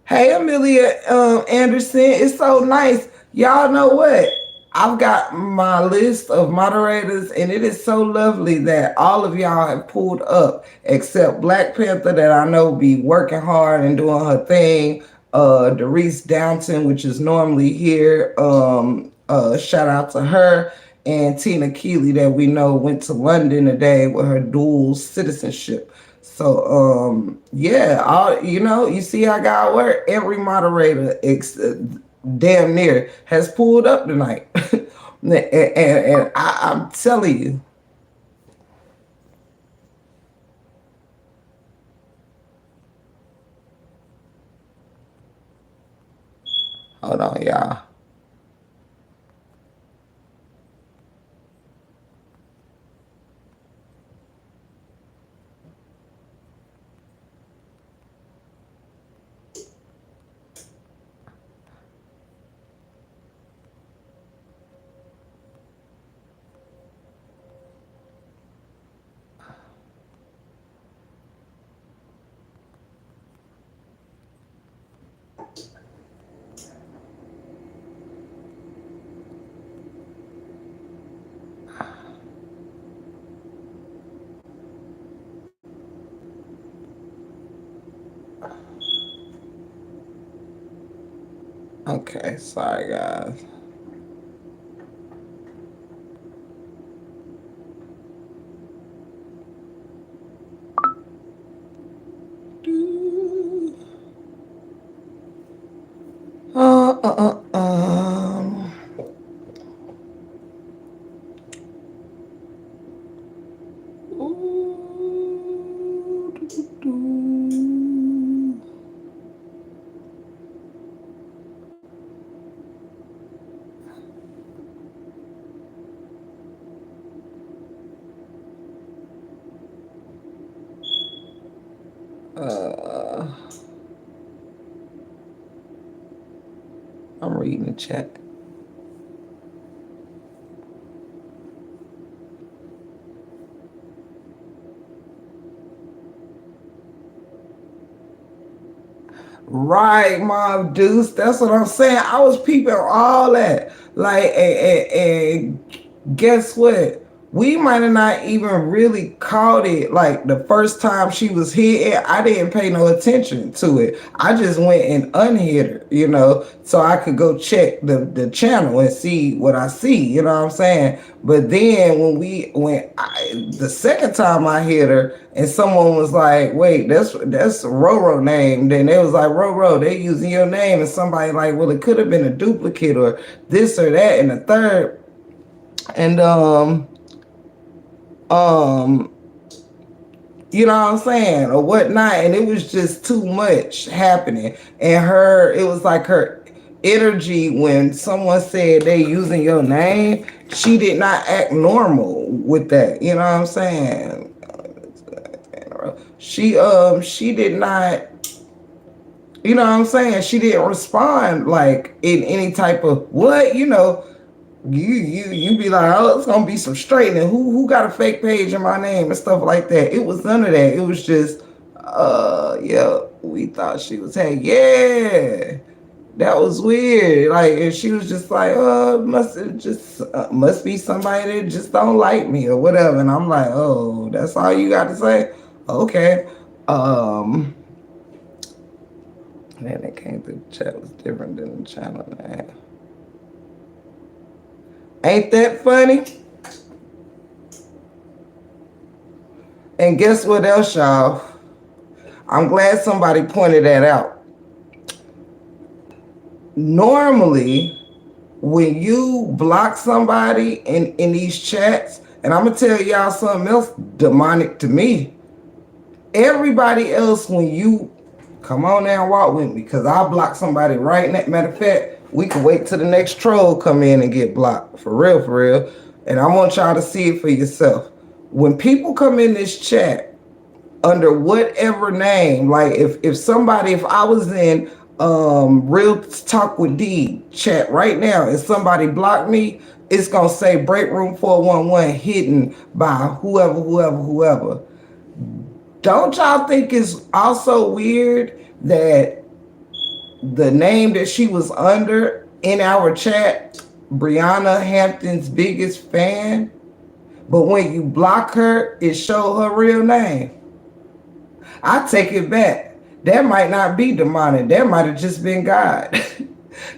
Hey, Amelia Anderson. It's so nice. Y'all know what? I've got my list of moderators, and it is so lovely that all of y'all have pulled up, except Black Panther, that I know be working hard and doing her thing. Doris Downton, which is normally here. Shout out to her. And Tina Keeley, that we know went to London today with her dual citizenship. So yeah, you see how God work. Every moderator damn near has pulled up tonight. and I'm telling you. Hold on, y'all. Okay, sorry guys. I'm reading the chat. Right, Mom Deuce. That's what I'm saying. I was peeping all that. Like, and guess what? We might have not even really caught it. Like the first time she was here, I didn't pay no attention to it. I just went and unhid her, so I could go check the channel and see what I see. You know what I'm saying? But then the second time I hit her, and someone was like, "Wait, that's Roro name." Then they was like, "Roro, they using your name," and somebody like, "Well, it could have been a duplicate or this or that," and the third. And you know what I'm saying, or whatnot, and it was just too much happening. And it was like her energy when someone said they using your name, she did not act normal with that. You know what I'm saying? She did not. You know what I'm saying? She didn't respond like in any type of what, you be like, oh, it's gonna be some straightening. Who got a fake page in my name and stuff like that? It was none of that. It was just, yeah, we thought she was, hey, yeah, that was weird. Like, and she was just like, must be somebody that just don't like me or whatever. And I'm like, oh, that's all you got to say? Okay. Then it came through the chat was different than the channel name. Ain't that funny? And guess what else, y'all? I'm glad somebody pointed that out. Normally, when you block somebody in these chats, and I'm going to tell y'all something else demonic to me. Everybody else, when you come on there and walk with me, because I'll block somebody right now. Matter of fact, we can wait till the next troll come in and get blocked. For real, for real. And I want y'all to see it for yourself. When people come in this chat under whatever name. Like if I was in Real Talk with D chat right now and somebody blocked me, it's gonna say Break Room 411 hidden by whoever. Don't y'all think it's also weird that the name that she was under in our chat, Brianna Hampton's biggest fan, but when you block her, it show her real name? I take it back. That might not be demonic. That might have just been God.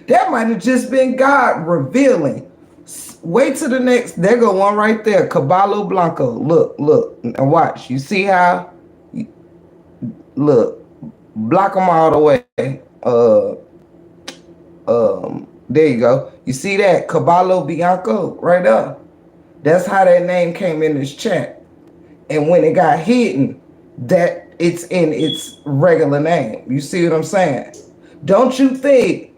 That might have just been God revealing. Wait till the next. There go one right there. Caballo Blanco. Look, and watch. You see how? Look, block them all the way. There you go. You see that? Caballo Bianco right there. That's how that name came in this chat. And when it got hidden, that it's in its regular name. You see what I'm saying? Don't you think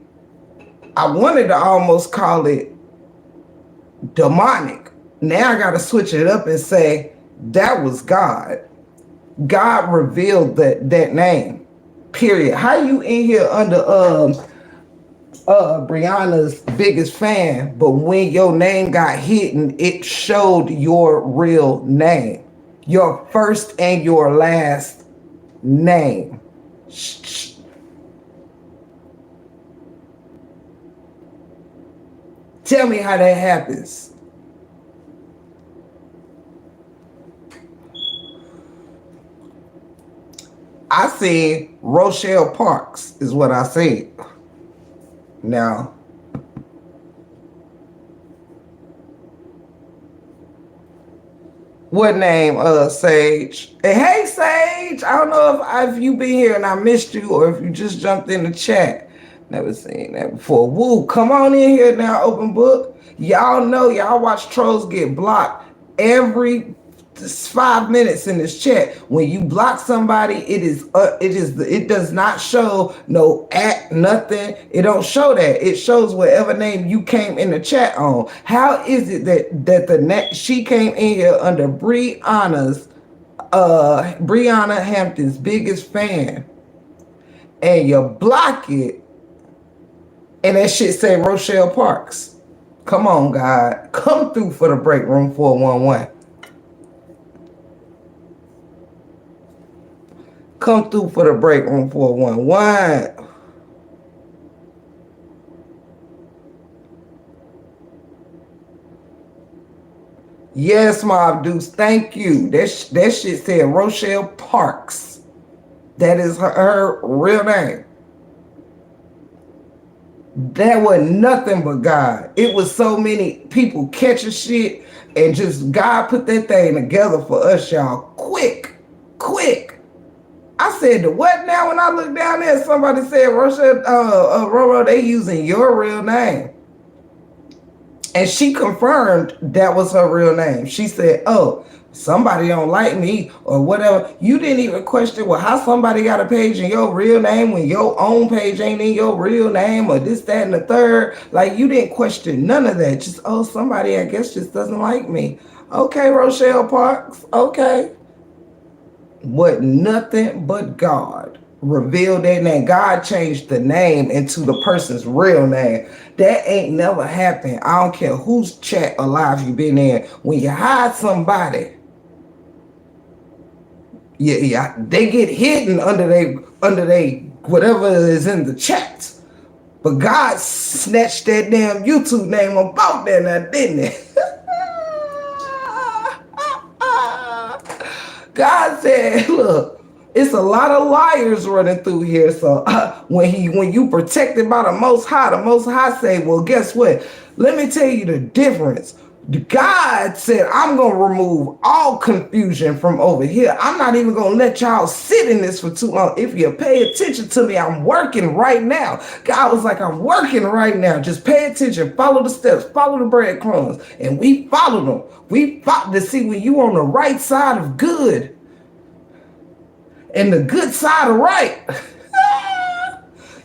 I wanted to almost call it demonic? Now I gotta switch it up and say that was God. God revealed that name. Period. How you in here under Brianna's biggest fan, but when your name got hidden, it showed your real name, your first and your last name. Tell me how that happens. I see Rochelle Parks is what I see. Now, what name? Sage. Hey, Sage. I don't know if you been here and I missed you, or if you just jumped in the chat. Never seen that before. Woo, come on in here now, open book. Y'all know y'all watch trolls get blocked every 5 minutes in this chat. When you block somebody, it does not show no at nothing. It don't show that. It shows whatever name you came in the chat on. How is it that she came in here under Brianna Hampton's biggest fan, and you block it, and that shit say Rochelle Parks? Come on, God, come through for the Break Room 411. Come through for the Break Room 411. Yes, Mob Deuce, thank you. That shit said Rochelle Parks. That is her real name. That was nothing but God. It was so many people catching shit, and just God put that thing together for us, y'all. Quick. I said, the what now? When I looked down there, somebody said, Rochelle, Roro, they using your real name. And she confirmed that was her real name. She said, oh, somebody don't like me or whatever. You didn't even question, well, how somebody got a page in your real name when your own page ain't in your real name, or this, that, and the third. Like, you didn't question none of that. Just, oh, somebody, I guess, just doesn't like me. Okay, Rochelle Parks, okay. What nothing but God revealed that name. God changed the name into the person's real name. That ain't never happened. I don't care whose chat alive you been in. When you hide somebody, yeah, they get hidden under they whatever is in the chat. But God snatched that damn YouTube name about that now, didn't it? God said, look, it's a lot of liars running through here. So when you protected by the Most High say, well, guess what? Let me tell you the difference. God said, I'm going to remove all confusion from over here. I'm not even going to let y'all sit in this for too long. If you pay attention to me, I'm working right now. God was like, I'm working right now. Just pay attention. Follow the steps. Follow the breadcrumbs. And we followed them. We fought to see when you on the right side of good and the good side of right.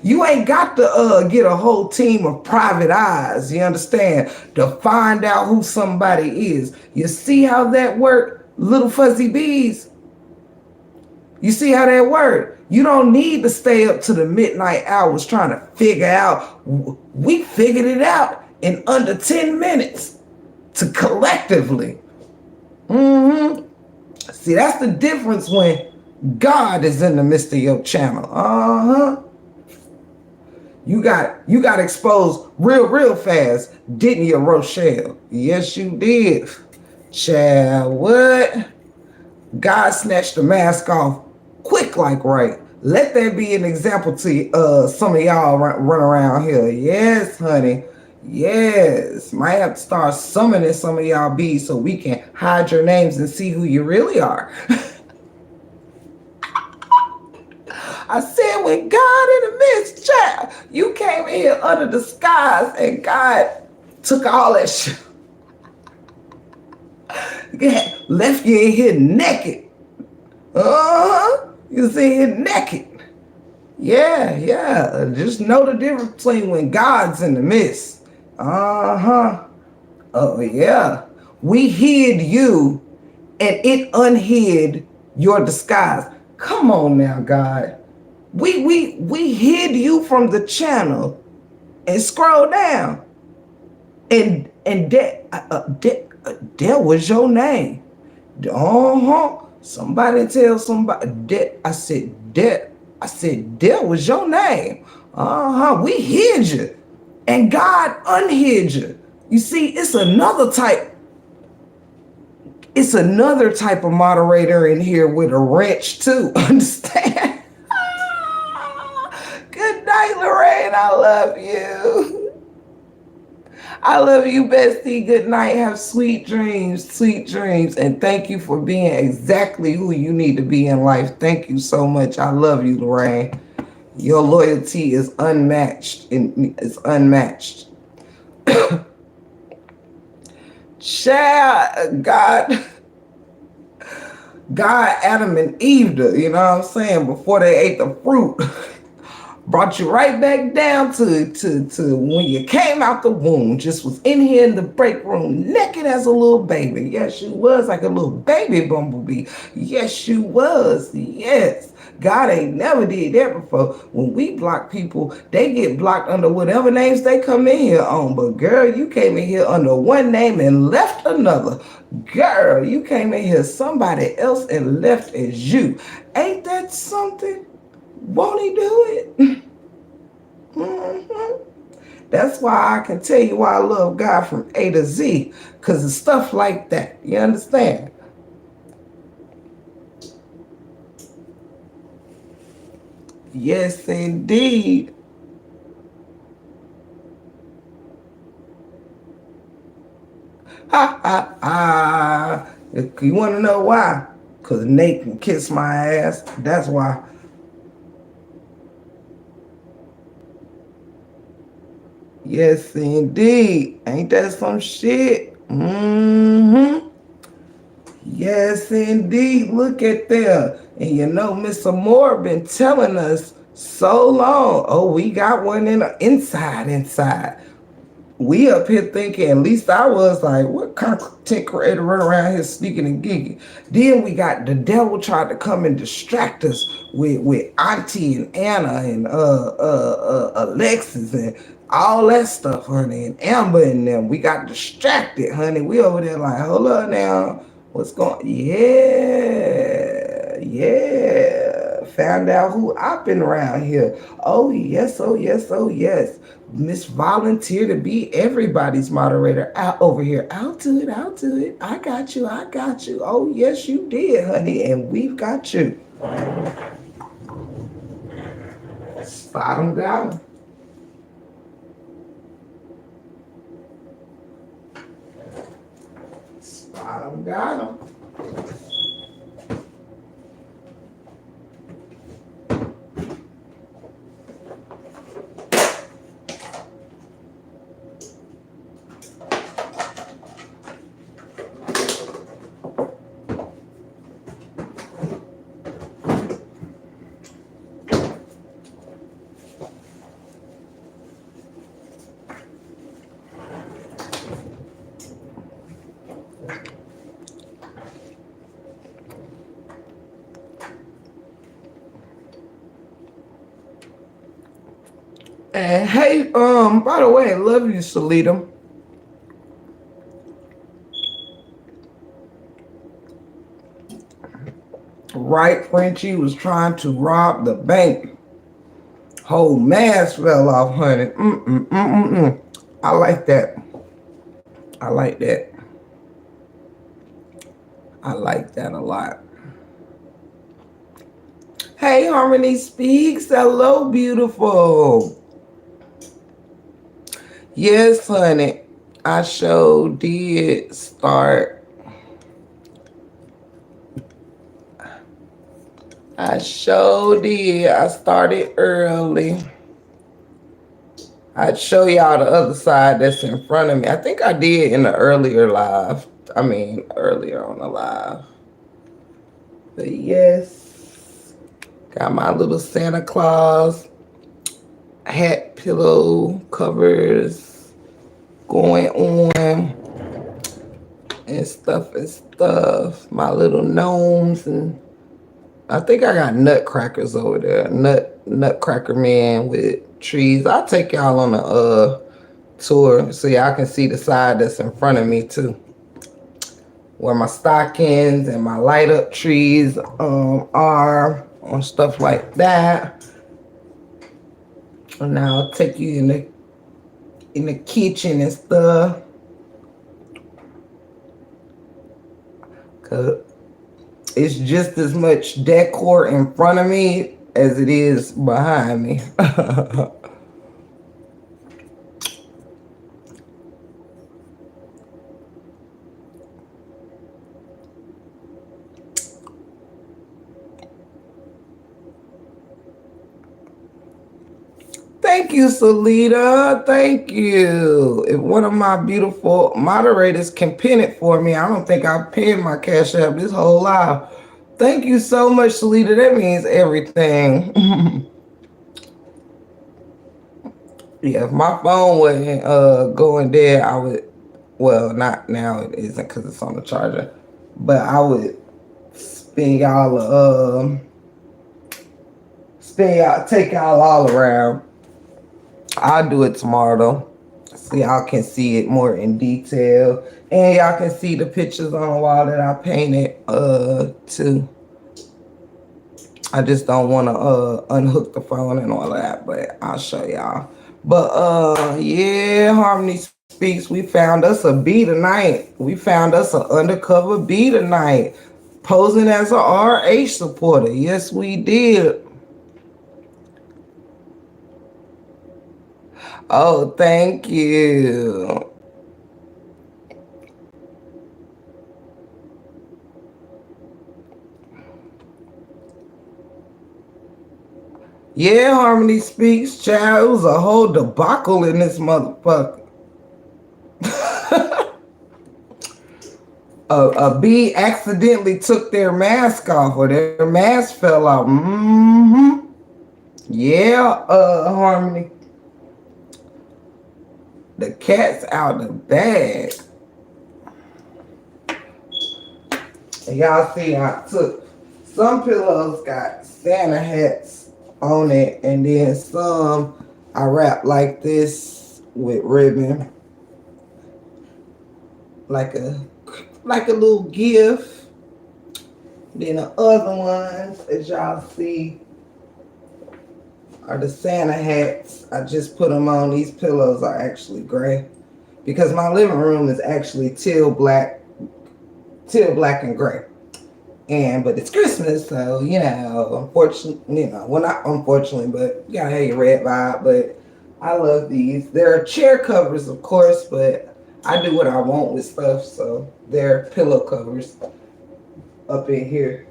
You ain't got to get a whole team of private eyes, you understand, to find out who somebody is. You see how that work, little fuzzy bees? You see how that worked? You don't need to stay up to the midnight hours trying to figure out. We figured it out in under 10 minutes to collectively. See, that's the difference when God is in the midst of your channel. You got exposed real fast, didn't you, Rochelle? Yes, you did. Child, what? God snatched the mask off quick like right. Let that be an example to some of y'all run around here. Yes, honey. Yes. Might have to start summoning some of y'all bees so we can hide your names and see who you really are. I said, when God in the midst, child, you came in here under the skies and God took all that shit. Left you in here naked. You see here naked. Yeah. Just know the difference between when God's in the midst. Oh, yeah. We hid you and it unhid your disguise. Come on now, God. We hid you from the channel and scroll down. And that was your name. Somebody tell somebody that I said that was your name. We hid you. And God unhid you. You see, it's another type of moderator in here with a wrench too. Understand? Good night, Lorraine. I love you. I love you, bestie. Good night. Have sweet dreams, sweet dreams. And thank you for being exactly who you need to be in life. Thank you so much. I love you, Lorraine. Your loyalty is unmatched. It's unmatched. Child, God, Adam and Eve, you know what I'm saying, before they ate the fruit, brought you right back down to when you came out the womb, just was in here in the break room, naked as a little baby. Yes, you was, like a little baby bumblebee. Yes, you was. Yes. God ain't never did that before. When we block people, they get blocked under whatever names they come in here on. But girl, you came in here under one name and left another. Girl, you came in here somebody else and left as you. Ain't that something? Won't he do it? That's why I can tell you why I love God from A to Z, because it's stuff like that. You understand? Yes, indeed. Ha ha ha. You want to know why? Because Nate can kiss my ass. That's why. Yes, indeed. Ain't that some shit? Yes, indeed. Look at there. And you know, Mr. Moore been telling us so long. Oh, we got one inside. We up here thinking, at least I was like, what content creator run around here sneaking and geeking? Then we got the devil tried to come and distract us with Auntie and Anna and Alexis and all that stuff, honey, and Amber and them. We got distracted, honey. We over there like, hold up now. What's going? Yeah. Found out who I've been around here. Oh yes. Miss Volunteer to be everybody's moderator out over here. I'll do it. I got you. Oh yes, you did, honey, and we've got you. Spot 'em, got 'em. Spot 'em, got 'em. And hey, by the way, I love you, Salita. Right, Frenchie was trying to rob the bank. Whole mask fell off, honey. I like that. I like that. I like that a lot. Hey, Harmony Speaks. Hello, beautiful. Yes, honey. I sure did start. I sure did. I started early. I'd show y'all the other side that's in front of me. I think I did in the earlier live. I mean, earlier on the live. But yes, got my little Santa Claus hat, pillow covers going on and stuff and stuff. My little gnomes, and I think I got nutcrackers over there. Nutcracker man with trees. I'll take y'all on a tour so y'all can see the side that's in front of me too, where my stockings and my light up trees are on stuff like that. And now I'll take you in the kitchen and stuff. Cause it's just as much decor in front of me as it is behind me. Thank you, Salita. Thank you. If one of my beautiful moderators can pin it for me, I don't think I've pinned my Cash App this whole live. Thank you so much, Salita. That means everything. Yeah, if my phone wasn't going dead, I would, well, not now, it isn't because it's on the charger, but I would spin y'all take y'all all around. I'll do it tomorrow though, so y'all can see it more in detail, and y'all can see the pictures on the wall that I painted too. I just don't want to unhook the phone and all that, but I'll show y'all. But yeah, Harmony Speaks, we found us a B tonight. We found us an undercover B tonight, posing as a RH supporter. Yes, we did. Oh, thank you. Yeah, Harmony Speaks, child. It was a whole debacle in this motherfucker. A bee accidentally took their mask off, or their mask fell off. Yeah, Harmony. The cat's out the bag. And y'all see I took some pillows got Santa hats on it, and then some I wrapped like this with ribbon. Like a little gift. Then the other ones, as y'all see, are the Santa hats. I just put them on. These pillows are actually gray because my living room is actually teal black and gray. But it's Christmas, so unfortunately, well, not unfortunately, but you gotta have your red vibe. But I love these. They're chair covers, of course, but I do what I want with stuff, so they're pillow covers up in here.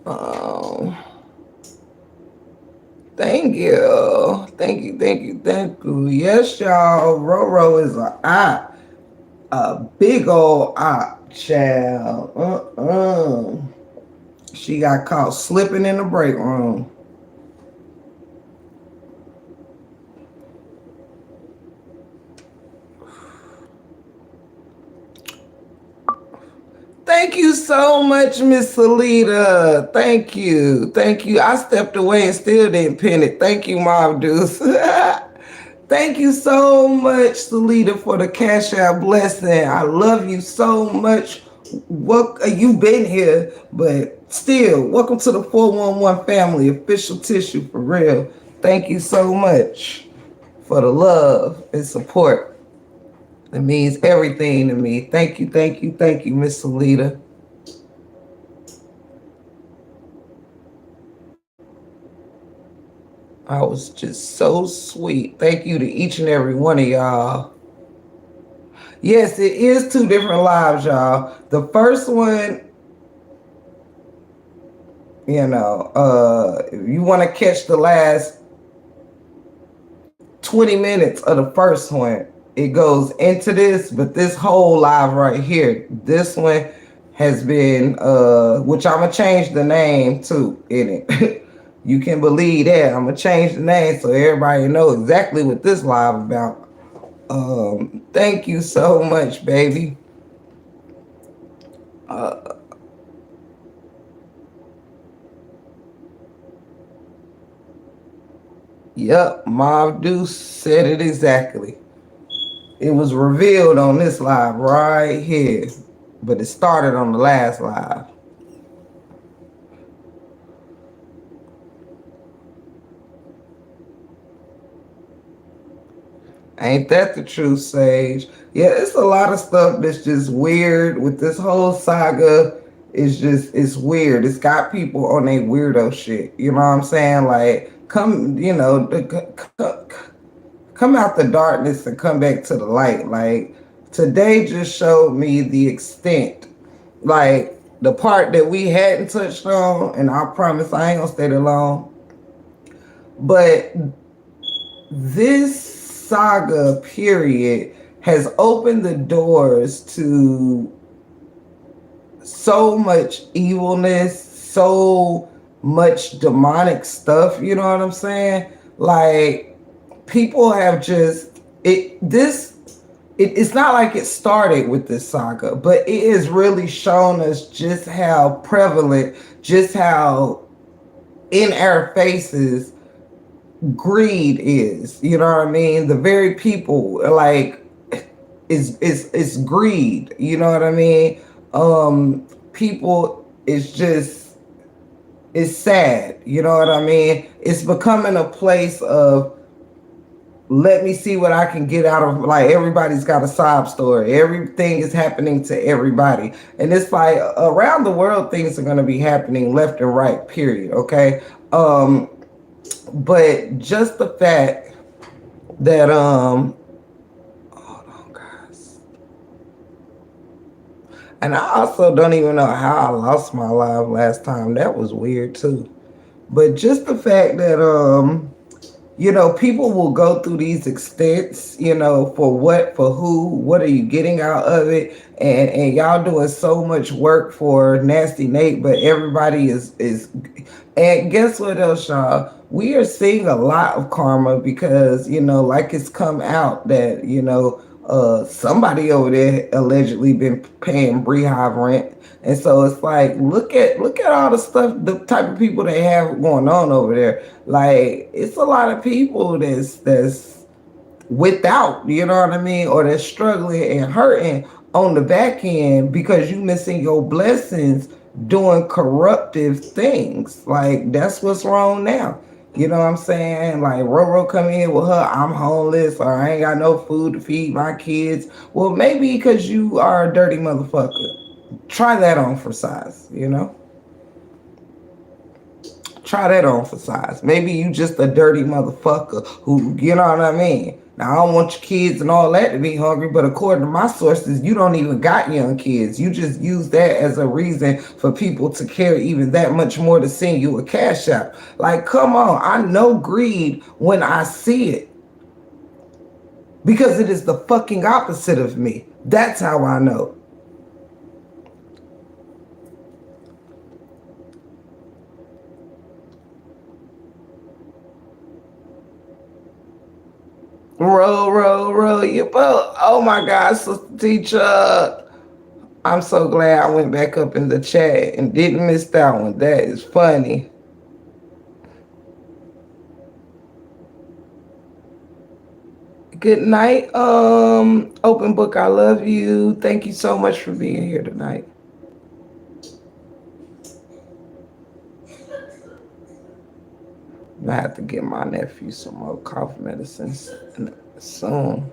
um, Thank you. Thank you. Yes, y'all. Roro is a big old child. She got caught slipping in the break room. Thank you so much, Miss Salita. Thank you. Thank you. I stepped away and still didn't pin it. Thank you, Mom Deuce. Thank you so much, Salita, for the cash out blessing. I love you so much. What you've been here, but still, welcome to the 411 family, official tissue for real. Thank you so much for the love and support. It means everything to me. Thank you, thank you, thank you, Miss Salita. I was just so sweet. Thank you to each and every one of y'all. Yes, it is two different lives, y'all. The first one, if you want to catch the last 20 minutes of the first one, it goes into this, but this whole live right here, this one has been, which I'm gonna change the name to in it. You can believe that. I'm gonna change the name so everybody knows exactly what this live about. Thank you so much, baby. Yep, Mob Deuce said it exactly. It was revealed on this live right here, but it started on the last live. Ain't that the truth, Sage? Yeah, it's a lot of stuff that's just weird with this whole saga. It's weird. It's got people on a weirdo shit. You know what I'm saying? Like, come out the darkness and come back to the light. Like, today just showed me the extent. Like, the part that we hadn't touched on, and I promise I ain't gonna stay there long. But this saga period has opened the doors to so much evilness, so much demonic stuff, you know what I'm saying? Like, people have just it's not like it started with this saga, but it has really shown us just how prevalent, just how in our faces greed is. You know what I mean? The very people, like, it's greed. You know what I mean? People, it's sad. You know what I mean? It's becoming a place of, let me see what I can get out of, like, everybody's got a sob story. Everything is happening to everybody. And it's like around the world, things are going to be happening left and right, period. Okay. But just the fact that hold on, guys. And I also don't even know how I lost my live last time. That was weird too. But just the fact that people will go through these extents, for what, for who, what are you getting out of it? And y'all doing so much work for Nasty Nate, but everybody is and guess what else, y'all? We are seeing a lot of karma because, like, it's come out that, somebody over there allegedly been paying Beehive rent. And so it's like, look at all the stuff, the type of people they have going on over there. Like, it's a lot of people that's without, you know what I mean, or that's struggling and hurting on the back end because you missing your blessings doing corruptive things. Like, that's what's wrong now. You know what I'm saying? Like, Roro come in with her, I'm homeless, or I ain't got no food to feed my kids. Well, maybe because you are a dirty motherfucker. Try that on for size, Try that on for size. Maybe you just a dirty motherfucker who, you know what I mean? Now, I don't want your kids and all that to be hungry, but according to my sources, you don't even got young kids. You just use that as a reason for people to care even that much more to send you a cash out. Like, come on. I know greed when I see it. Because it is the fucking opposite of me. That's how I know. Roll your boat. Oh my God, sister teacher. I'm so glad I went back up in the chat and didn't miss that one. That is funny. Good night, Open Book. I love you. Thank you so much for being here tonight. I have to get my nephew some more cough medicines soon.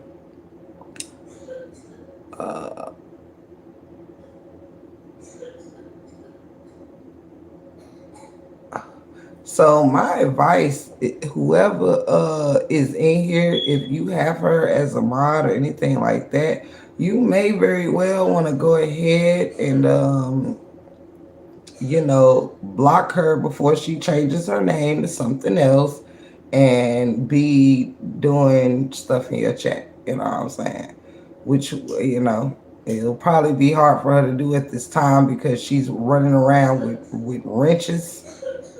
So my advice, whoever is in here, if you have her as a mod or anything like that, you may very well want to go ahead and block her before she changes her name to something else and be doing stuff in your chat. You know what I'm saying? Which, it'll probably be hard for her to do at this time because she's running around with wrenches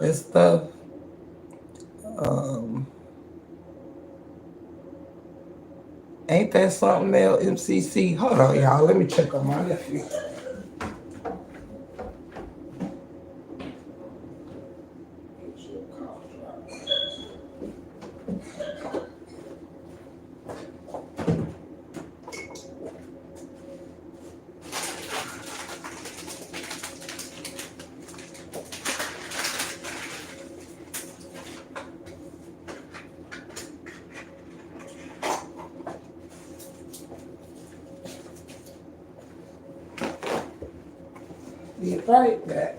and stuff. Ain't that something, MCC? Hold on, y'all. Let me check on my nephew. Be right back.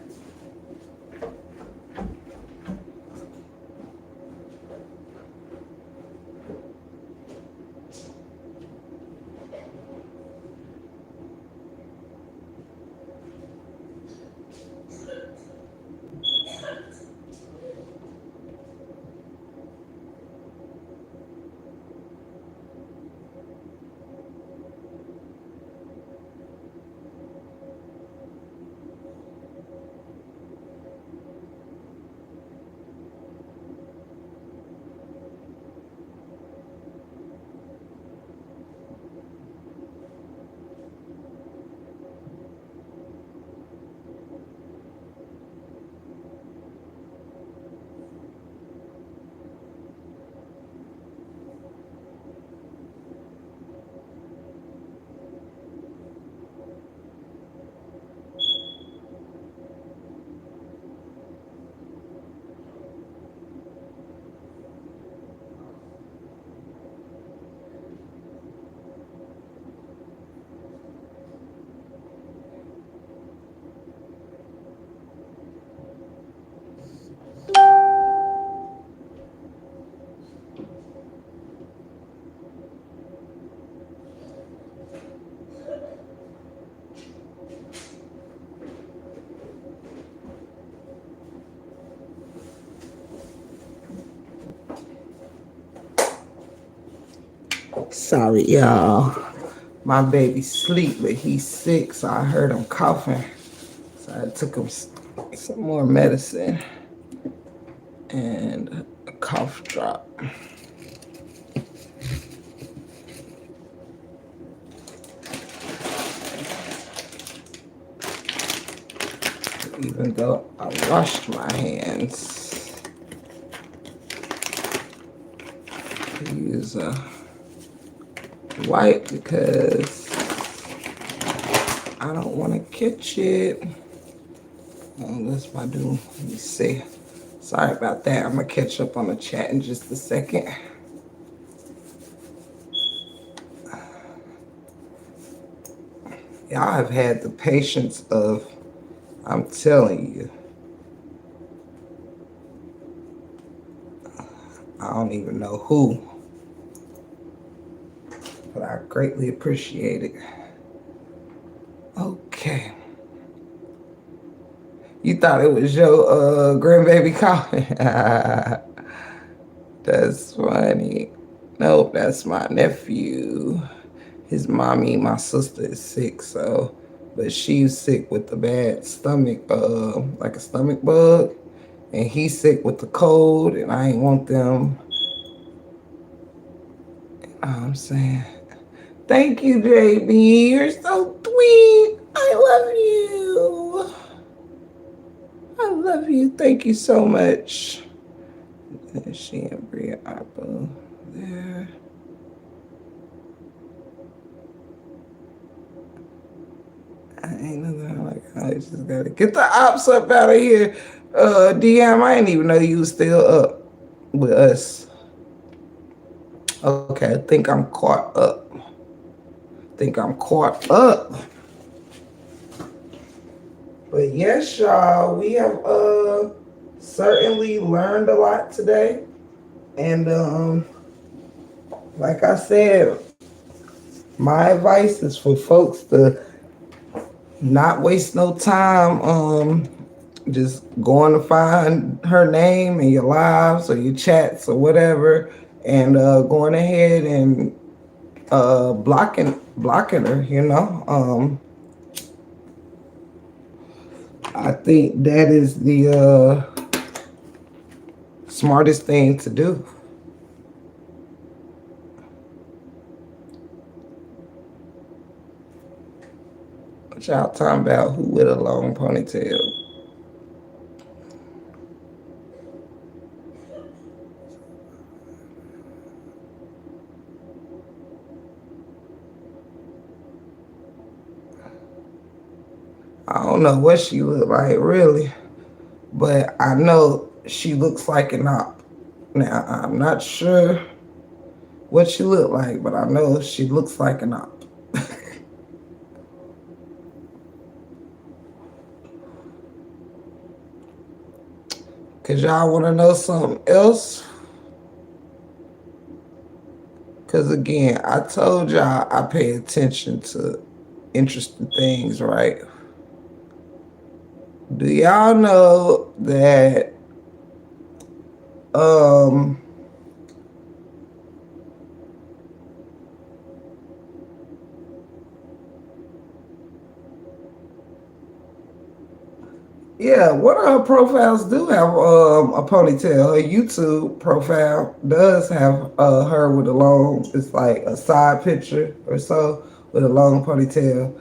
Sorry, y'all. My baby's asleep, but he's sick, so I heard him coughing. So I took him some more medicine and a cough drop. Even though I washed my hands, I use a wipe because I don't want to catch it. That's what I do. Let me see. Sorry about that. I'm going to catch up on the chat in just a second. Y'all have had the patience of, I'm telling you, I don't even know who, but I greatly appreciate it. Okay. You thought it was your grandbaby calling? That's funny. Nope, that's my nephew. His mommy, my sister, is sick, but she's sick with the bad stomach, like a stomach bug, and he's sick with the cold, and I ain't want them. I'm saying, thank you, JB. You're so sweet. I love you. I love you. Thank you so much. And she and Bria Apple there. I ain't nothing like I just gotta get the ops up out of here. DM, I didn't even know you was still up with us. Okay, I think I'm caught up. But yes, y'all, we have certainly learned a lot today. And like I said, my advice is for folks to not waste no time just going to find her name in your lives or your chats or whatever, and going ahead and blocking her, you know. I think that is the smartest thing to do. What y'all talking about? Who with a long ponytail? I don't know what she look like really, but I know she looks like an op. Now I'm not sure what she look like, but I know she looks like an op. Cause y'all wanna know something else? Cause again, I told y'all I pay attention to interesting things, right? Do y'all know that yeah, one of her profiles do have a ponytail. Her YouTube profile does have her with a long, it's like a side picture or so with a long ponytail.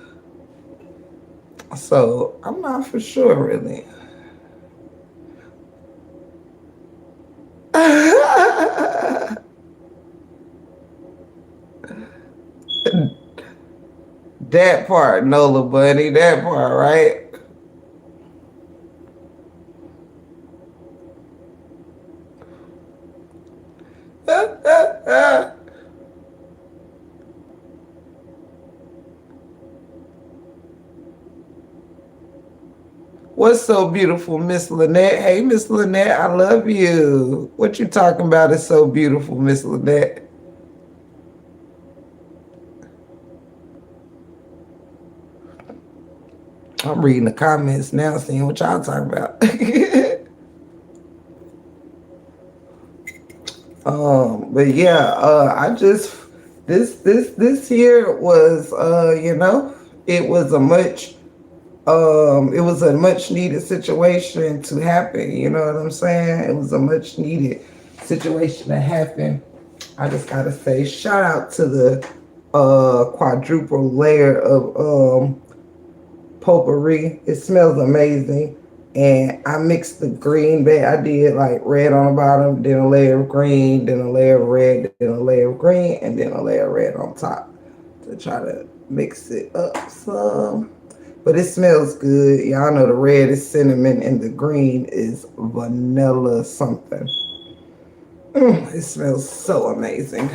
So I'm not for sure really. That part, Nola Bunny, that part, right? What's so beautiful, Miss Lynette? Hey, Miss Lynette, I love you. What you talking about is so beautiful, Miss Lynette. I'm reading the comments now, seeing what y'all talking about. But yeah, I just this here was you know, it was a much needed situation to happen. You know what I'm saying? It was a much needed situation to happen. I just gotta say, shout out to the quadruple layer of potpourri. It smells amazing. And I mixed the green bag. I did like red on the bottom, then a layer of green, then a layer of red, then a layer of green, and then a layer of red on top to try to mix it up some. But it smells good. Y'all know the red is cinnamon and the green is vanilla something. It smells so amazing.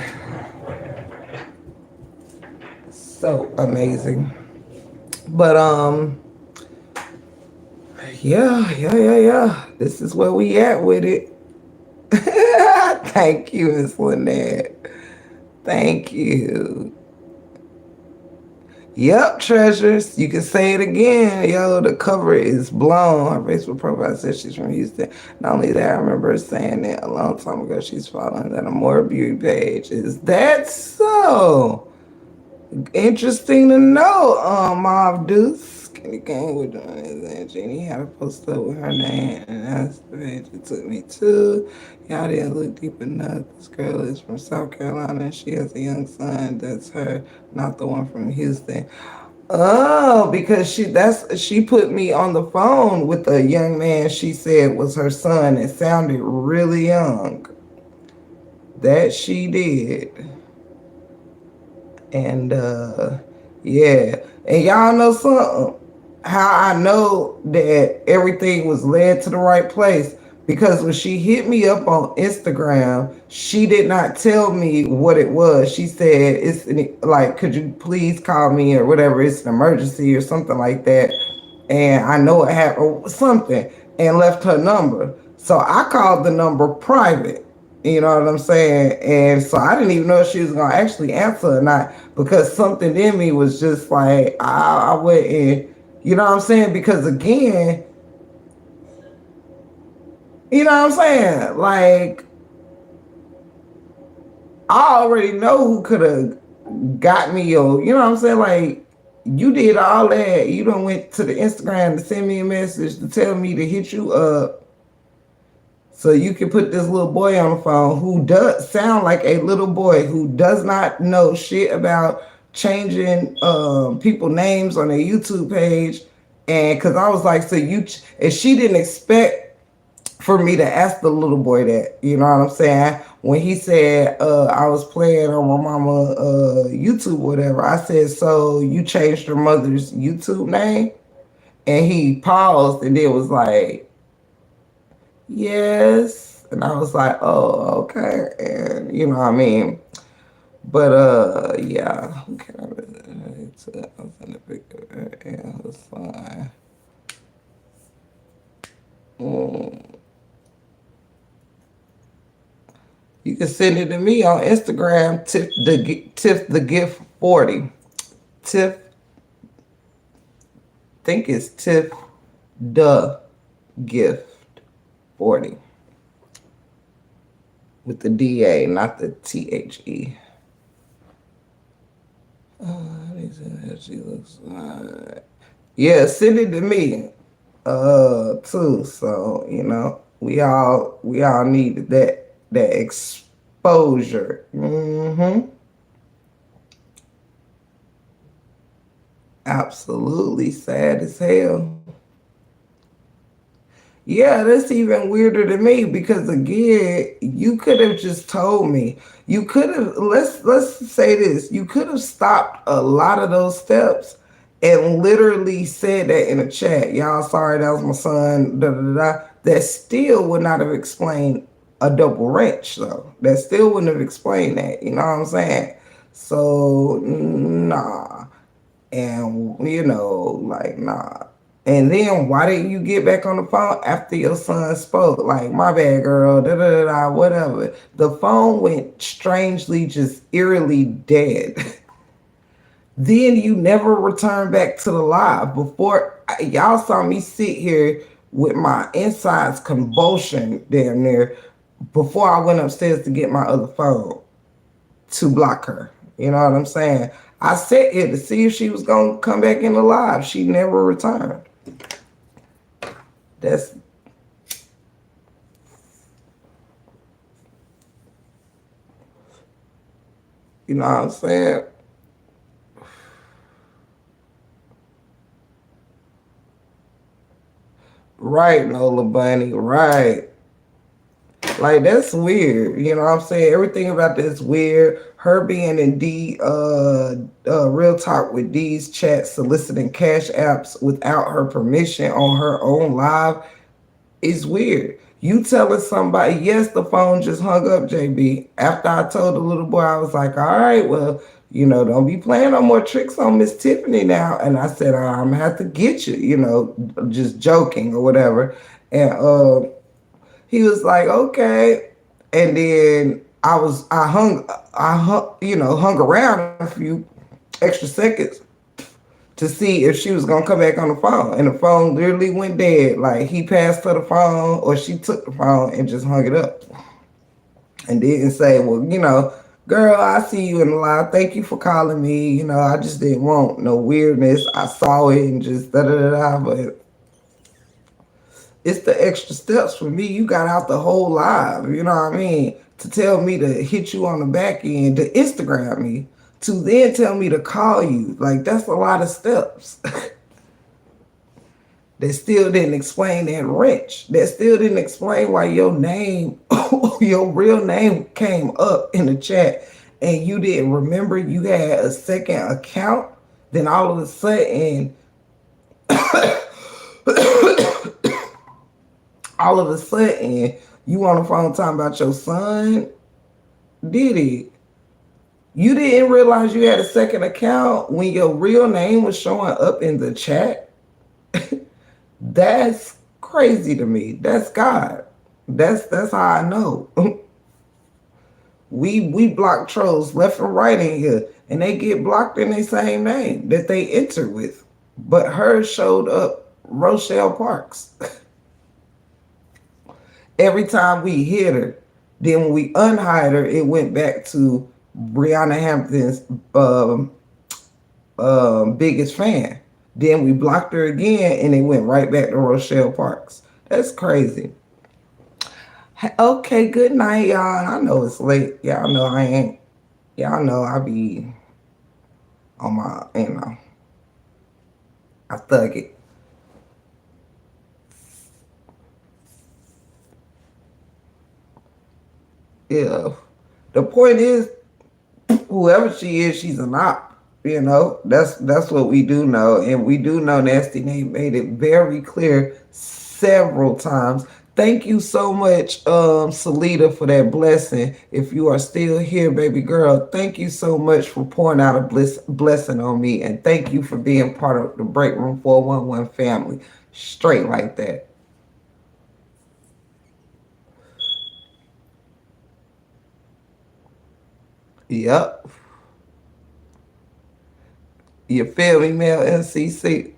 So amazing. But yeah. This is where we at with it. Thank you, Miss Lynette. Thank you. Yep, treasures. You can say it again. Yo, the cover is blown. Her Facebook profile says she's from Houston. Not only that, I remember her saying it a long time ago. She's following that Amore Beauty page. Is that so? Interesting to know, Mob Deuce. Kenny came with and Jeannie had a post up with her name, and that's the page it took me to. Y'all didn't look deep enough. This girl is from South Carolina, and she has a young son. That's her, not the one from Houston. Oh, because she put me on the phone with a young man she said was her son. It sounded really young. That she did. And yeah. And y'all know something. How I know that everything was led to the right place. Because when she hit me up on Instagram, she did not tell me what it was. She said, like, could you please call me or whatever? It's an emergency or something like that. And I know it happened, something, and left her number. So I called the number private. You know what I'm saying? And so I didn't even know if she was gonna actually answer or not because something in me was just like I wouldn't. You know what I'm saying? Because again, you know what I'm saying? Like I already know who could have got me, or you know what I'm saying? Like you did all that. You done went to the Instagram to send me a message to tell me to hit you up so you can put this little boy on the phone who does sound like a little boy who does not know shit about changing people names on their YouTube page. And because I was like, so and she didn't expect for me to ask the little boy that, you know what I'm saying? When he said I was playing on my mama YouTube, whatever, I said, so you changed your mother's YouTube name? And he paused and then was like, yes. And I was like, oh, okay. And you know what I mean? But yeah. Okay. I was in the picture. Yeah, it was fine. Mm. You can send it to me on Instagram, Tiff the Gift 40. Tiff, think it's Tiff the Gift 40. With the DA, not the THE. She looks yeah, send it to me too. So, you know, we all needed that exposure. Absolutely sad as hell. Yeah, that's even weirder to me because again, you could have just told me. You could have let's say this. You could have stopped a lot of those steps and literally said that in a chat. Y'all sorry that was my son. Da, da, da, da. That still would not have explained a double wrench though. That still wouldn't have explained that. You know what I'm saying? So nah. And you know, like nah. And then why didn't you get back on the phone after your son spoke? Like, my bad, girl, da da da da, whatever. The phone went strangely, just eerily dead. Then you never returned back to the live. Before y'all saw me sit here with my insides convulsion damn near before I went upstairs to get my other phone to block her. You know what I'm saying? I sat here to see if she was gonna come back in the live. She never returned. That's you know what I'm saying? Right, Nola Bunny, right. Like that's weird. You know what I'm saying? Everything about this weird. Her being in Real Talk with D's chat soliciting cash apps without her permission on her own live is weird. You telling somebody, yes, the phone just hung up, JB. After I told the little boy, I was like, all right, well, you know, don't be playing no more tricks on Miss Tiffany now. And I said, I'm gonna have to get you, you know, just joking or whatever. And he was like, okay. And then hung around a few extra seconds to see if she was gonna come back on the phone. And the phone literally went dead. Like he passed her the phone or she took the phone and just hung it up. And didn't say, well, you know, girl, I see you in the live. Thank you for calling me. You know, I just didn't want no weirdness. I saw it and just da da da da. But it's the extra steps for me. You got out the whole live, you know what I mean? To tell me to hit you on the back end, to Instagram me, to then tell me to call you. Like, that's a lot of steps. That still didn't explain that wrench. That still didn't explain why your name, your real name came up in the chat and you didn't remember you had a second account. Then all of a sudden, you on the phone talking about your son. Did it? You didn't realize you had a second account when your real name was showing up in the chat? That's crazy to me. That's God. That's how I know. we block trolls left and right in here, and they get blocked in their same name that they enter with. But hers showed up Rochelle Parks. Every time we hit her, then when we unhide her, it went back to Brianna Hampton's biggest fan. Then we blocked her again, and it went right back to Rochelle Parks. That's crazy. Okay, good night, y'all. I know it's late. Y'all know I ain't. Y'all know I be on my, I thug it. Yeah. The point is, whoever she is, she's an op. That's what we do know. And we do know Nasty Nate made it very clear several times. Thank you so much, Salita, for that blessing. If you are still here, baby girl, thank you so much for pouring out a blessing on me. And thank you for being part of the Break Room 411 family. Straight like that. Yep. You feel me, Mel NCC?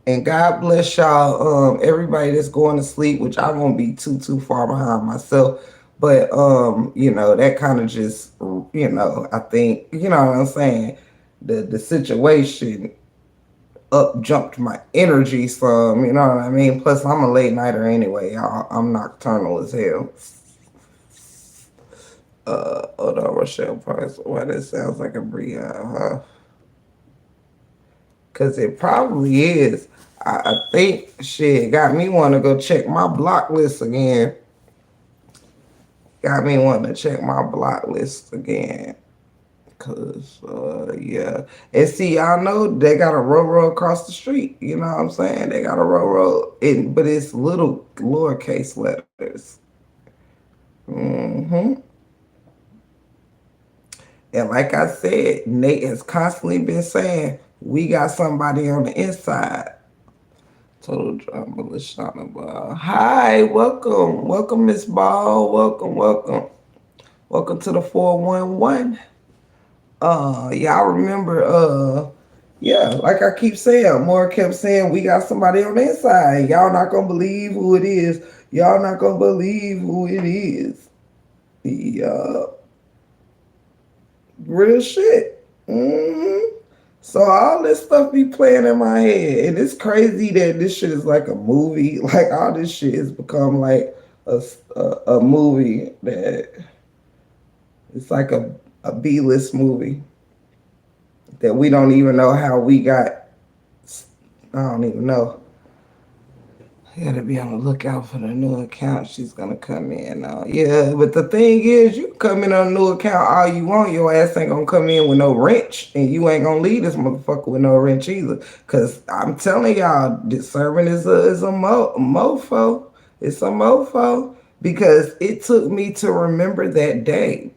And God bless y'all, everybody that's going to sleep, which I won't be too far behind myself. But, that kind of just, I think, you know what I'm saying? The situation up jumped my energy some, you know what I mean? Plus, I'm a late nighter anyway, y'all. I'm nocturnal as hell. Hold on, Rochelle Parks. Why that sounds like a Brianna, huh? Because it probably is. I think shit got me want to go check my block list again. Got me wanting to check my block list again. Cause yeah. And see, y'all know they got a Roro across the street. You know what I'm saying? They got a Roro, but it's little lowercase letters. Mm-hmm. And like I said, Nate has constantly been saying, we got somebody on the inside. Total drama, Lashana Ball. Hi, welcome. Welcome, Miss Ball. Welcome. Welcome to the 411. Y'all remember, like I keep saying, Moore kept saying, we got somebody on the inside. Y'all not gonna believe who it is. Y'all not gonna believe who it is. Yeah. Real shit. Mm-hmm. So all this stuff be playing in my head. And it's crazy that this shit is like a movie. Like all this shit has become like a movie that it's like a B-list movie that we don't even know how we got. I don't even know. I gotta be on the lookout for the new account she's gonna come in. Yeah, but the thing is, you can come in on a new account all you want. Your ass ain't gonna come in with no wrench, and you ain't gonna leave this motherfucker with no wrench either. Cause I'm telling y'all, this servant is a mofo. It's a mofo because it took me to remember that day.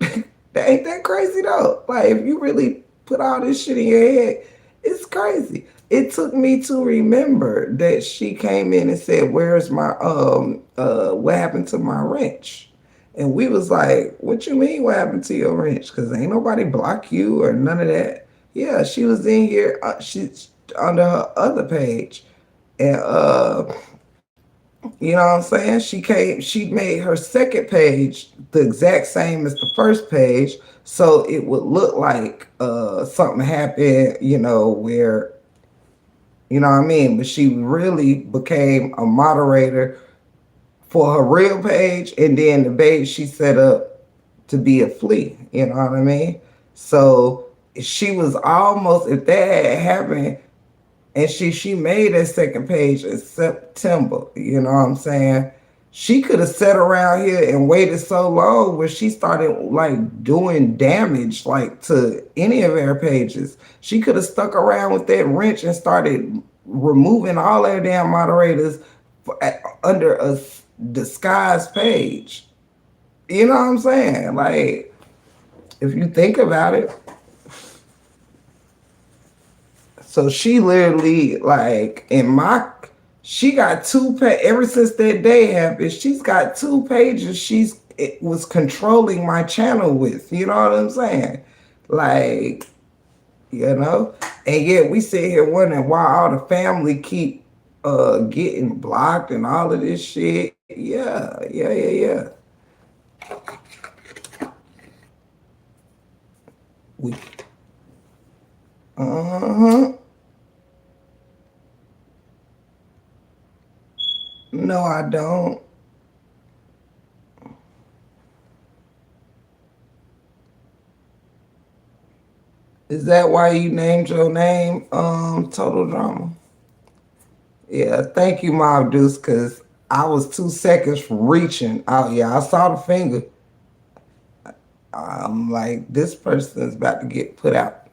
That ain't that crazy though. Like if you really put all this shit in your head, it's crazy. It took me to remember that she came in and said, where's my, what happened to my wrench? And we was like, what you mean what happened to your wrench? Because ain't nobody block you or none of that. Yeah, she was in here, she's under her other page. And, you know what I'm saying? She made her second page the exact same as the first page. So it would look like something happened, where, you know what I mean? But she really became a moderator for her real page. And then the page she set up to be a flea. You know what I mean? So she was almost, if that had happened, and she made that second page in September. You know what I'm saying? She could have sat around here and waited so long where she started like doing damage like to any of her pages. She could have stuck around with that wrench and started removing all her damn moderators under a disguised page. You know what I'm saying? Like, if you think about it. So she literally, like, she got ever since that day happened, she's got 2 pages it was controlling my channel with. You know what I'm saying? Like, you know? And yet we sit here wondering why all the family keep getting blocked and all of this shit. Yeah. We, uh-huh. No, I don't. Is that why you named your name Total Drama? Yeah, thank you, Mob Deuce, because I was 2 seconds from reaching out. Yeah, I saw the finger. I'm like, this person is about to get put out.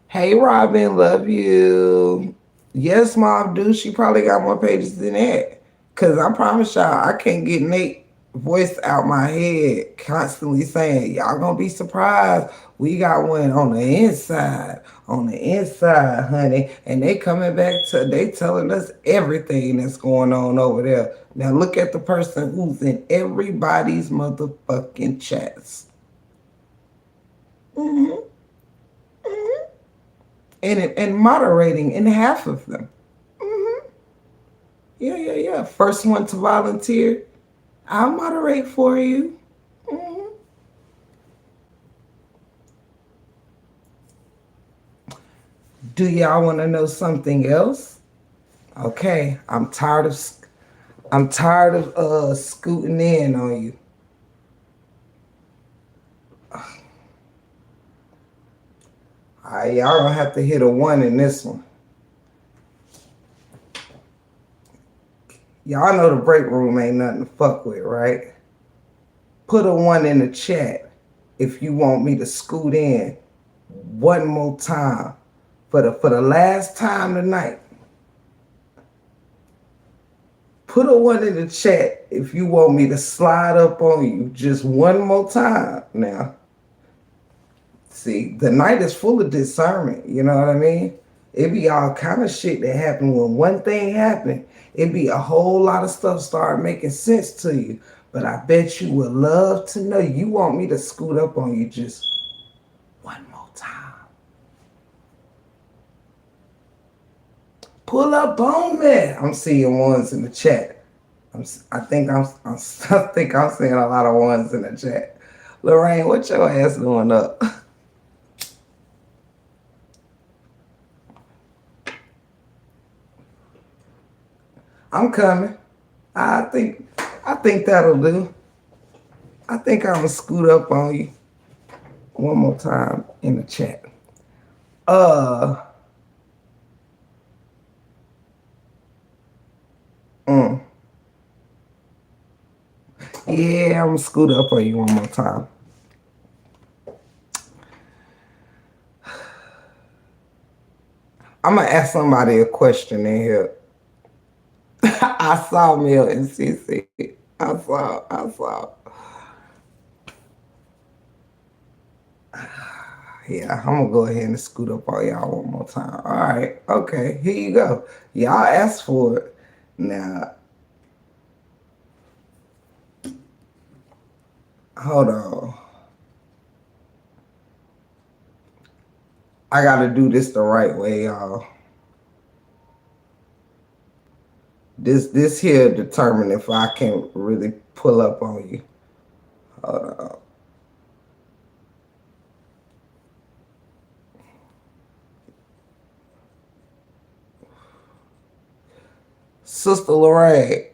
Hey, Robin, love you. Yes, Mom, dude, she probably got more pages than that. Because I promise y'all, I can't get Nate voice out my head constantly saying, y'all gonna be surprised. We got one on the inside, honey. And they coming back they telling us everything that's going on over there. Now look at the person who's in everybody's motherfucking chats. Mm-hmm. And moderating in half of them. Mm-hmm. Yeah. First one to volunteer, I'll moderate for you. Mm-hmm. Do y'all want to know something else? Okay, I'm tired of scooting in on you. Alright, y'all gonna have to hit a 1 in this one. Y'all know the break room ain't nothing to fuck with, right? Put a 1 in the chat if you want me to scoot in one more time for the last time tonight. Put a 1 in the chat if you want me to slide up on you just one more time now. See, the night is full of discernment, you know what I mean? It be all kind of shit that happen when one thing happened. It be a whole lot of stuff start making sense to you. But I bet you would love to know you want me to scoot up on you just one more time. Pull up on me. I'm seeing ones in the chat. I think I'm seeing a lot of ones in the chat. Lorraine, what your ass doing up? I'm coming. I think that'll do. I think I'm gonna scoot up on you one more time in the chat. Yeah, I'm gonna scoot up on you one more time. I'm gonna ask somebody a question in here. I saw Mill and CC. I saw. Yeah, I'm gonna go ahead and scoot up on y'all one more time. All right, okay, here you go. Y'all asked for it. Now, hold on. I gotta do this the right way, y'all. This here determine if I can really pull up on you. Hold on. Sister Lorraine,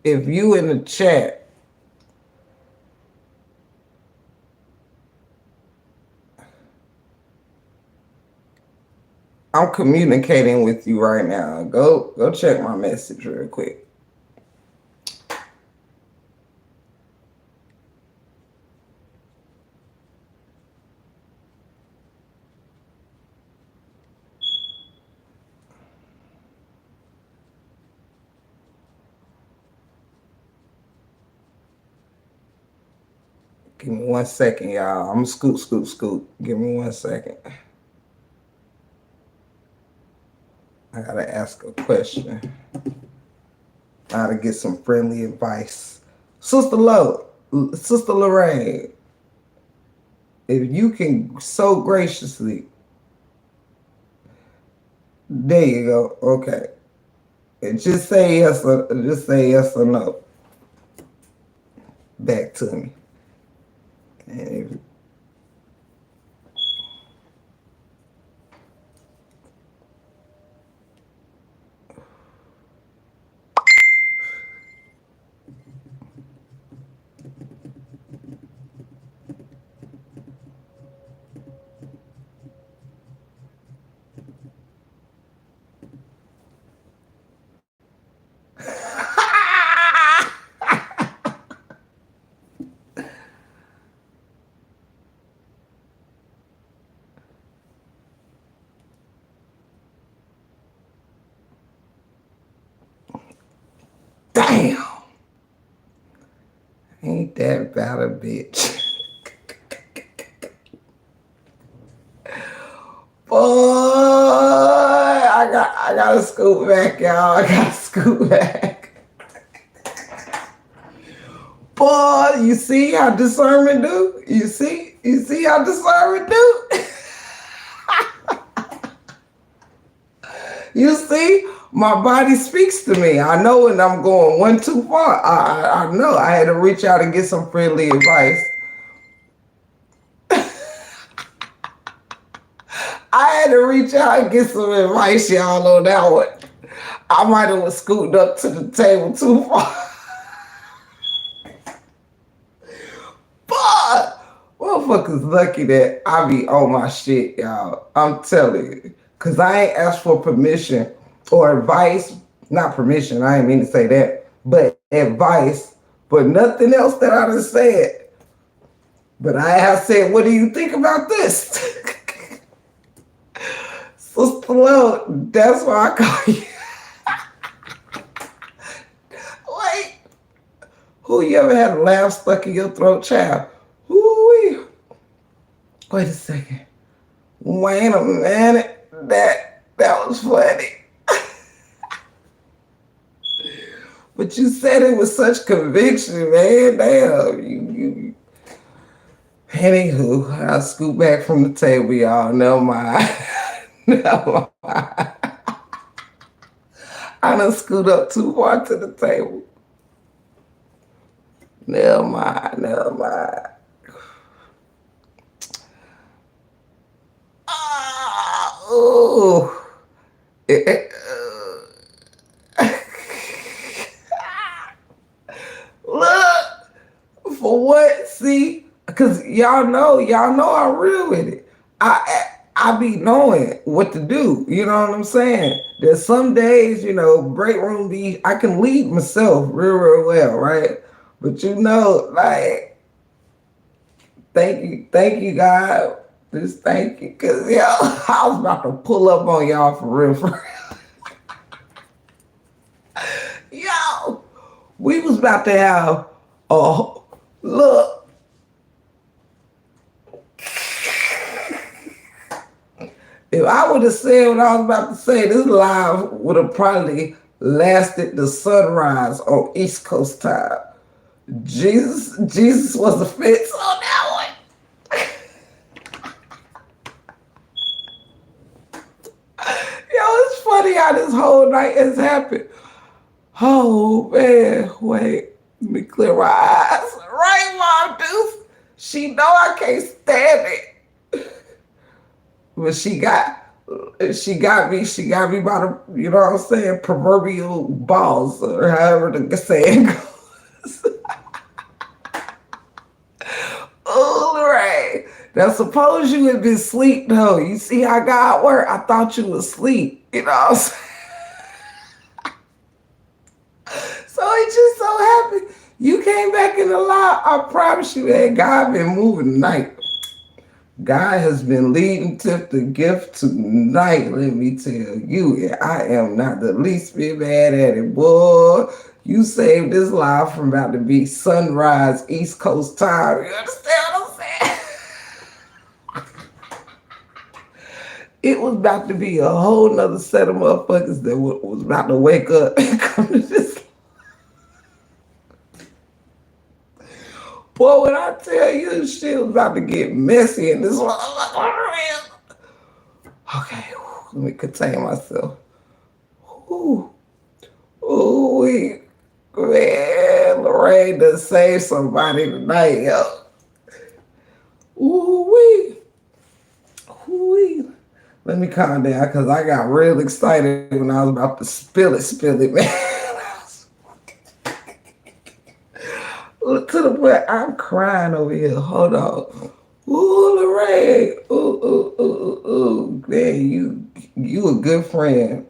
if you in the chat I'm communicating with you right now. Go check my message real quick. Give me 1 second, y'all. I'm scoot. Give me 1 second. I gotta ask a question. I gotta get some friendly advice. Sister Lorraine, if you can so graciously, there you go. Okay. And just say yes or no. Back to me. And if, damn, ain't that bad a bitch? Boy, I gotta scoot back, y'all. I gotta scoot back. Boy, you see how discernment do? You see how discernment do? You see, my body speaks to me. I know when I'm going one too far. I know I had to reach out and get some friendly advice. I had to reach out and get some advice, y'all, on that one. I might have scooted up to the table too far. But motherfuckers lucky that I be on my shit, y'all. I'm telling you. Cause I ain't asked for permission or advice. Not permission, I ain't mean to say that, but advice, but nothing else that I done said. But I have said, what do you think about this? Sister Love, that's why I call you. Wait, who you ever had a laugh stuck in your throat, child? Who? Wait a second. Wait a minute. That was funny. But you said it with such conviction, man. Damn, you. Anywho, I'll scoot back from the table, y'all. Never mind. Never mind. I done scoot up too far to the table. Never mind. Oh. Look, for what? See, because y'all know I'm real with it. I be knowing what to do. You know what I'm saying? There's some days, break room I can lead myself real well, right? But like, thank you, God. Just thank you, cause I was about to pull up on y'all for real. Yo, we was about to have look. If I would have said what I was about to say, this live would have probably lasted the sunrise on East Coast time. Jesus was the fence on that one. Yo, it's funny how this whole night has happened. Oh man, wait, let me clear my eyes. Right, Mom Deuce. She know I can't stand it. But she got me by the, you know what I'm saying, proverbial balls, or however the saying goes. Oh, right. Now suppose you had been asleep though. You see how God work? I thought you was asleep. You know what I'm saying? So it just so happened you came back in the light. I promise you that God been moving tonight. God has been leading Tip the gift tonight, let me tell you. And I am not the least bit mad at it, boy. You saved this life from about to be sunrise East Coast time. You understand what I'm saying? It was about to be a whole nother set of motherfuckers that was about to wake up and come to this. Boy, when I tell you shit was about to get messy in this one, I'm like, okay, let me contain myself. Ooh, ooh, man, Lorraine done saved somebody tonight, yo. Ooh, wee. Ooh, wee. Let me calm down, because I got real excited when I was about to spill it, man. To the point I'm crying over here. Hold on. Ooh, Lorraine. Ooh. Man, you a good friend.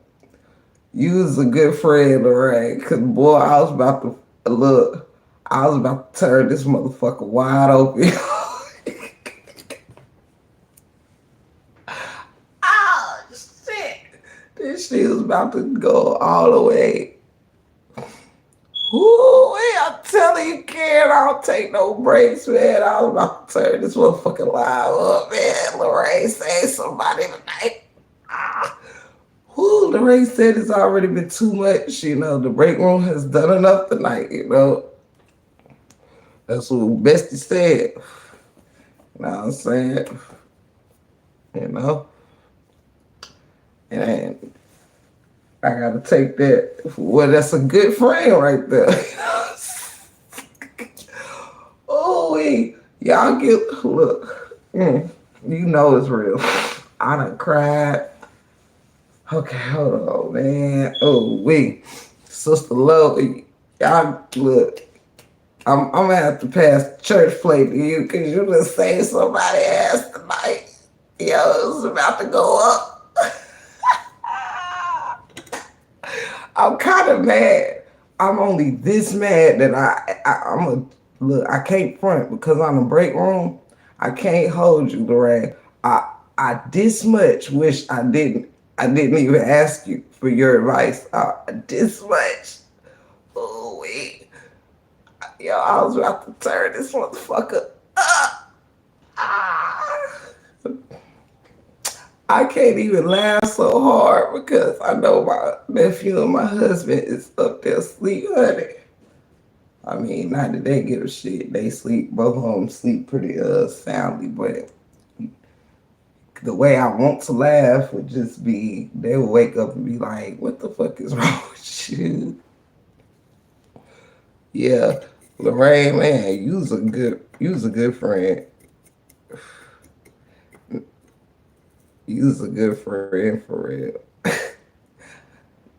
You was a good friend, Lorraine. Cause boy, I was about to look. I was about to turn this motherfucker wide open. Oh shit. This shit was about to go all the way. Ooh, I'm telling you, Karen, I don't take no breaks, man. I was about to turn this motherfucking live up, man. Lorraine said somebody tonight. Ooh, Lorraine said it's already been too much. You know, the break room has done enough tonight, you know. That's what Bestie said. You know what I'm saying? You know? And I gotta take that. Well, that's a good friend right there. Oh, y'all get, look, you know it's real. I done cried. Okay, hold on, man. Oh, Sister Love, y'all, look, I'm gonna have to pass the church plate to you because you just saved somebody ass tonight. Yo, it was about to go up. I'm kind of mad. I'm only this mad that I can't front because on the break room, I can't hold you, Lorraine. I this much wish I didn't even ask you for your advice. This much. Oh wait. Yo, I was about to turn this motherfucker up. Ah. I can't even laugh so hard because I know my nephew and my husband is up there sleep, honey. I mean, not that they give a shit. They sleep, both of them sleep pretty soundly, but the way I want to laugh would just be, they would wake up and be like, what the fuck is wrong with you? Yeah, Lorraine, man, you was a good friend. You was a good friend for real.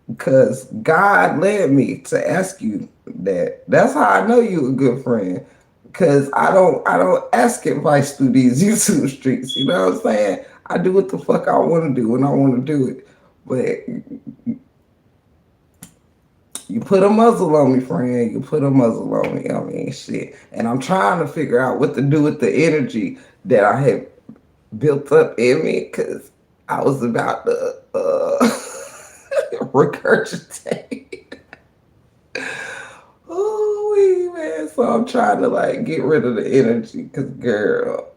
Because God led me to ask you that. That's how I know you a good friend. Because I don't ask advice through these YouTube streets. You know what I'm saying? I do what the fuck I want to do when I want to do it. But you put a muzzle on me, friend. You put a muzzle on me. I mean, shit. And I'm trying to figure out what to do with the energy that I had built up in me because I was about to regurgitate. Oh, man. So I'm trying to like get rid of the energy because girl,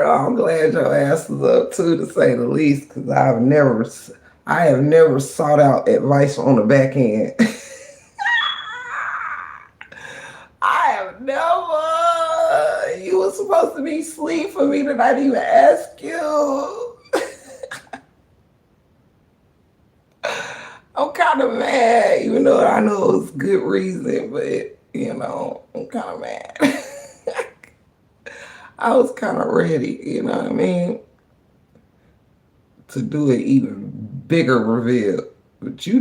I'm glad your ass is up too, to say the least, because I have never sought out advice on the back end. I have never. You were supposed to be asleep for me to not even ask you. I'm kind of mad, even though I know it's good reason, but I'm kind of mad. I was kind of ready, you know what I mean, to do an even bigger reveal. But you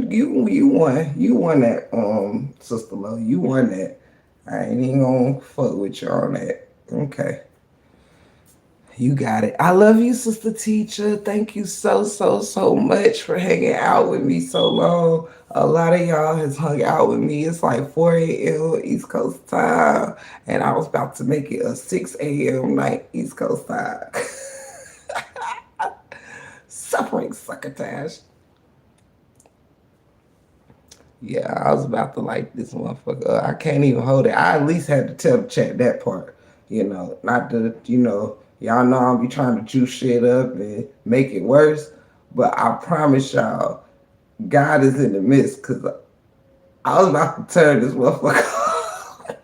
won that, Sister Lo. You won that. I ain't even gonna fuck with you on that. Okay. You got it. I love you, sister teacher. Thank you so much for hanging out with me so long. A lot of y'all has hung out with me. It's like 4 a.m. East Coast time, and I was about to make it a 6 a.m. night East Coast time. Suffering succotash. Yeah, I was about to like this motherfucker. I can't even hold it. I at least had to tell the chat that part. Not to, y'all know I'll be trying to juice shit up and make it worse. But I promise y'all, God is in the midst because I was about to turn this motherfucker.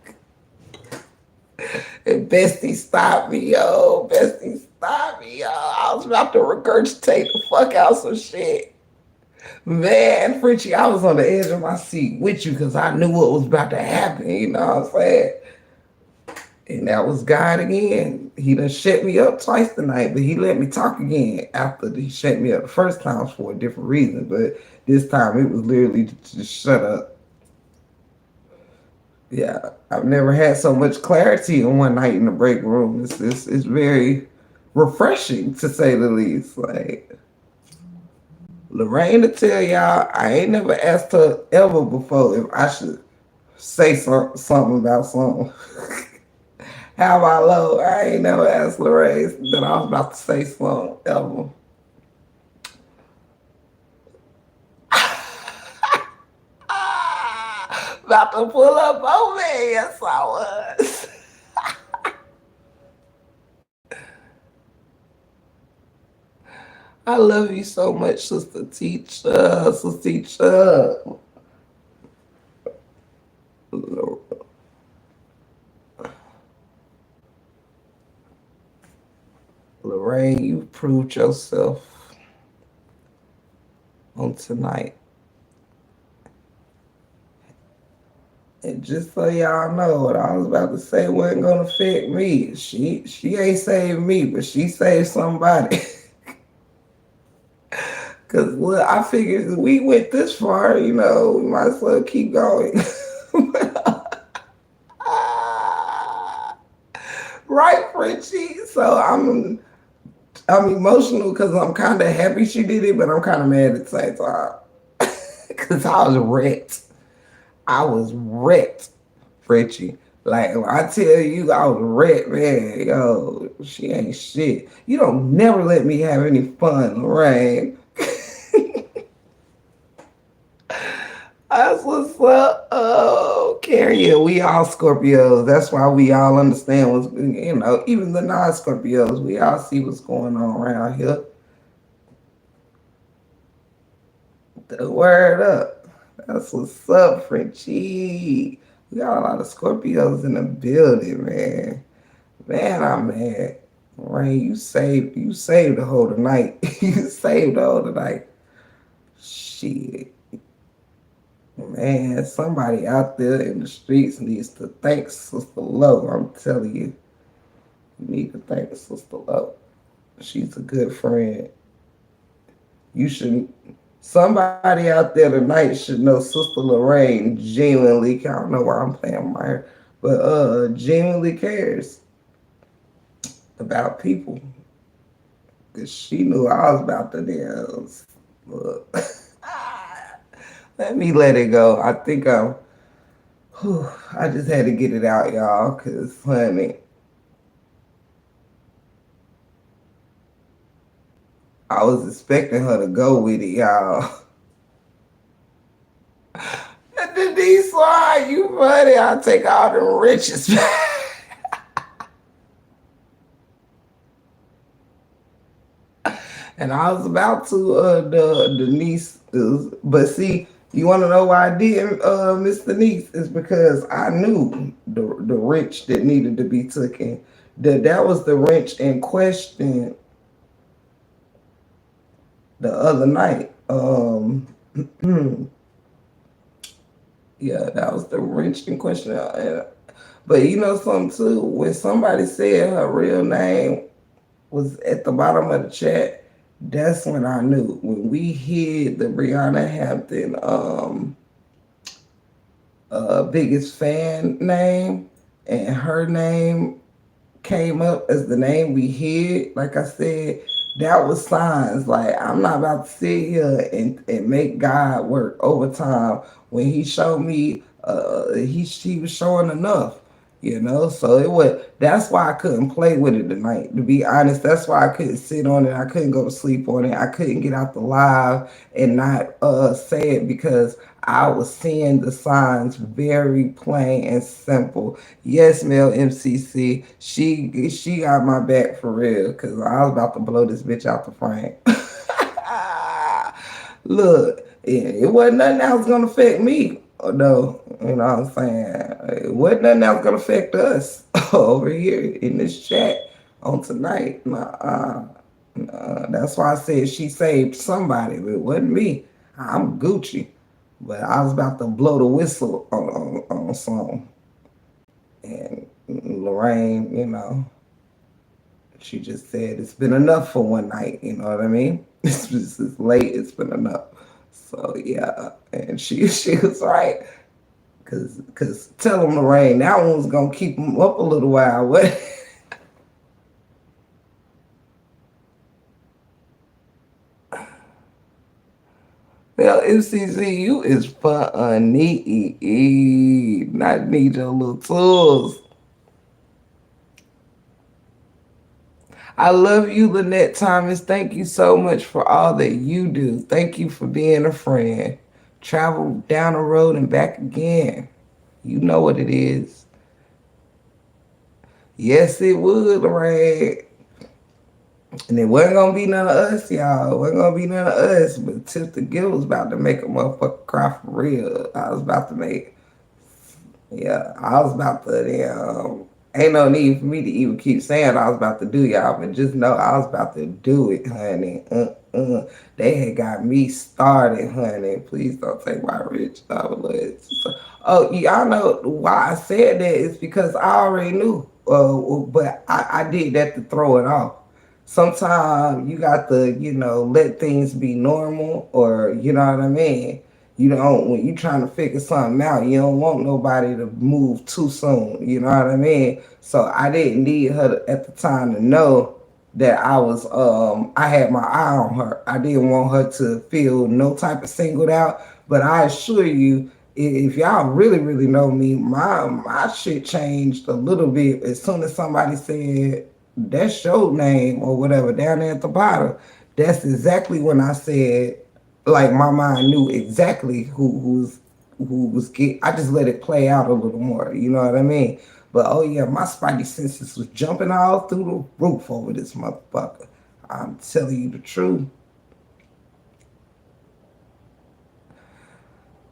And Bestie stopped me, yo. Bestie stopped me, yo. I was about to regurgitate the fuck out some shit. Man, Frenchie, I was on the edge of my seat with you because I knew what was about to happen. You know what I'm saying? And that was God again. He done shut me up twice tonight, but he let me talk again after he shut me up the first time for a different reason. But this time it was literally to just shut up. Yeah, I've never had so much clarity in one night in the break room. It's very refreshing to say the least. Like, Lorraine to tell y'all, I ain't never asked her ever before if I should say something about something. How about low? I ain't never asked Lorraine that I was about to say something ever. About to pull up on me. Yes, I was. I love you so much, sister teacher. Sister teacher. Lorraine, you proved yourself on tonight. And just so y'all know, what I was about to say wasn't gonna affect me. She ain't saved me, but she saved somebody. Cause well, I figured we went this far, we might as well keep going. Right, Frenchie? So I'm emotional because I'm kind of happy she did it, but I'm kind of mad at the same time. Cause I was wrecked. I was wrecked, Frenchie. Like when I tell you I was wrecked, man, yo, she ain't shit. You don't never let me have any fun, Lorraine. That's what's up. Oh, Carrier, we all Scorpios. That's why we all understand what's, even the non-Scorpios, we all see what's going on around here. The word up. That's what's up, Frenchie. We got a lot of Scorpios in the building, man. Man, I'm mad. Rain, you saved the whole night. You saved the whole night. Shit. Man, somebody out there in the streets needs to thank Sister Low. I'm telling you. You need to thank Sister Low. She's a good friend. You should. Somebody out there tonight should know Sister Lorraine genuinely. I don't know why I'm playing my hair, but genuinely cares about people. Cause she knew I was about to dance. Look. Let me let it go. I think I just had to get it out, y'all, cause honey, I was expecting her to go with it, y'all. Denise, why you funny? I'll take all the riches back. And I was about to the Denise, but see, you want to know why I did Miss Denise? Is because I knew the wrench that needed to be taken. That was the wrench in question the other night. Yeah, that was the wrench in question. But you know something too? When somebody said her real name was at the bottom of the chat, that's when I knew. When we hid the Brianna Hampton biggest fan name, and her name came up as the name we hid. Like I said, that was signs. Like, I'm not about to sit here and make God work overtime when He showed me. He was showing enough. So it was. That's why I couldn't play with it tonight. To be honest, that's why I couldn't sit on it. I couldn't go to sleep on it. I couldn't get out the live and not say it because I was seeing the signs very plain and simple. Yes, Mel MCC, she got my back for real because I was about to blow this bitch out the frame. Look, it wasn't nothing that was gonna affect me. No, you know what I'm saying? It wasn't nothing that was gonna affect us over here in this chat on tonight. That's why I said she saved somebody, but it wasn't me. I'm Gucci. But I was about to blow the whistle on some. And Lorraine, she just said it's been enough for one night. You know what I mean? It's late. It's been enough. So yeah, and she was right. Cause tell him Lorraine, that one was gonna keep him up a little while. What? Well, MCCU is funny. Not need your little tools. I love you, Lynette Thomas. Thank you so much for all that you do. Thank you for being a friend. Travel down the road and back again. You know what it is. Yes, it would, Lorraine. And it wasn't gonna be none of us, y'all. It wasn't gonna be none of us. But Tip the Gill was about to make a motherfucker cry for real. I was about to ain't no need for me to even keep saying I was about to do, y'all, but just know I was about to do it, honey. They had got me started, honey. Please don't take my rich dollars. Oh, y'all know why I said that is because I already knew. But I did that to throw it off. Sometimes you got to, let things be normal, or you know what I mean. You don't, when you trying to figure something out, you don't want nobody to move too soon. You know what I mean? So I didn't need her at the time to know that I had my eye on her. I didn't want her to feel no type of singled out. But I assure you, if y'all really, really know me, my shit changed a little bit as soon as somebody said that's your name or whatever down there at the bottom. That's exactly when I said, like, my mind knew exactly who was getting. I just let it play out a little more. You know what I mean? But oh yeah, my spidey senses was jumping all through the roof over this motherfucker. I'm telling you the truth.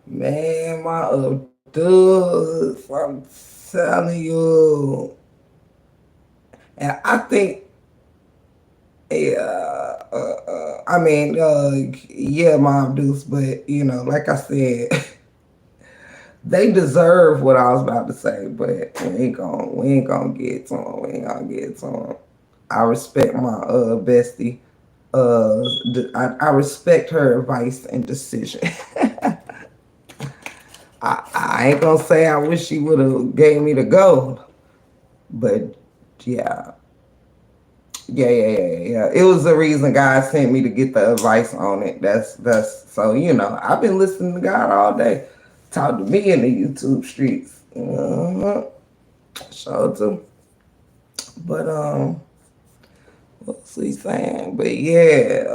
Man, my dudes, I'm telling you. And I think, yeah, yeah, Mom Deuce, but like I said, they deserve what I was about to say, but we ain't gonna get to them. We ain't gonna get to them. I respect my bestie. I respect her advice and decision. I ain't gonna say I wish she would have gave me the gold, but yeah. Yeah. It was the reason God sent me to get the advice on it. That's so I've been listening to God all day. Talk to me in the YouTube streets. Show to. But what's he saying? But yeah,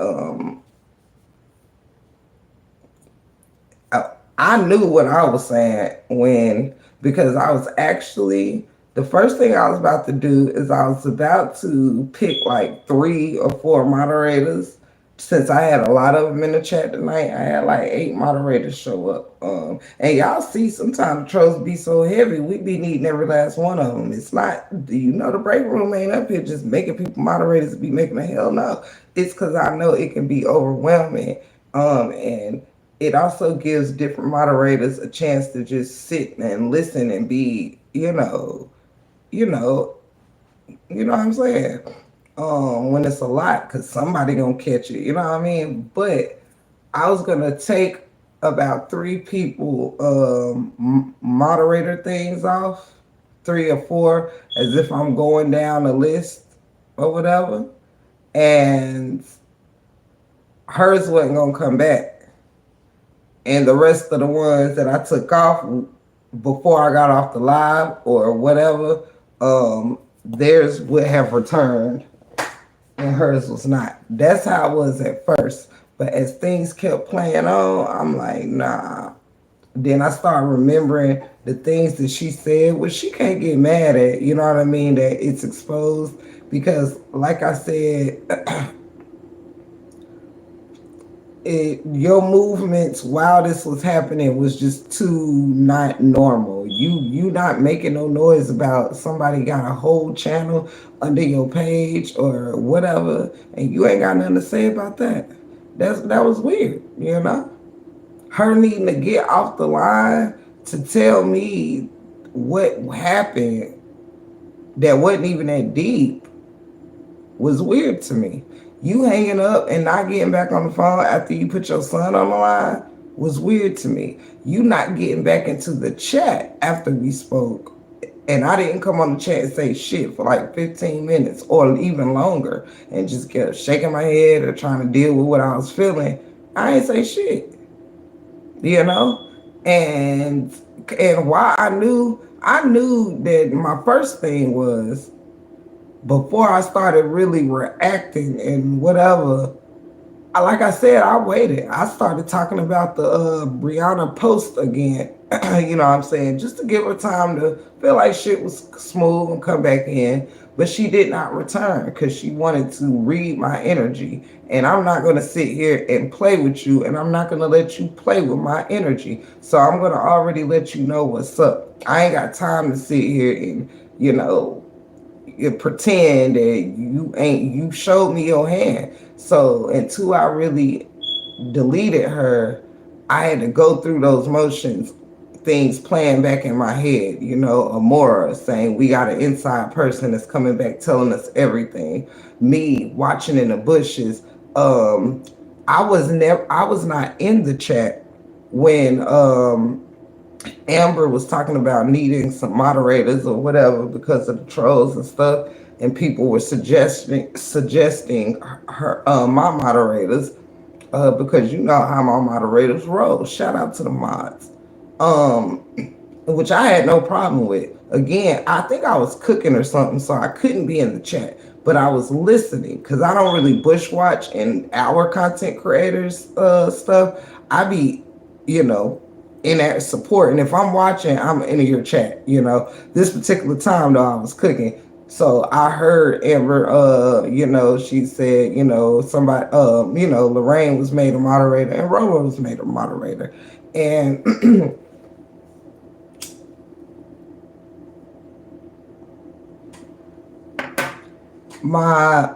I knew what I was saying because I was actually, the first thing I was about to do is I was about to pick like 3 or 4 moderators. Since I had a lot of them in the chat tonight, I had like 8 moderators show up. And y'all see sometimes the trolls be so heavy, we be needing every last one of them. It's not, the break room ain't up here just making people moderators be making a hell no. It's because I know it can be overwhelming. And it also gives different moderators a chance to just sit and listen and be, what I'm saying? When it's a lot, because somebody gonna catch it, you know what I mean? But I was gonna take about three people moderator things off, three or four, as if I'm going down a list or whatever, and hers wasn't gonna come back, and the rest of the ones that I took off before I got off the live or whatever, theirs would have returned and hers was not. That's how it was at first. But as things kept playing on, I'm like, nah. Then I started remembering the things that she said, which she can't get mad at, you know what I mean, that it's exposed. Because, like I said, your movements while this was happening was just too not normal. You not making no noise about somebody got a whole channel under your page or whatever, and you ain't got nothing to say about that. That was weird, you know. Her needing to get off the line to tell me what happened that wasn't even that deep was weird to me. You hanging up and not getting back on the phone after you put your son on the line was weird to me. You not getting back into the chat after we spoke, and I didn't come on the chat and say shit for like 15 minutes or even longer and just kept shaking my head or trying to deal with what I was feeling. I ain't say shit, you know? And why I knew that my first thing was, before I started really reacting and whatever, like I said, I waited. I started talking about the Brianna post again, you know what I'm saying, just to give her time to feel like shit was smooth and come back in. But she did not return because she wanted to read my energy. And I'm not going to sit here and play with you, and I'm not going to let you play with my energy. So I'm going to already let you know what's up. I ain't got time to sit here and, you know, you pretend that you showed me your hand. So until I really deleted her, I had to go through those motions, things playing back in my head, you know, Amora saying we got an inside person that's coming back telling us everything, me watching in the bushes. I was not in the chat when Amber was talking about needing some moderators or whatever because of the trolls and stuff, and people were suggesting her my moderators, because you know how my moderators roll. Shout out to the mods, which I had no problem with. Again, I think I was cooking or something, so I couldn't be in the chat, but I was listening because I don't really bushwatch in our content creators stuff. I be, you know, in that support. And if I'm watching, I'm in your chat, you know. This particular time though, I was cooking. So I heard Amber, you know, she said, you know, somebody, you know, Lorraine was made a moderator and Rolo was made a moderator. And my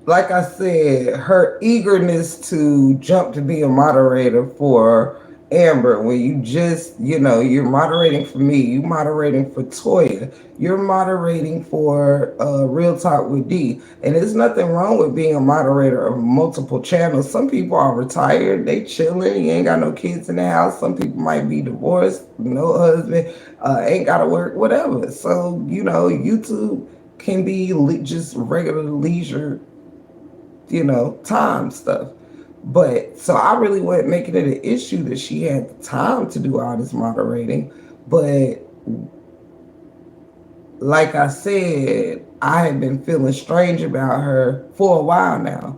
like I said, her eagerness to jump to be a moderator for Amber, when you just, you know, you're moderating for me, you moderating for Toya, you're moderating for Real Talk with D. And there's nothing wrong with being a moderator of multiple channels. Some people are retired, they chilling, you ain't got no kids in the house. Some people might be divorced, no husband, ain't got to work, whatever. So, you know, YouTube can be just regular leisure, you know, time stuff. But so I really wasn't making it an issue that she had the time to do all this moderating. But like I said, I had been feeling strange about her for a while now.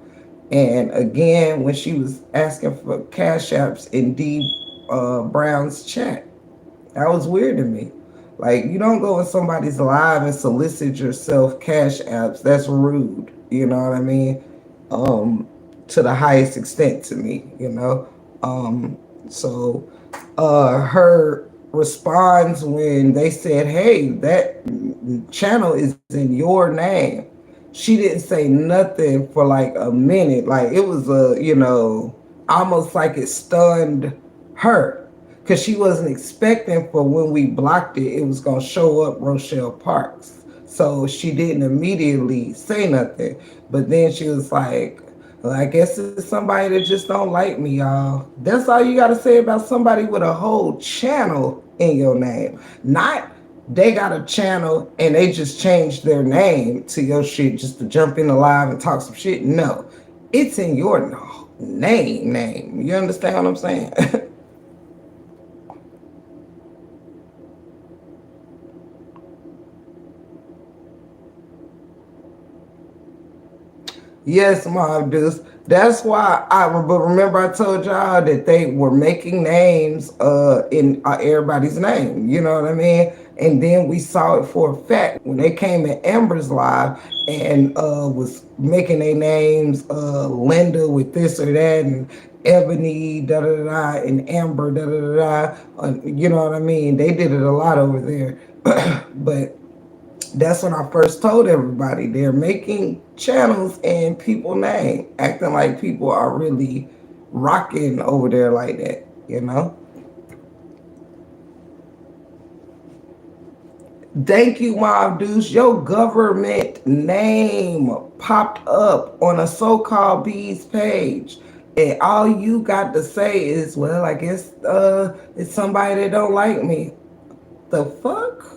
And again, when she was asking for cash apps in D Brown's chat, that was weird to me. Like, you don't go in somebody's live and solicit yourself cash apps. That's rude. You know what I mean? To the highest extent to me, you know. So her responds when they said, hey, that channel is in your name. She didn't say nothing for like a minute. Like it was you know, almost like it stunned her, because she wasn't expecting for when we blocked it, it was gonna show up Rochelle Parks. So she didn't immediately say nothing. But then she was like, well, I guess it's somebody that just don't like me, y'all. That's all you gotta say about somebody with a whole channel in your name. Not they got a channel and they just changed their name to your shit just to jump in the live and talk some shit. No. It's in your name. You understand what I'm saying? Yes, Mob Deuce. That's why but remember I told y'all that they were making names in everybody's name. You know what I mean? And then we saw it for a fact when they came in Amber's live and was making their names Linda with this or that and Ebony da da da and Amber da da da da. You know what I mean? They did it a lot over there, but that's when I first told everybody they're making channels in people name, acting like people are really rocking over there like that, you know? Thank you, Mob Deuce. Your government name popped up on a so-called bees page. And all you got to say is, well, I guess it's somebody that don't like me. The fuck?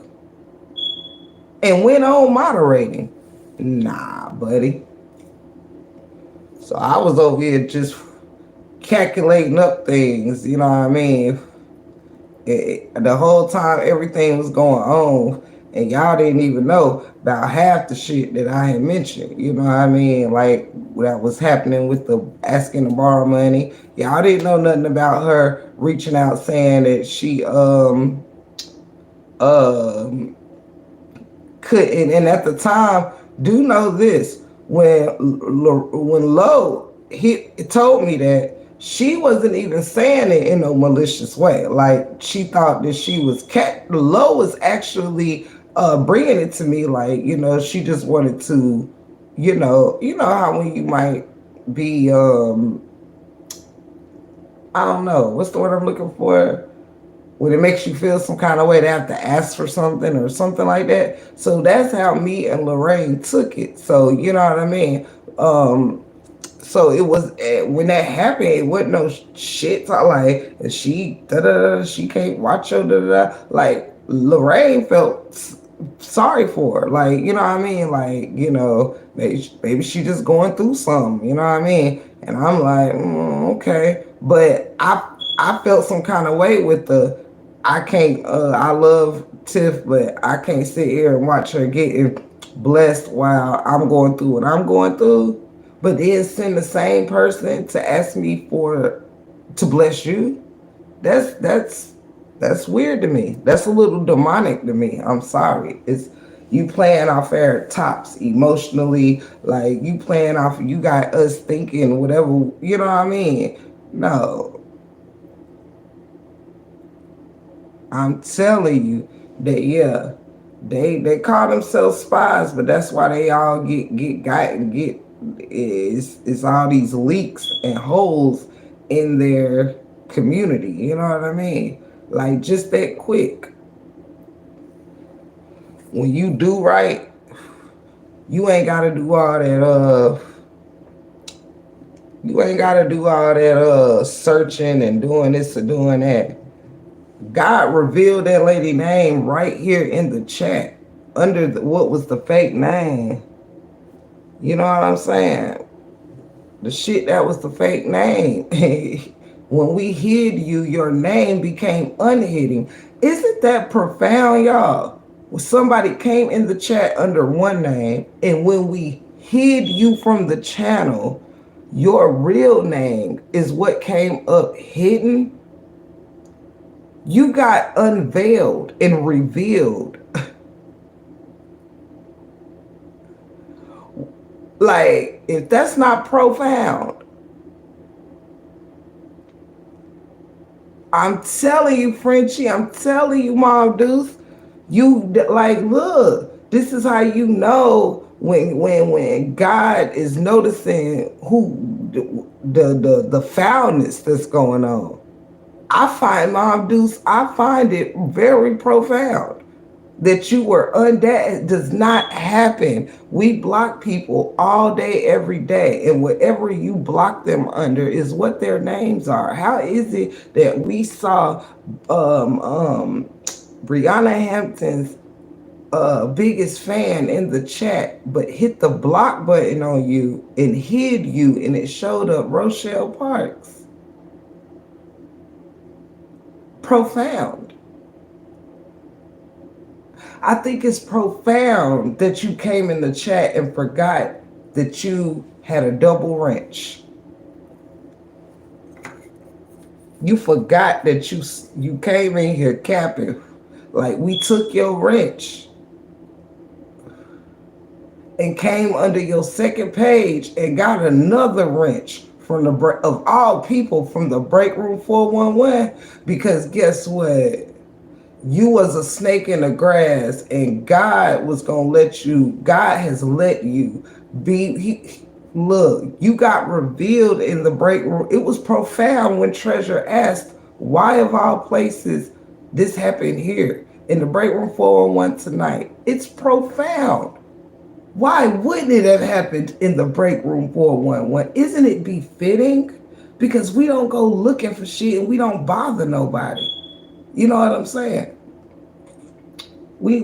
And went on moderating. Nah, buddy. So I was over here just calculating up things, you know what I mean? The whole time everything was going on, and y'all didn't even know about half the shit that I had mentioned, you know what I mean? Like that was happening with the asking to borrow money. Y'all didn't know nothing about her reaching out saying that she couldn't, and at the time, do know this, when Lo he told me that she wasn't even saying it in a malicious way. Like she thought that she was Lo was actually bringing it to me like, you know, she just wanted to, you know how when you might be I don't know, what's the word I'm looking for? When it makes you feel some kind of way to have to ask for something or something like that. So that's how me and Lorraine took it. So you know what I mean? So it was when that happened, it wasn't no shit. Like she she can't watch her Like Lorraine felt sorry for her. Like you know what I mean? Like you know maybe she just going through something. You know what I mean? And I'm like okay, but I felt some kind of way with the I can't I love Tiff, but I can't sit here and watch her getting blessed while I'm going through what I'm going through. But then send the same person to ask me to bless you. That's weird to me. That's a little demonic to me. I'm sorry. It's you playing off our tops emotionally, like you playing off you got us thinking whatever, you know what I mean? No, I'm telling you that yeah, they call themselves spies, but that's why they all got and get is all these leaks and holes in their community. You know what I mean? Like just that quick. When you do right, you ain't gotta do all that you ain't gotta do all that searching and doing this or doing that. God revealed that lady name right here in the chat under what was the fake name. You know what I'm saying? The shit that was the fake name. When we hid you, your name became unhidden. Isn't that profound, y'all? When somebody came in the chat under one name, and when we hid you from the channel, your real name is what came up hidden. You got unveiled and revealed. Like, if that's not profound, I'm telling you, Frenchie, I'm telling you, Mom Deuce, you like, look, this is how you know when God is noticing who the foulness that's going on. I find Mom Deuce, I find it very profound. that you were that does not happen. We block people all day, every day, and whatever you block them under is what their names are. How is it that we saw Brianna Hampton's biggest fan in the chat, but hit the block button on you and hid you, and it showed up Rochelle Parks? Profound. I think it's profound that you came in the chat and forgot that you had a double wrench. You forgot that you came in here capping. Like, we took your wrench and came under your second page and got another wrench from the of all people from the Break Room 411, because guess what? You was a snake in the grass, and God was gonna let you. God has let you be. Look, you got revealed in the break room. It was profound when Treasure asked, "Why of all places this happened here in the break room 401 tonight?" It's profound. Why wouldn't it have happened in the break room 411? Isn't it befitting? Because we don't go looking for shit and we don't bother nobody. You know what I'm saying? We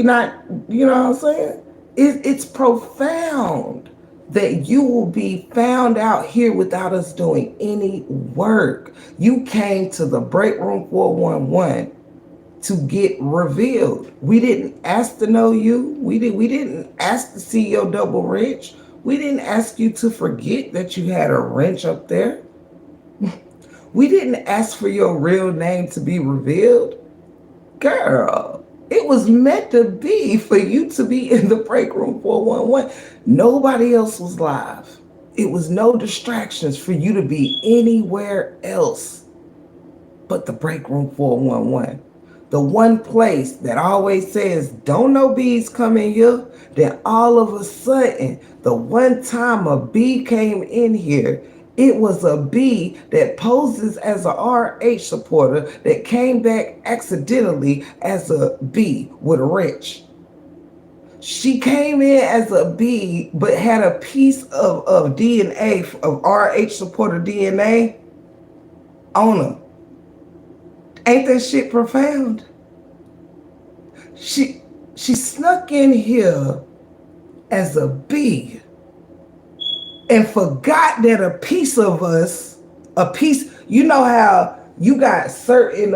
not, you know what I'm saying? It's profound that you will be found out here without us doing any work. You came to the Break Room 411 to get revealed. We didn't ask to know you. We didn't ask to see your double wrench. We didn't ask you to forget that you had a wrench up there. We didn't ask for your real name to be revealed. Girl, it was meant to be for you to be in the Break Room 411. Nobody else was live. It was no distractions for you to be anywhere else but the Break Room 411. The one place that always says, don't no bees come in here. Then all of a sudden, the one time a bee came in here, it was a bee that poses as a RH supporter that came back accidentally as a bee with a wrench. She came in as a bee, but had a piece of DNA, of RH supporter DNA on her. Ain't that shit profound? She snuck in here as a bee and forgot that a piece of us, you know how you got certain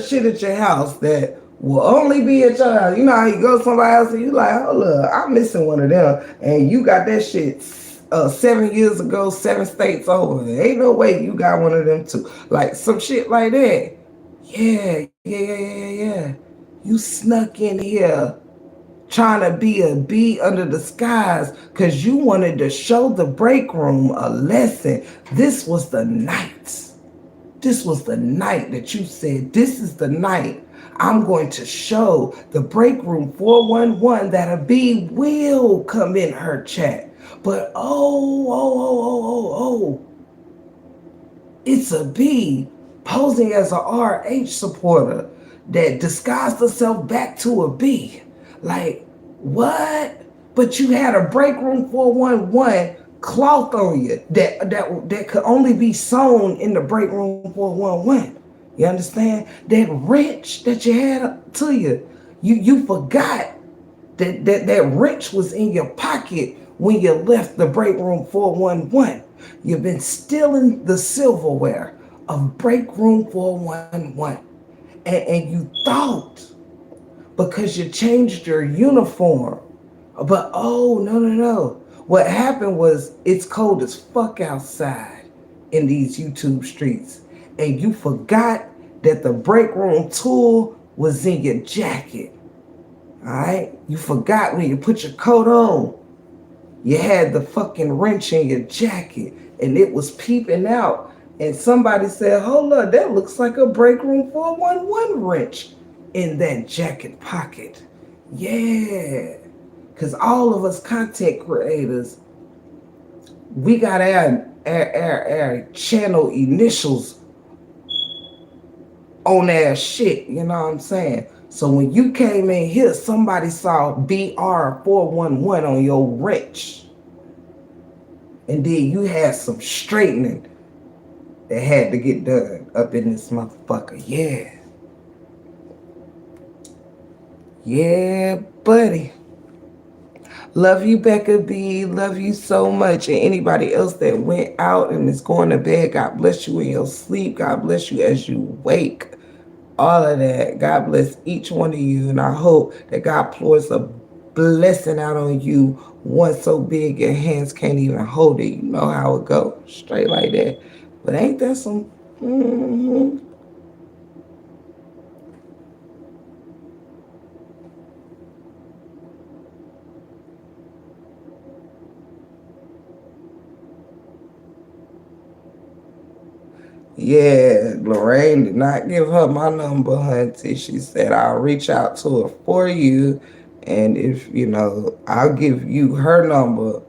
shit at your house that will only be at your house. You know how you go to somebody else and you like, hold up, I'm missing one of them. And you got that shit 7 years ago, 7 states over. There ain't no way you got one of them too. Like some shit like that. Yeah. You snuck in here trying to be a bee under the skies because you wanted to show the break room a lesson. This was the night. This was the night that you said, this is the night I'm going to show the Break Room 411 that a bee will come in her chat. But it's a bee posing as a RH supporter that disguised herself back to a bee. Like, what? But you had a Break Room 411 cloth on you that could only be sewn in the Break Room 411. You understand? That wrench that you had to you, you forgot that wrench was in your pocket when you left the Break Room 411. You've been stealing the silverware of Break Room 411. And you thought, because you changed your uniform, but no. What happened was, it's cold as fuck outside in these YouTube streets. And you forgot that the break room tool was in your jacket. All right? You forgot when you put your coat on, you had the fucking wrench in your jacket and it was peeping out. And somebody said, hold up, that looks like a Break Room 411 wrench in that jacket pocket. Yeah. Because all of us content creators, we got our channel initials on ass shit, you know what I'm saying? So when you came in here, somebody saw BR411 on your wrench. And then you had some straightening that had to get done up in this motherfucker. Yeah. Yeah, buddy. Love you, Becca B. Love you so much. And anybody else that went out and is going to bed, God bless you in your sleep. God bless you as you wake. All of that. God bless each one of you. And I hope that God pours a blessing out on you, one so big your hands can't even hold it. You know how it go. Straight like that. But ain't that some... Mm-hmm. Yeah, Lorraine did not give her my number, hunty. She said, I'll reach out to her for you. And if, I'll give you her number.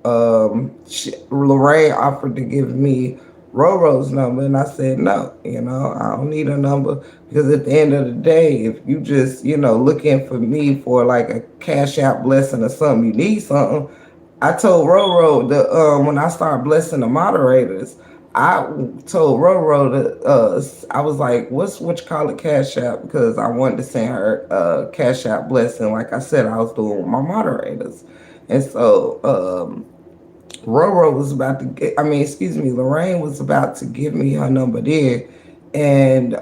Lorraine offered to give me Roro's number, and I said, no, I don't need a number. Because at the end of the day, if you just, looking for me for like a cash out blessing or something, you need something. I told Roro that when I started blessing the moderators, I told Roro that I was like, what's what you call it, cash app? Because I wanted to send her cash app blessing, like I said I was doing with my moderators. And so Roro was about to get, Lorraine was about to give me her number there. And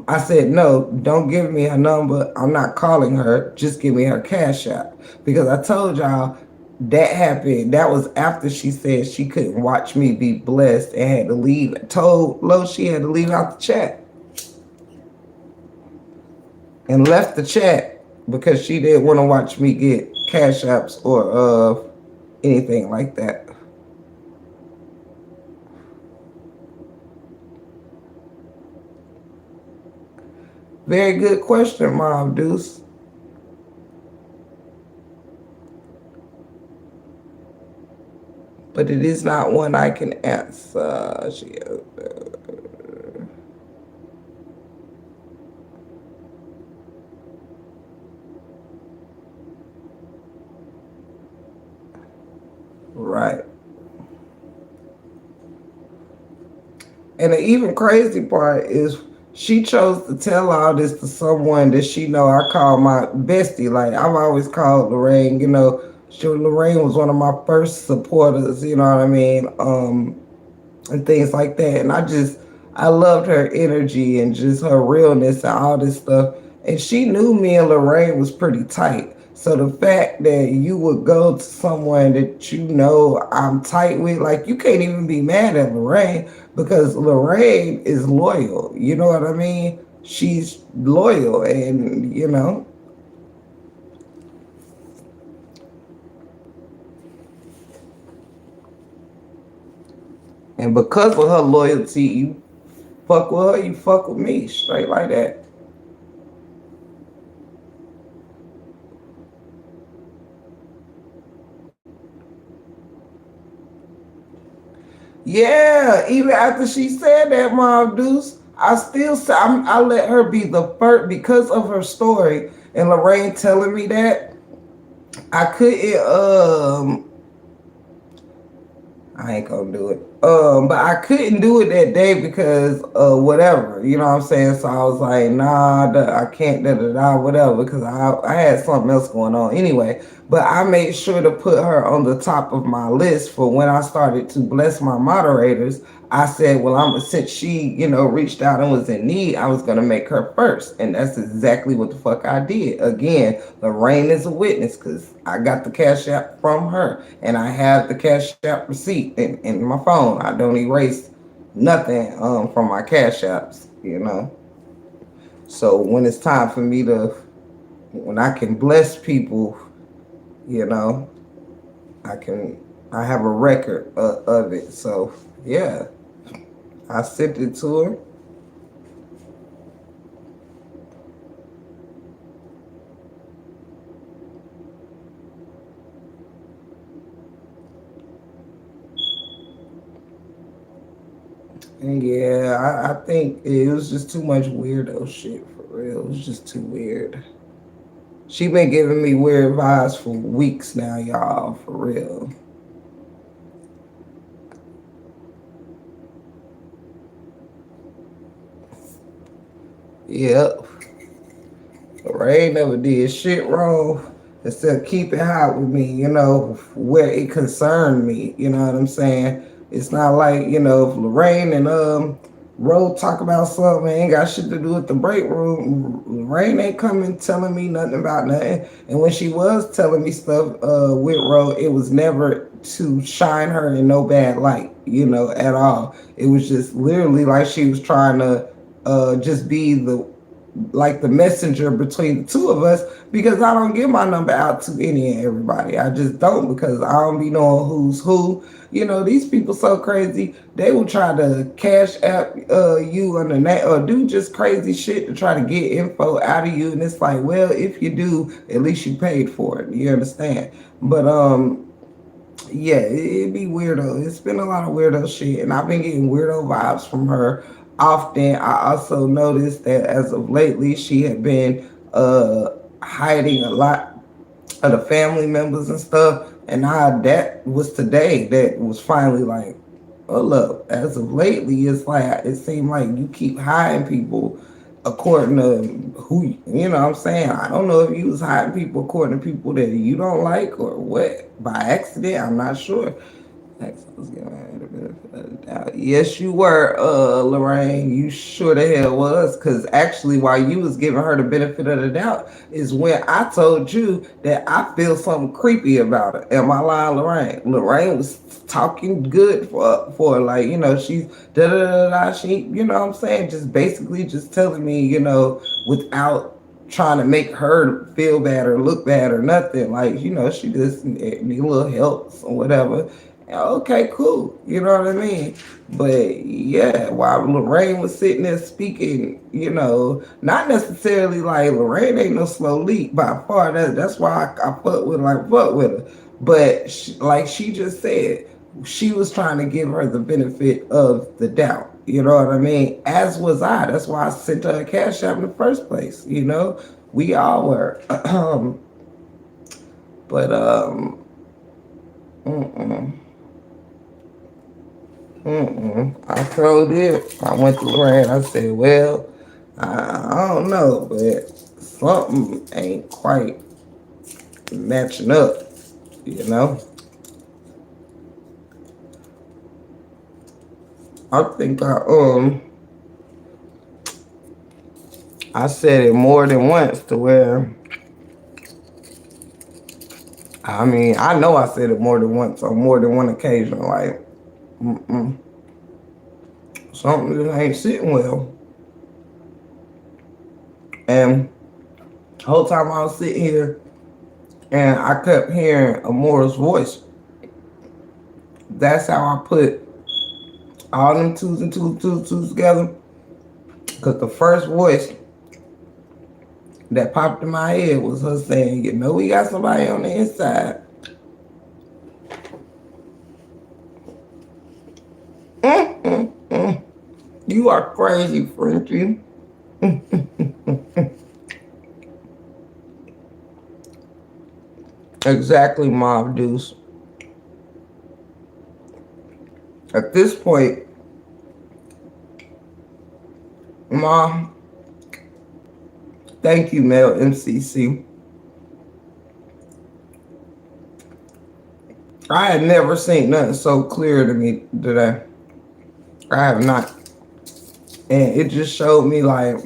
I said, no, don't give me her number. I'm not calling her. Just give me her cash app. Because I told y'all that happened. That was after she said she couldn't watch me be blessed and had to leave. I told Lo she had to leave out the chat. And left the chat because she didn't want to watch me get cash apps or anything like that. Very good question, Mom Deuce. But it is not one I can answer. Right. And the even crazy part is she chose to tell all this to someone that she know I call my bestie. Like I've always called Lorraine, Lorraine was one of my first supporters, you know what I mean? And things like that. And I loved her energy and just her realness and all this stuff. And she knew me and Lorraine was pretty tight. So the fact that you would go to someone that you know I'm tight with, like you can't even be mad at Lorraine because Lorraine is loyal. You know what I mean? She's loyal and. And because of her loyalty, you fuck with her, you fuck with me. Straight like that. Yeah, even after she said that, Mom Deuce, I let her be the first because of her story and Lorraine telling me that I couldn't I ain't gonna do it. But I couldn't do it that day because whatever, you know what I'm saying? So I was like, nah, I can't, whatever, because I had something else going on anyway. But I made sure to put her on the top of my list for when I started to bless my moderators. I said, well, since she, reached out and was in need, I was gonna make her first, and that's exactly what the fuck I did. Again, Lorraine is a witness because I got the cash app from her, and I have the cash app receipt in my phone. I don't erase nothing from my cash apps. So when it's time for me when I can bless people, you know, I have a record of it. So yeah. I sent it to her. And yeah, I think it was just too much weirdo shit for real. It was just too weird. She been giving me weird vibes for weeks now, y'all, for real. Yep. Ray never did shit wrong except keep it hot with me, where it concerned me. You know what I'm saying? It's not like, if Lorraine and Ro talk about something ain't got shit to do with the break room. Lorraine ain't coming telling me nothing about nothing. And when she was telling me stuff with Ro, it was never to shine her in no bad light, at all. It was just literally like she was trying to just be the messenger between the two of us, because I don't give my number out to any and everybody. I just don't, because I don't be knowing who's who. These people so crazy. They will try to cash app you on the net or do just crazy shit to try to get info out of you. And it's like, well, if you do, at least you paid for it. You understand? But yeah, it be weirdo. It's been a lot of weirdo shit, and I've been getting weirdo vibes from her often. I also noticed that as of lately, she had been hiding a lot of the family members and stuff. And that was today that was finally like, oh look, as of lately, it's like it seemed like you keep hiding people according to who you know what I'm saying. I don't know if you was hiding people according to people that you don't like or what by accident. I'm not sure. Yes, you were, Lorraine. You sure the hell was. Because actually, while you was giving her the benefit of the doubt, is when I told you that I feel something creepy about her. Am I lying, Lorraine? Lorraine was talking good for like, she's da da da da. She, what I'm saying, just basically just telling me, without trying to make her feel bad or look bad or nothing. Like, she just need a little help or whatever. Okay, cool. You know what I mean? But yeah, while Lorraine was sitting there speaking, not necessarily like Lorraine ain't no slow leak by far. That's why I fuck with her, like fuck with her. But like she just said, she was trying to give her the benefit of the doubt. You know what I mean? As was I. That's why I sent her a cash app in the first place. We all were. But mm-mm. I told it. I went to Lorraine. I said, well, I don't know, but something ain't quite matching up, you know? I think I said it more than once to where, I mean, I know I said it more than once on more than one occasion, like, something just ain't sitting well. And the whole time I was sitting here and I kept hearing Amora's voice. That's how I put all them twos and twos together. Because the first voice that popped in my head was her saying, we got somebody on the inside. You are crazy, Frenchie. Exactly, Mob Deuce. At this point, Mom, thank you, Mel MCC. I had never seen nothing so clear to me today. I have not. And it just showed me like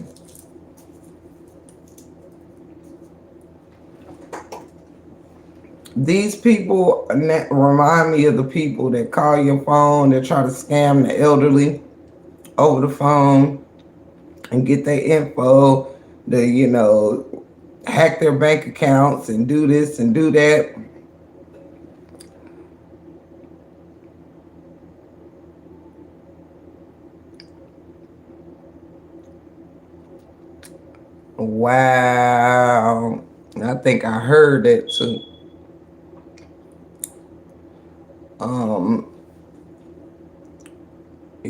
these people remind me of the people that call your phone, that try to scam the elderly over the phone and get their info, to hack their bank accounts and do this and do that. Wow. I think I heard that too.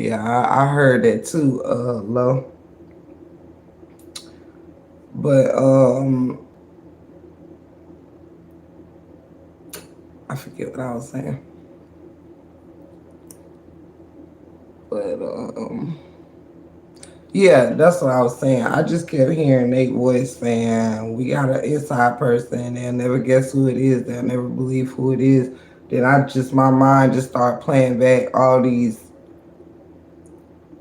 Yeah, I heard that too, Lo. But I forget what I was saying. But yeah, that's what I was saying. I just kept hearing Nate voice saying, "We got an inside person. They'll never guess who it is. They'll never believe who it is." Then my mind just started playing back all these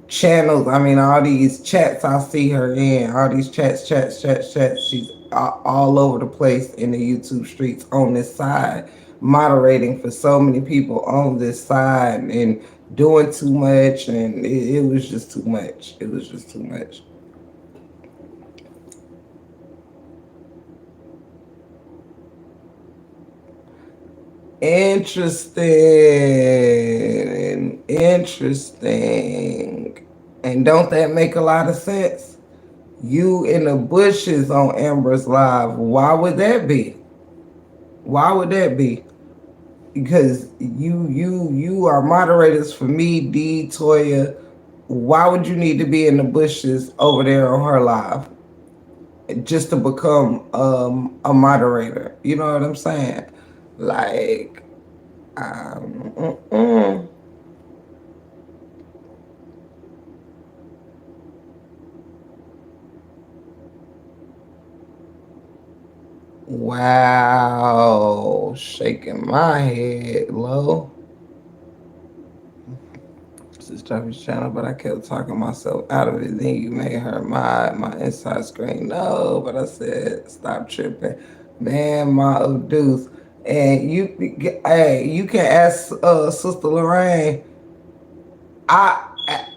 channels. I mean, all these chats I see her in. All these chats. She's all over the place in the YouTube streets on this side, moderating for so many people on this side and doing too much. And it was just too much. It was just too much. Interesting. And don't that make a lot of sense? You in the bushes on Amber's Live. Why would that be? Why would that be? Because you are moderators for me, D, Toya. Why would you need to be in the bushes over there on her live just to become a moderator? You know what I'm saying? Like, mm-mm. Wow, shaking my head, Low. This is Jeffy's channel, but I kept talking myself out of it. Then you made her my inside screen. No, but I said stop tripping, man. My deuce, and hey, you can ask Sister Lorraine. I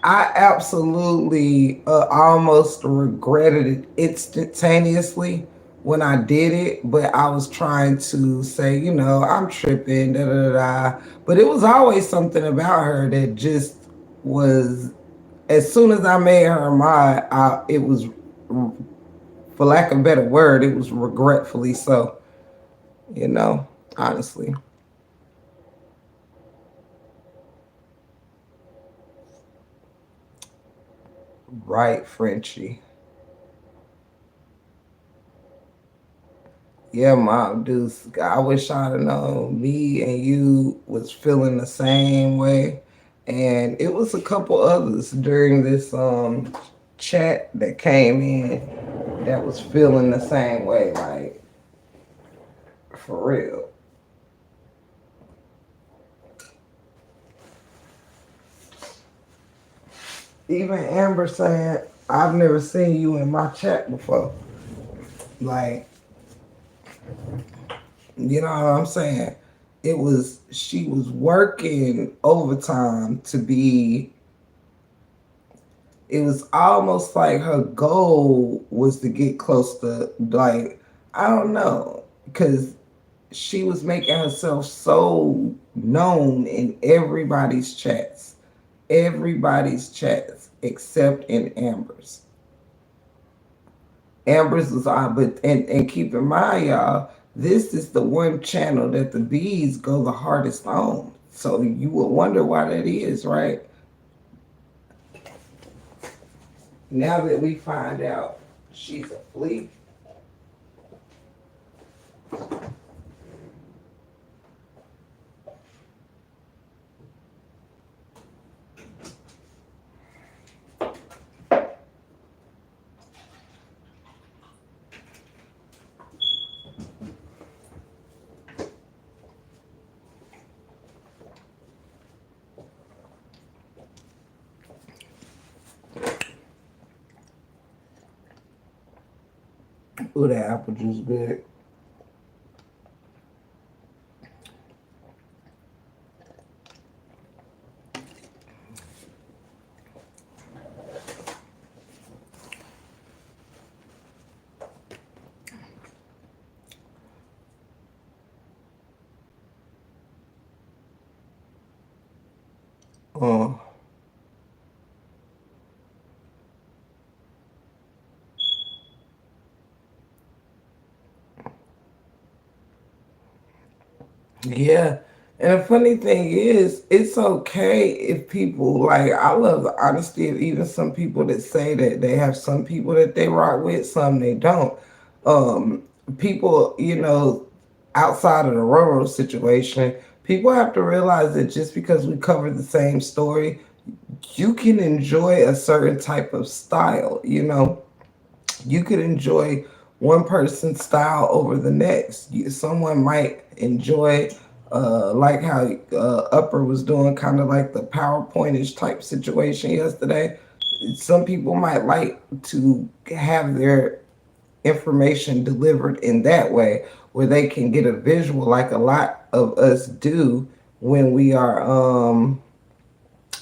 absolutely almost regretted it instantaneously when I did it, but I was trying to say, I'm tripping, da da da. But it was always something about her that just was. As soon as I made her it was, for lack of a better word, it was regretfully so. Honestly. Right, Frenchie. Yeah, Mom Deuce. I wish I'd have known me and you was feeling the same way. And it was a couple others during this chat that came in that was feeling the same way, like for real. Even Amber saying, I've never seen you in my chat before. Like, you know what I'm saying? She was working overtime to be. It was almost like her goal was to get close to, like, I don't know, because she was making herself so known in everybody's chats except in Amber's. Amber's was on, but and keep in mind, y'all, this is the one channel that the bees go the hardest on. So you would wonder why that is, right? Now that we find out she's a flea. Ooh, that apple juice good. Uh, yeah, And the funny thing is, it's okay if people like. I love the honesty of even some people that say that they have some people that they rock with, some they don't. Um, People, outside of the Roro situation, people have to realize that just because we cover the same story, you can enjoy a certain type of style. You could enjoy one person's style over the next. Someone might enjoy, like how Upper was doing, kind of like the PowerPointish type situation yesterday. Some people might like to have their information delivered in that way, where they can get a visual, like a lot of us do when we are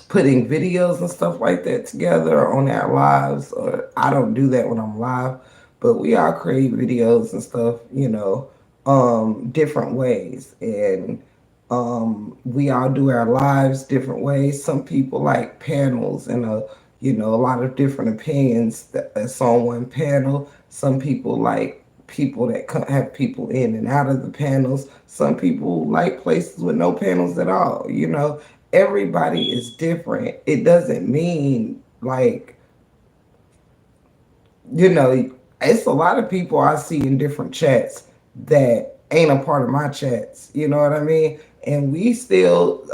putting videos and stuff like that together on our lives. Or I don't do that when I'm live, but we all create videos and stuff, different ways. And we all do our lives different ways. Some people like panels and a lot of different opinions that's on one panel. Some people like people that have people in and out of the panels. Some people like places with no panels at all. Everybody is different. It doesn't mean like, it's a lot of people I see in different chats that ain't a part of my chats. You know what I mean? And we still,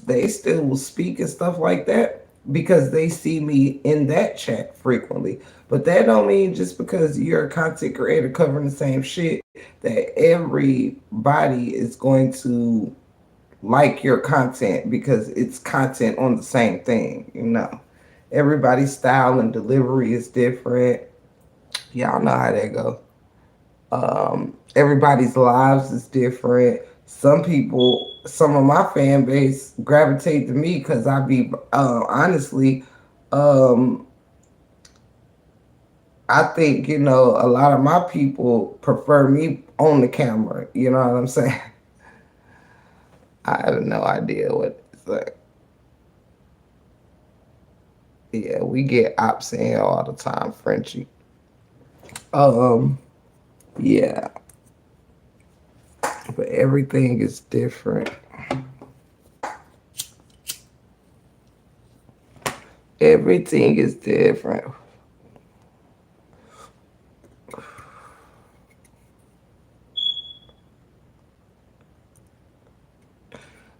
they still will speak and stuff like that because they see me in that chat frequently. But that don't mean just because you're a content creator covering the same shit that everybody is going to like your content because it's content on the same thing. Everybody's style and delivery is different. Y'all know how that go. Everybody's lives is different. Some of my fan base gravitate to me because I be honestly, um, I think a lot of my people prefer me on the camera. You know what I'm saying? I have no idea what it's like. Yeah, we get ops in here all the time, Frenchie. Um, yeah, but everything is different. Everything is different.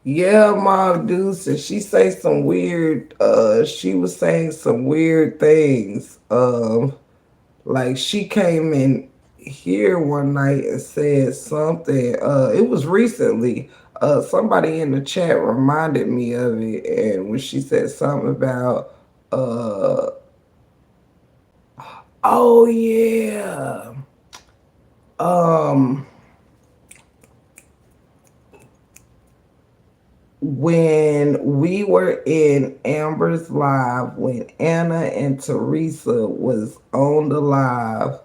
Yeah, Mom Deuce, and she was saying some weird things. Like she came in here one night and said something. It was recently. Somebody in the chat reminded me of it, and when she said something about, uh, oh yeah, um, when we were in Amber's live, when Anna and Teresa was on the live,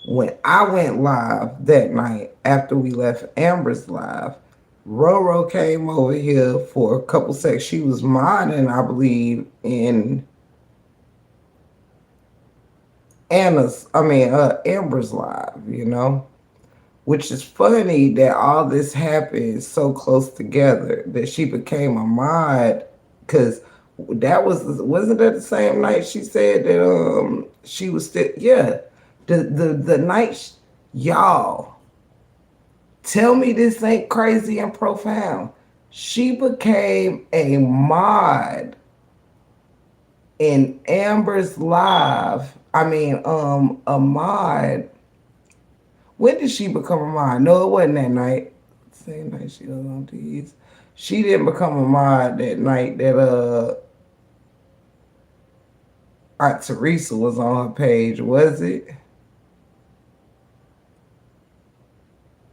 when I went live that night after we left Amber's live, Roro came over here for a couple seconds. She was modding, I believe, in Amber's live. Which is funny that all this happened so close together that she became a mod, because wasn't that the same night she said that she was still, yeah, the night y'all tell me this ain't crazy and profound. She became a mod in Amber's live. A mod. When did she become a mod? No, it wasn't that night. Same night she was on these. She didn't become a mod that night that Aunt Teresa was on her page, was it?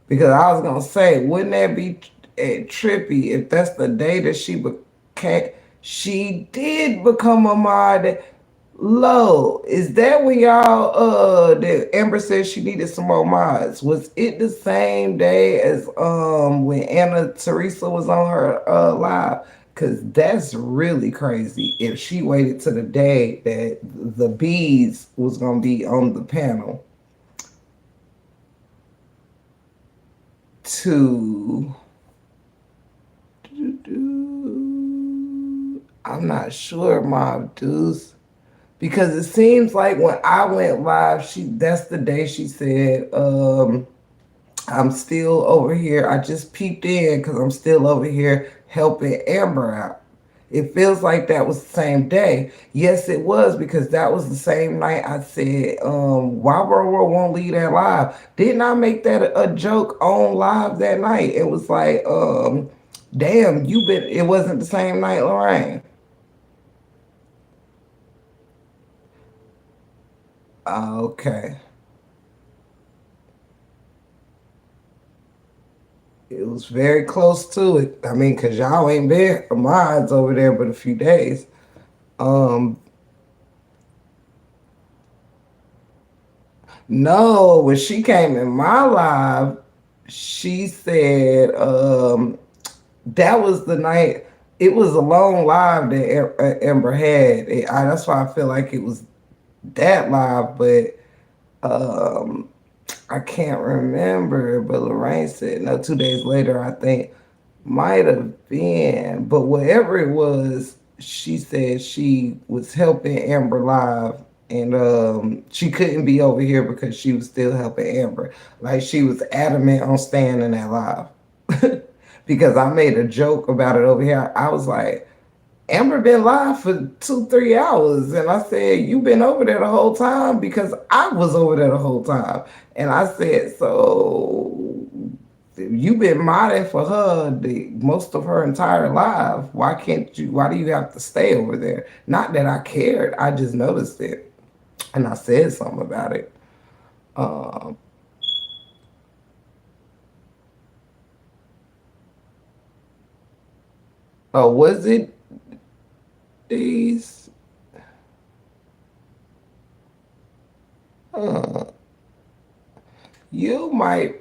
Because I was gonna say, wouldn't that be trippy if that's the day that she became? She did become a mod. Low, is that when y'all that Amber said she needed some more mods? Was it the same day as when Anna Teresa was on her live? Cause that's really crazy if she waited to the day that the bees was gonna be on the panel to I'm not sure, Mob Deuce. Because it seems like when I went live, that's the day she said, I'm still over here. I just peeped in because I'm still over here helping Amber out. It feels like that was the same day. Yes, it was because that was the same night I said, why Bro won't leave that live? Didn't I make that a joke on live that night? It was like, damn, it wasn't the same night, Lorraine. Okay. It was very close to it. I mean, cause y'all ain't been mods over there but a few days. Um, no, when she came in my live, she said that was the night. It was a long live that Amber had. That's why I feel like it was that live, but um, I can't remember. But Lorraine said no. 2 days later, I think. Might have been, but whatever it was, she said she was helping Amber live, and she couldn't be over here because she was still helping Amber. Like she was adamant on staying in that live because I made a joke about it over here. I was like, Amber been live for 2, 3 hours, and I said you been over there the whole time because I was over there the whole time, and I said so you've been modding for her most of her entire life. Why can't you? Why do you have to stay over there? Not that I cared. I just noticed it, and I said something about it. Um, oh, was it these? Uh, you might.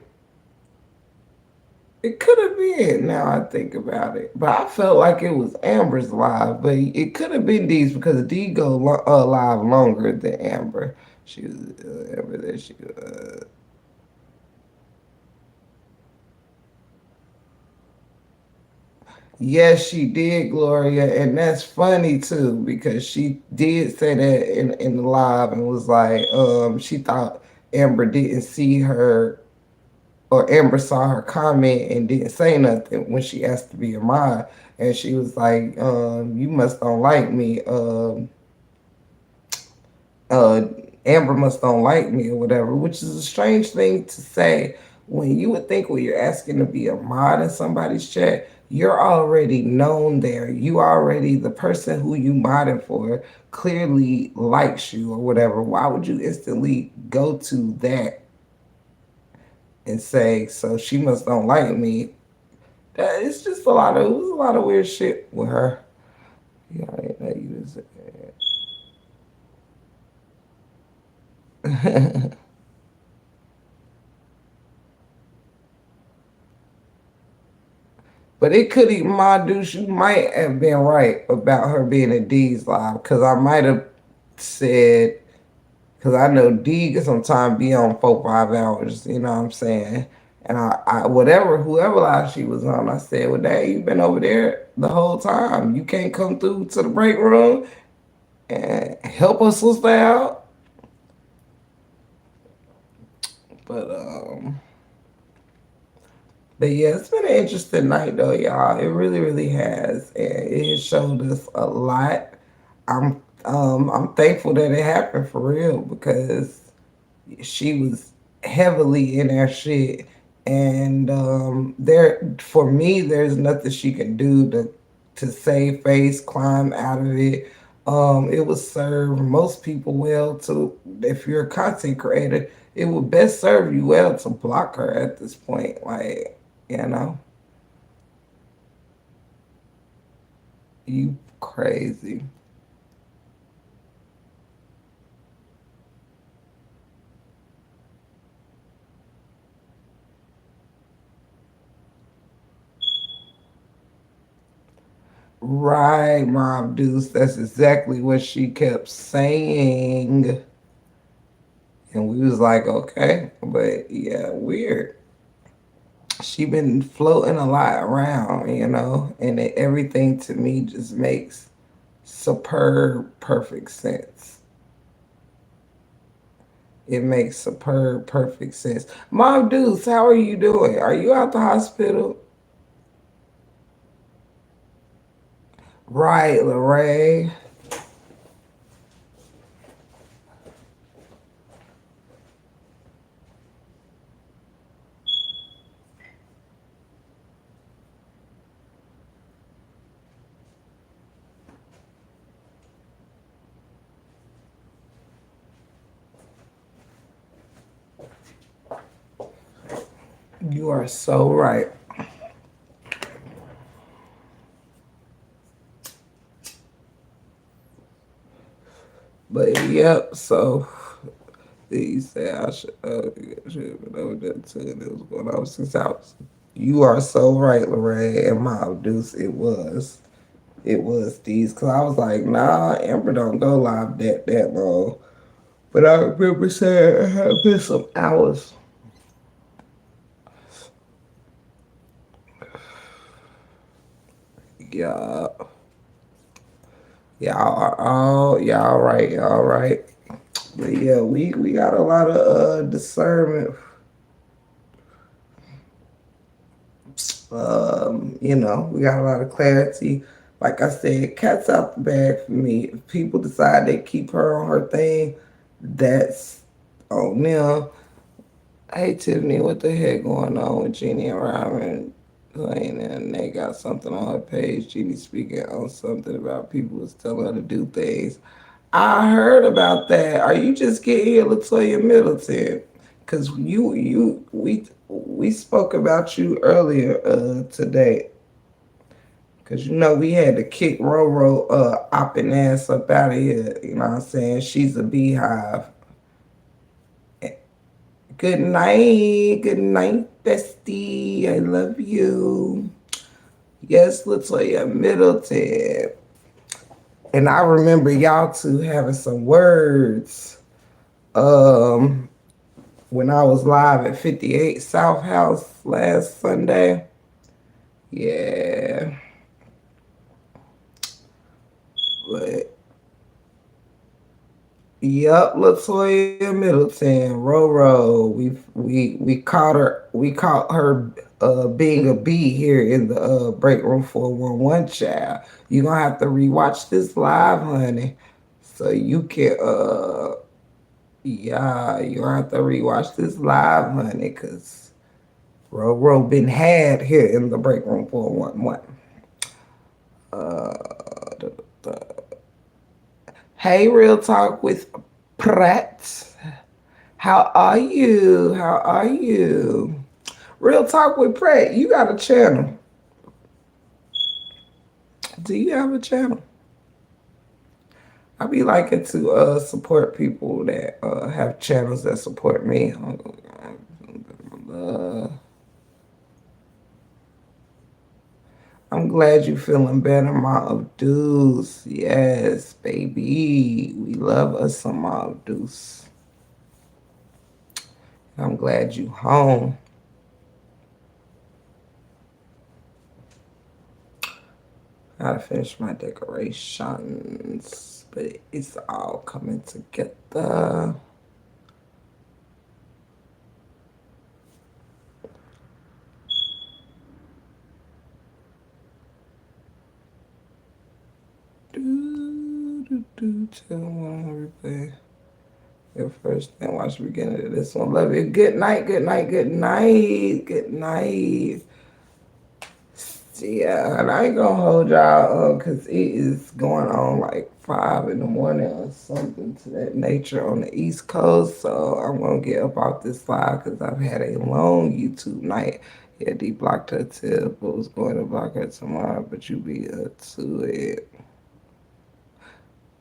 It could have been. Now I think about it, but I felt like it was Amber's live, but it could have been D's because D go live longer than Amber. She was Amber there. She Yes, she did, Gloria, and that's funny too because she did say that in the live and was like, she thought Amber didn't see her or Amber saw her comment and didn't say nothing when she asked to be a mod, and she was like, you must don't like me, uh, Amber must don't like me or whatever, which is a strange thing to say when you would think when you're asking to be a mod in somebody's chat, you're already known there. You already, the person who you modding for clearly likes you or whatever. Why would you instantly go to that and say, so she must don't like me? It's just it was a lot of weird shit with her. Yeah, I didn't know you was. But it could even, my douche, you might have been right about her being in D's live, because I might have said, because I know D can sometimes be on 4, 5 hours, you know what I'm saying? And whoever live she was on, I said, well, dang, you been over there the whole time. You can't come through to the break room and help us sister out. But, but yeah, it's been an interesting night though, y'all. It really, really has. And it has showed us a lot. I'm thankful that it happened for real because she was heavily in that shit. And there for me there's nothing she can do to save face, climb out of it. It would serve most people well to, if you're a content creator, it would best serve you well to block her at this point. Like, you know, you crazy. Right, Mom Deuce. That's exactly what she kept saying. And we was like, okay. But yeah, weird. She been floating a lot around, and everything to me just makes superb, perfect sense. It makes superb, perfect sense. Mom Deuce, how are you doing? Are you out the hospital? Right, Lorraine. You are so right. But yep, so he said I should have been over there too. And it was going on since I was. You are so right, Lorraine and Mom Deuce. It was. It was these. Cause I was like, nah, Amber don't go live that long. But I remember saying it had been some hours. Yeah. Y'all right, y'all right. But yeah, we got a lot of discernment. We got a lot of clarity. Like I said, cat's out the bag for me. If people decide they keep her on her thing, that's on them. Hey Tiffany, what the heck going on with Jeannie and Robin? Playing and they got something on her page. Jeannie speaking on something about people was telling her to do things. I heard about that. Are you just getting here, Latoya Middleton? Cause we spoke about you earlier today. Cause we had to kick Roro opping ass up out of here. You know what I'm saying? She's a beehive. Good night, bestie. I love you. Yes, Latoya Middleton. And I remember y'all two having some words. Um, when I was live at 58 South House last Sunday. Yeah. But yep, Latoya Middleton, Roro. We caught her being a bee here in the break room 411 child. You gonna have to rewatch this live, honey. So you can yeah, you gonna have to rewatch this live, honey, cause Roro been had here in the break room 411. Hey, Real Talk with Pratt. How are you? How are you? Real Talk with Pratt, you got a channel. Do you have a channel? I be liking to support people that have channels that support me. I'm glad you feeling better, Ma Abdus. Yes, baby. We love us some Ma Abdus. I'm glad you home. Gotta finish my decorations, but it's all coming together. Tell one replay. Your first thing, watch the beginning of this one. Love you. Good night, good night, good night, good night. Yeah, and I ain't gonna hold y'all cause it is going on like 5 in the morning or something to that nature on the East Coast. So I'm gonna get up off this live cause I've had a long YouTube night. Yeah, D blocked her tip, but was going to block her tomorrow, but you be to it.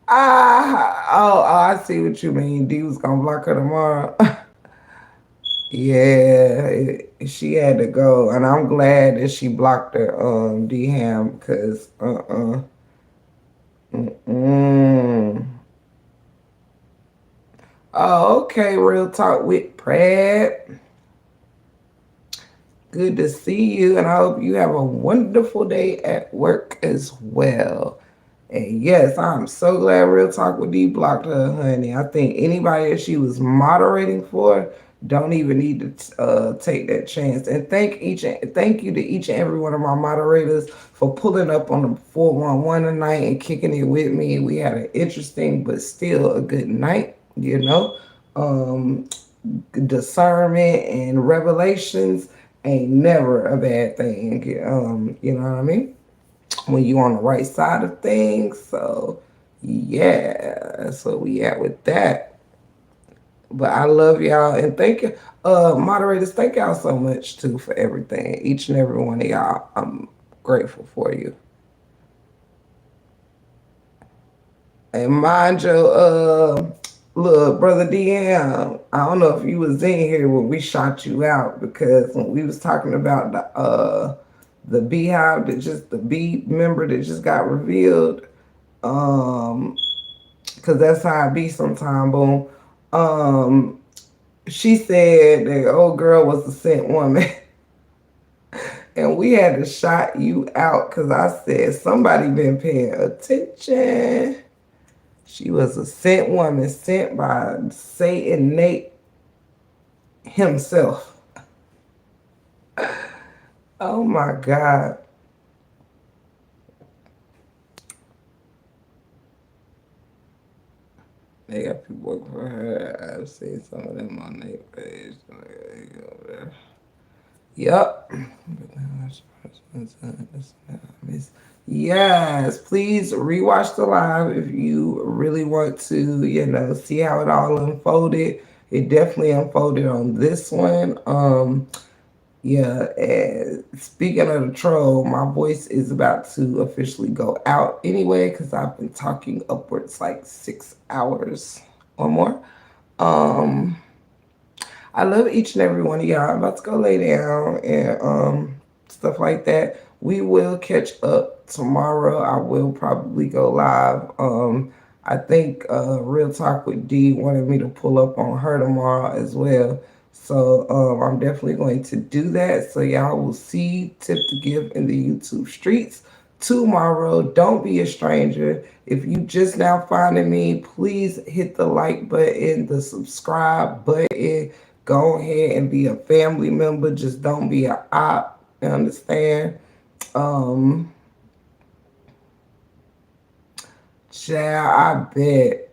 I see what you mean. D was gonna block her tomorrow. Yeah, she had to go, and I'm glad that she blocked her, D Ham, because mm-mm. Oh, okay, Real Talk with Pratt. Good to see you, and I hope you have a wonderful day at work as well. And yes, I'm so glad Real Talk with D blocked her, honey. I think anybody that she was moderating for don't even need to take that chance. And thank you to each and every one of my moderators for pulling up on the 411 tonight and kicking it with me. We had an interesting but still a good night, you know. Um, Discernment and revelations ain't never a bad thing. You know what I mean? When you on the right side of things. So yeah, that's where we at with that. But I love y'all and thank you, moderators. Thank y'all so much too for everything. Each and every one of y'all, I'm grateful for you. And mind your look, brother DM, I don't know if you was in here when we shot you out because when we was talking about the beehive that just the bee member that just got revealed, um, because that's how I be sometime, boom. Um, she said the old girl was a sent woman. And we had to shot you out because I said somebody been paying attention. She was a sent woman sent by Satan Nate himself. Oh my God. They got people working for her. I've seen some of them on their page. Yep. Yes, please rewatch the live if you really want to, see how it all unfolded. It definitely unfolded on this one. Yeah, and speaking of the troll, my voice is about to officially go out anyway because I've been talking upwards like 6 hours or more. Um, I love each and every one of y'all. I'm about to go lay down and stuff like that. We will catch up tomorrow. I will probably go live. I think Real Talk with D wanted me to pull up on her tomorrow as well. So I'm definitely going to do that. So y'all will see Tip to Give in the YouTube streets tomorrow. Don't be a stranger. If you just now finding me, please hit the like button, the subscribe button. Go ahead and be a family member. Just don't be an op. You understand? Um, Child, I bet.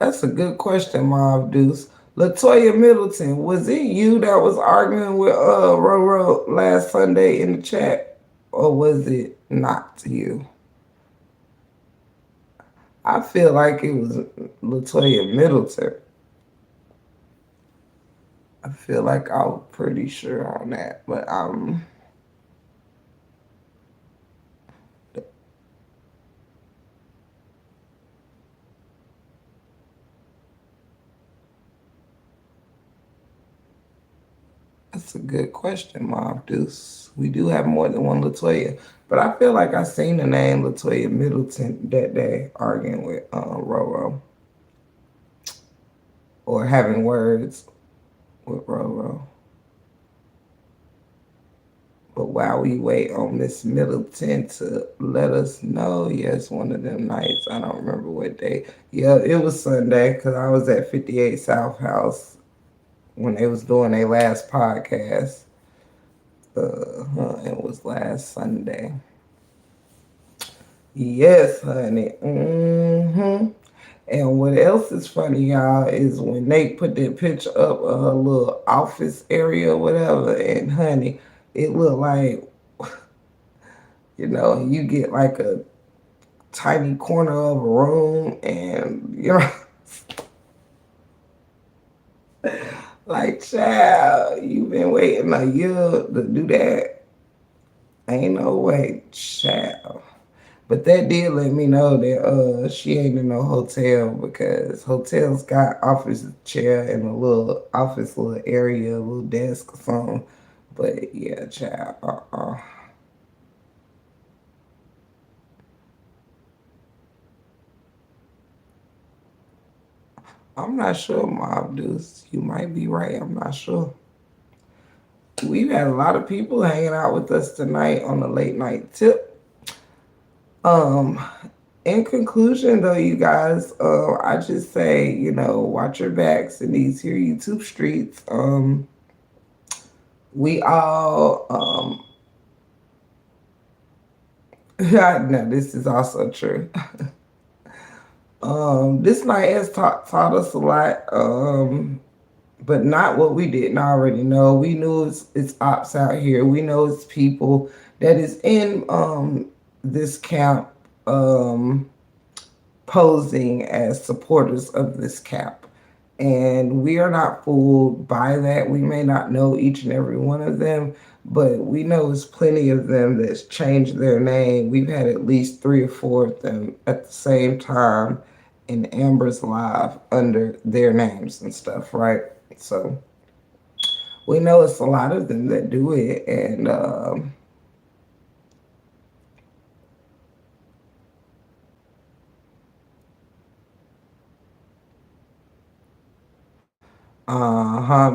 That's a good question, Mob Deuce. Latoya Middleton, was it you that was arguing with Roro last Sunday in the chat? Or was it not you? I feel like it was Latoya Middleton. I feel like I'm pretty sure on that, but that's a good question, Mob Deuce. We do have more than one Latoya, but I feel like I seen the name Latoya Middleton that day arguing with Roro or having words with Roro. But while we wait on Miss Middleton to let us know, yes, one of them nights, I don't remember what day. Yeah, it was Sunday because I was at 58 South House when they was doing their last podcast. It was last Sunday. Yes, honey. And what else is funny, y'all, is when Nate put that picture up of her little office area or whatever, and honey, it looked like, you get like a tiny corner of a room, and like, child, you've been waiting a year to do that. Ain't no way, child. But that did let me know that she ain't in no hotel because hotels got office chair and a little office little area, a little desk or something. But yeah, child, I'm not sure, Mob Deuce. You might be right. I'm not sure. we've had a lot of people hanging out with us tonight on the late night tip. Um, in conclusion, though, you guys, I just say, watch your backs in these here YouTube streets. We all, yeah, no, this is also true. This night has taught us a lot, but not what we didn't already know. We knew it's ops out here. We know it's people that is in this camp posing as supporters of this camp. And we are not fooled by that. We may not know each and every one of them, but we know there's plenty of them that's changed their name. We've had at least 3 or 4 of them at the same time in Amber's Live under their names and stuff, right? So we know it's a lot of them that do it. And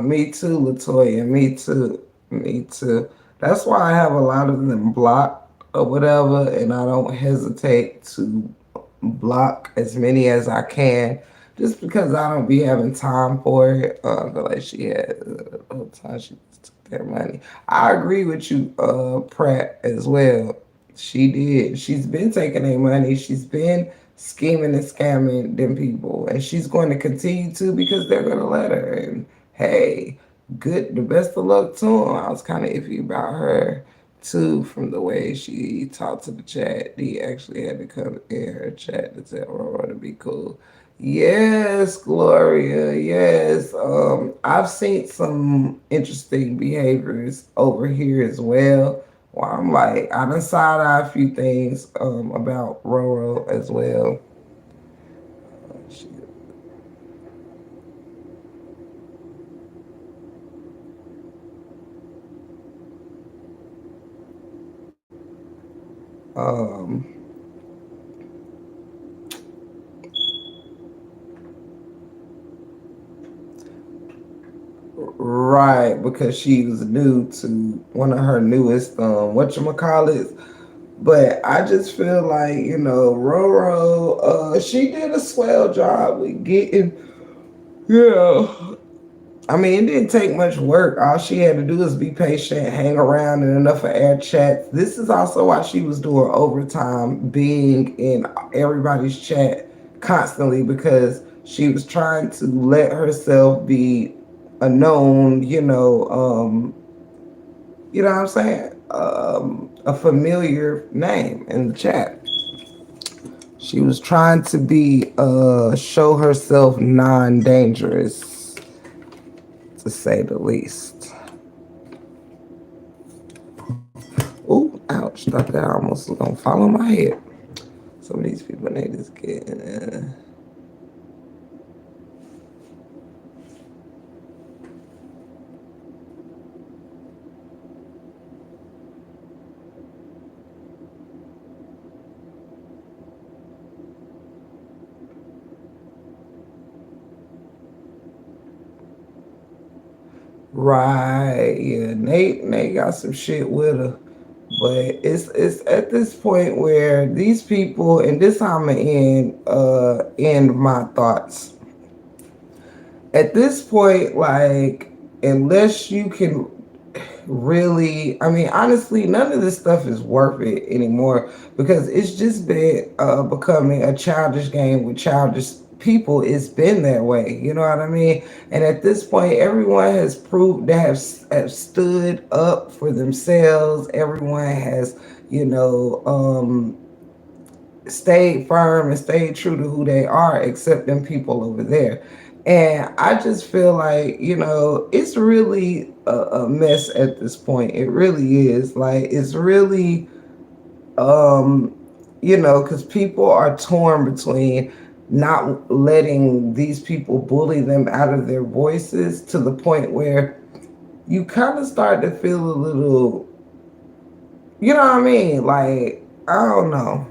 me too, Latoya. Me too. Me too. That's why I have a lot of them blocked or whatever, and I don't hesitate to block as many as I can, just because I don't be having time for it. Like she had the whole time she took their money. I agree with you, Pratt, as well. She did. She's been taking their money. She's been scheming and scamming them people, and she's going to continue to because they're going to let her. And hey, good, the best of luck to them. I was kind of iffy about her too, from the way she talked to the chat. He actually had to come in her chat to tell Roro to be cool. Yes, Gloria. Yes. I've seen some interesting behaviors over here as well. Well, I'm like, I done side eye a few things about Roro as well. She- Um, right, because she was new to one of her newest whatchamacallits. But I just feel like, Roro, she did a swell job with getting, yeah. I mean, it didn't take much work. All she had to do is be patient, hang around, and enough of air chats. This is also why she was doing overtime, being in everybody's chat constantly, because she was trying to let herself be a known, what I'm saying, a familiar name in the chat. She was trying to be show herself non-dangerous, to say the least. Ooh, ouch! Thought that almost was gonna fall on my head. Some of these people need to get. Right, yeah. Nate got some shit with her. But it's at this point where these people, and this I'm gonna end my thoughts. At this point, like, unless you can really, I mean, honestly, none of this stuff is worth it anymore, because it's just been becoming a childish game with childish people. It's been that way, you know what I mean? And at this point, everyone has proved they have stood up for themselves. Everyone has, stayed firm and stayed true to who they are, except them people over there. And I just feel like, it's really a mess at this point. It really is. Like, it's really, because people are torn between not letting these people bully them out of their voices, to the point where you kind of start to feel a little, you know what I mean? Like, I don't know.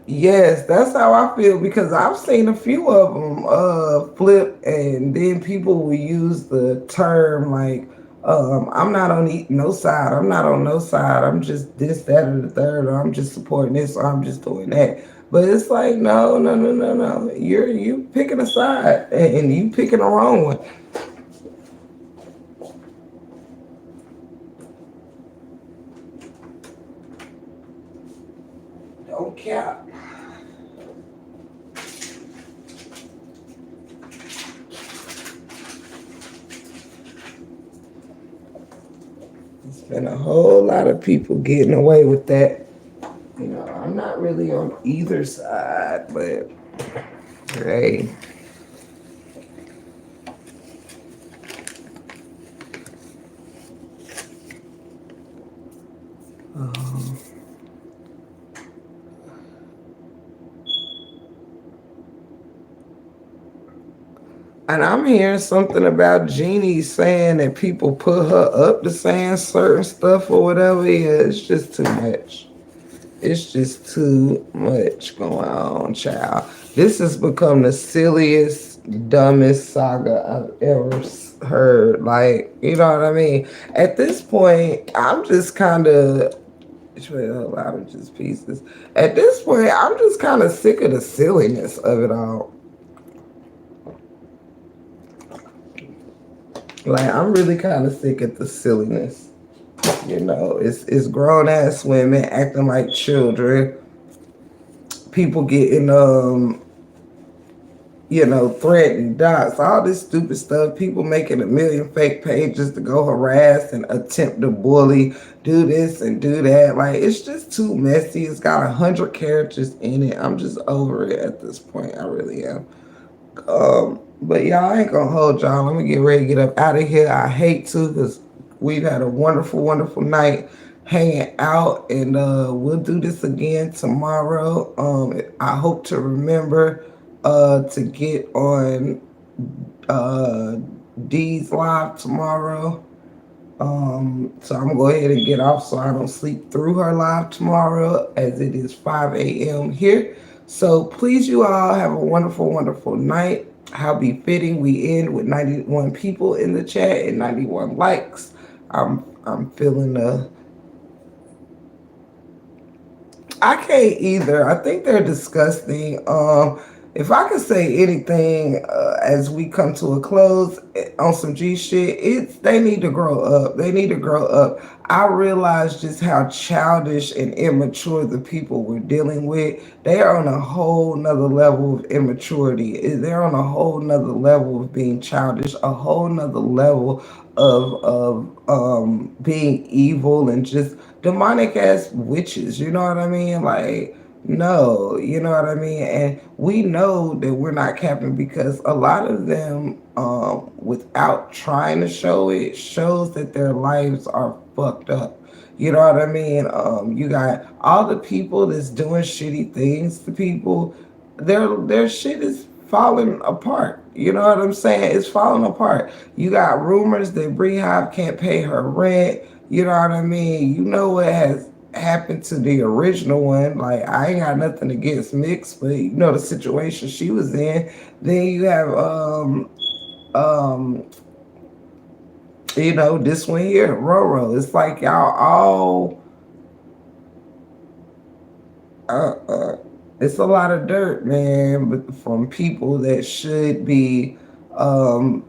Yes, that's how I feel because I've seen a few of them flip, and then people will use the term like, "I'm not on no side. I'm not on no side. I'm just this, that, or the third, or I'm just supporting this, or I'm just doing that." But it's like, no, no, no, no, no. You picking a side, and you picking the wrong one. Don't cap. It's been a whole lot of people getting away with that. I'm not really on either side, but hey. Um, and I'm hearing something about Jeannie saying that people put her up to saying certain stuff or whatever. Yeah, it's just too much. It's just too much going on, child. This has become the silliest, dumbest saga I've ever heard. Like, you know what I mean? At this point, I'm just kind of. A lot of just pieces. At this point, I'm just kind of sick of the silliness of it all. Like, I'm really kind of sick at the silliness. It's grown ass women acting like children. People getting threatening dots, all this stupid stuff. People making a million fake pages to go harass and attempt to bully, do this and do that. Like, it's just too messy. It's got 100 characters in it. I'm just over it at this point. I really am. But y'all, I ain't gonna hold y'all. I'm gonna get ready to get up out of here. I hate to because we've had a wonderful, wonderful night hanging out, and we'll do this again tomorrow. I hope to remember to get on uh, D's live tomorrow. So I'm gonna go ahead and get off so I don't sleep through her live tomorrow, as it is 5 a.m. here. So please, you all have a wonderful, wonderful night. How befitting we end with 91 people in the chat and 91 likes. I'm feeling I can't either. I think they're disgusting. If I could say anything as we come to a close on some G shit, it's they need to grow up. They need to grow up. I realize just how childish and immature the people we're dealing with. They are on a whole nother level of immaturity. They're on a whole nother level of being childish, a whole nother level of being evil and just demonic ass witches. You know what I mean? Like, no, you know what I mean? And we know that we're not capping because a lot of them, without trying to show it, shows that their lives are fucked up. You know what I mean? You got all the people that's doing shitty things to people. Their shit is falling apart. You know what I'm saying? It's falling apart. You got rumors that Beehive can't pay her rent. You know what I mean? You know what has happened to the original one. Like, I ain't got nothing against Mix, but you know the situation she was in. Then you have um this one here, Roro. It's like y'all all it's a lot of dirt, man, but from people that should be um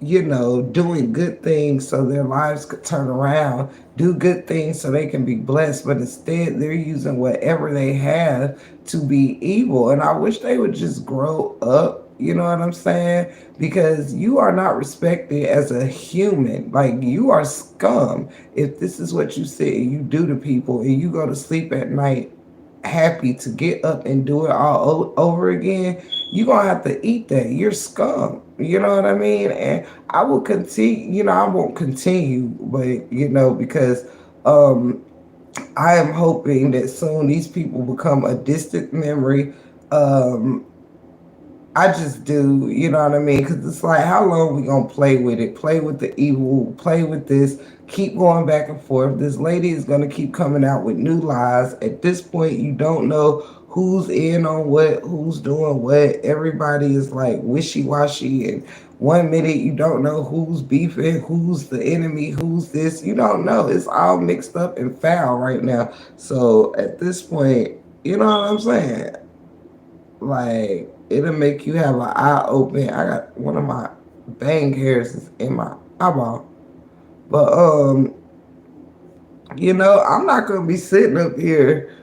doing good things so their lives could turn around, do good things so they can be blessed, but instead they're using whatever they have to be evil. And I wish they would just grow up, you know what I'm saying? Because you are not respected as a human. Like, you are scum if this is what you say you do to people and you go to sleep at night happy to get up and do it all over again. You're gonna have to eat that. You're scum. You know what I mean? And I will continue, I won't continue, but because I am hoping that soon these people become a distant memory. um I just do, you know what I mean? Because it's like, how long we gonna play with it? Play with the evil, play with this, keep going back and forth. This lady is gonna keep coming out with new lies. At this point, you don't know who's in on what, who's doing what. Everybody is like wishy-washy, and 1 minute you don't know who's beefing, who's the enemy, who's this. You don't know. It's all mixed up and foul right now. So at this point, you know what I'm saying? Like, it'll make you have an eye open. I got one of my bang hairs is in my eyeball. But I'm not gonna be sitting up here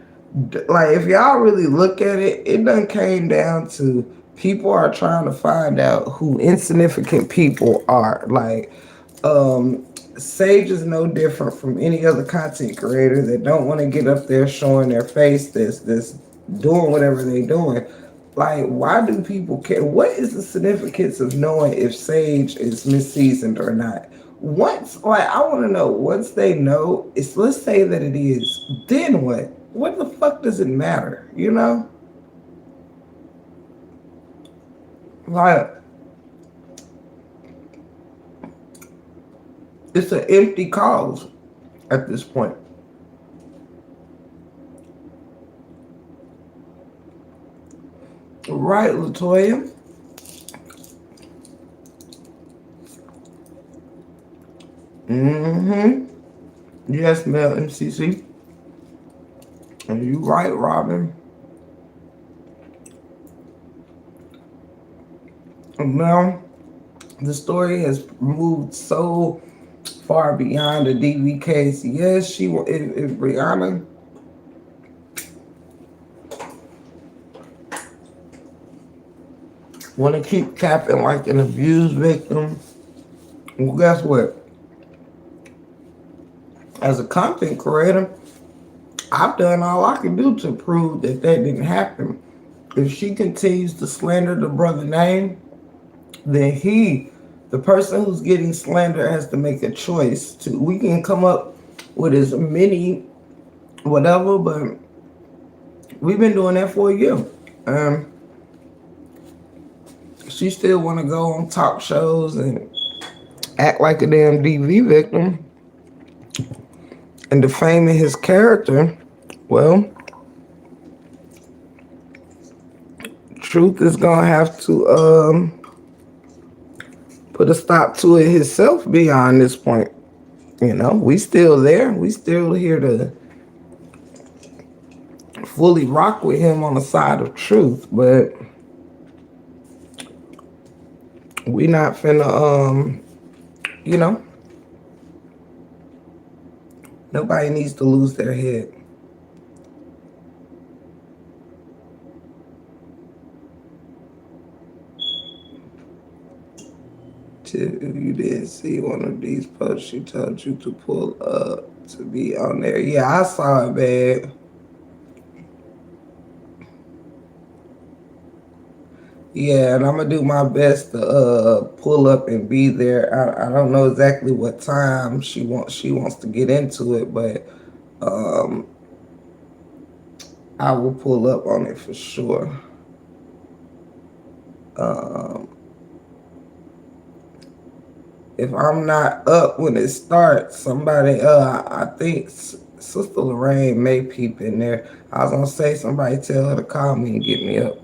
like, if y'all really look at it, it done came down to people are trying to find out who insignificant people are. Like, Sage is no different from any other content creator that don't want to get up there showing their face, this doing whatever they doing. Like, why do people care? What is the significance of knowing if Sage is misseasoned or not? Once, like, I want to know, once they know, it's, let's say that it is, then what? What the fuck does it matter? You know? Like, it's an empty cause at this point. Right, Latoya? Mm-hmm. Yes, Mel MCC. And you right, Robin. And now, the story has moved so far beyond the DV case. Yes, if Brianna want to keep capping like an abused victim, well, guess what? As a content creator, I've done all I can do to prove that didn't happen. If she continues to slander the brother name, then the person who's getting slandered, has to make a choice. We can come up with as many whatever, but we've been doing that for a year. She still want to go on talk shows and act like a damn DV victim and defaming his character. Well, Truth is gonna have to put a stop to it himself beyond this point. We still there. We still here to fully rock with him on the side of truth, but we not finna nobody needs to lose their head. If you didn't see one of these posts, she told you to pull up to be on there. Yeah, I saw it, babe. Yeah, and I'm gonna do my best to pull up and be there. I don't know exactly what time she wants to get into it, but I will pull up on it for sure. If I'm not up when it starts, somebody, I think Sister Lorraine may peep in there. I was gonna say, somebody tell her to call me and get me up.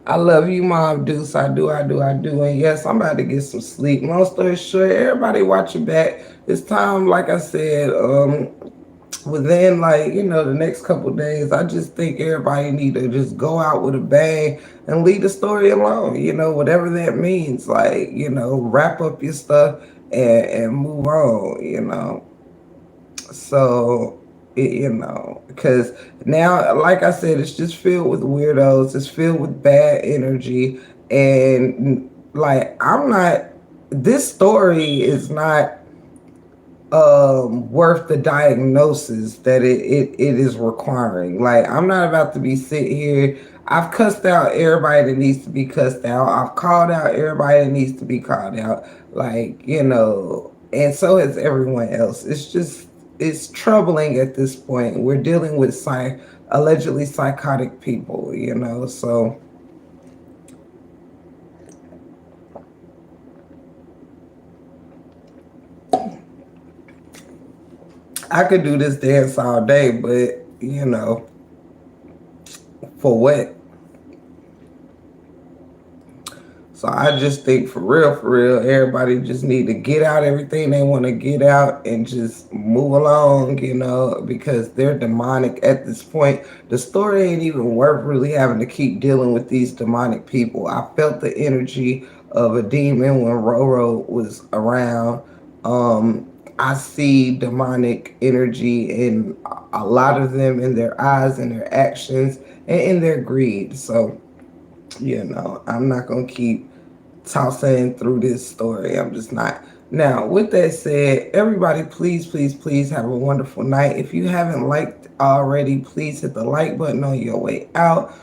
I love you, Mom Deuce. I do. And yes, I'm about to get some sleep. Long story short, everybody watch your back. It's time, like I said, within the next couple of days, I just think everybody need to just go out with a bang and leave the story alone. Whatever that means. Wrap up your stuff and move on. So, because now, like I said, it's just filled with weirdos. It's filled with bad energy, and this story is not worth the diagnosis that it is requiring. Like, I'm not about to be sitting here. I've cussed out everybody that needs to be cussed out. I've called out everybody that needs to be called out. And so has everyone else. it's troubling at this point. We're dealing with allegedly psychotic people, you know. So I could do this dance all day, but you know, for what? So I just think for real, everybody just need to get out everything they want to get out and just move along, you know, because they're demonic at this point. The story ain't even worth really having to keep dealing with these demonic people. I felt the energy of a demon when Roro was around. I see demonic energy in a lot of them in their eyes and their actions and in their greed. So, you know, I'm not going to keep tossing through this story. I'm just not. Now, with that said, everybody, please have a wonderful night. If you haven't liked already, please hit the like button on your way out.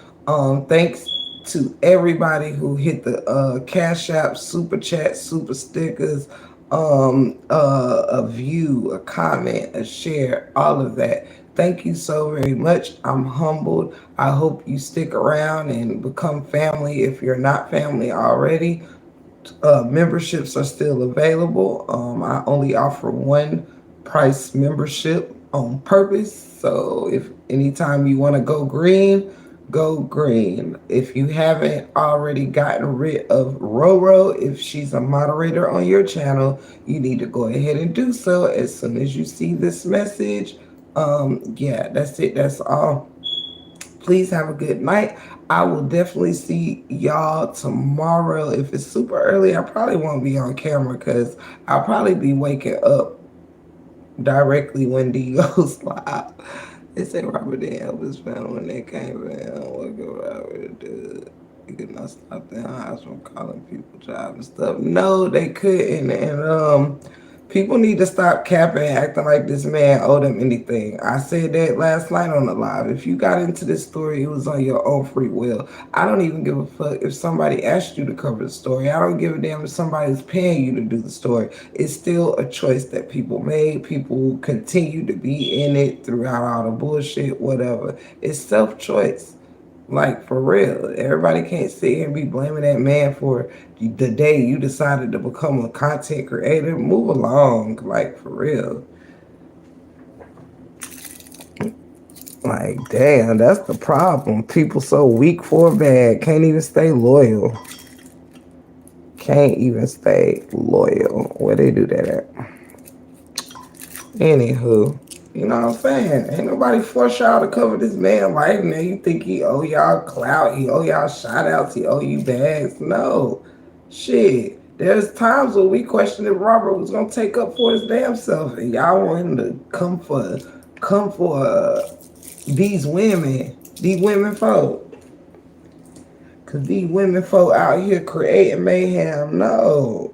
Thanks to everybody who hit the Cash App, Super Chat, Super Stickers, a view, a comment, a share, all of that. Thank you so very much. I'm humbled. I hope you stick around and become family if you're not family already. Memberships are still available. I only offer one price membership on purpose. So if anytime you want to go green, go green. If you haven't already gotten rid of Roro, if she's a moderator on your channel, you need to go ahead and do so as soon as you see this message. Yeah, that's it. That's all. Please have a good night. I will definitely see y'all tomorrow. If it's super early, I probably won't be on camera because I'll probably be waking up directly when D goes live. They say Robert and Elvis found when they came in. What could Robert do? You could not stop their eyes from calling people job and stuff. No, they couldn't. And people need to stop capping and acting like this man owed them anything. I said that last night on the live. If you got into this story, it was on your own free will. I don't even give a fuck if somebody asked you to cover the story. I don't give a damn if somebody's paying you to do the story. It's still a choice that people made. People continue to be in it throughout all the bullshit, whatever. It's self-choice. Like, for real. Everybody can't sit here and be blaming that man for the day you decided to become a content creator. Move along. Like, for real. Like, damn, that's the problem. People so weak for a bag. Can't even stay loyal. Can't even stay loyal. Where they do that at? Anywho. You know what I'm saying? Ain't nobody force y'all to cover this man life. Now you think he owe y'all clout, he owe y'all shout outs, he owe you bags. No. Shit. There's times when we questioned if Robert was gonna take up for his damn self, and y'all want him to come for these women folk. Cause these women folk out here creating mayhem. No.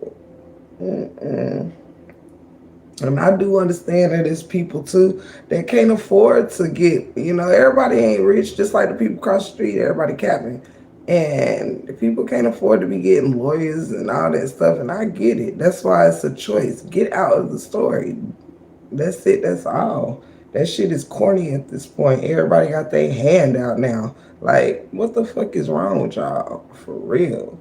And I do understand that there's people too that can't afford to get, you know, everybody ain't rich, just like the people across the street, everybody capping. And the people can't afford to be getting lawyers and all that stuff, and I get it. That's why it's a choice. Get out of the story. That's it, that's all. That shit is corny at this point. Everybody got their hand out now. Like, what the fuck is wrong with y'all? For real.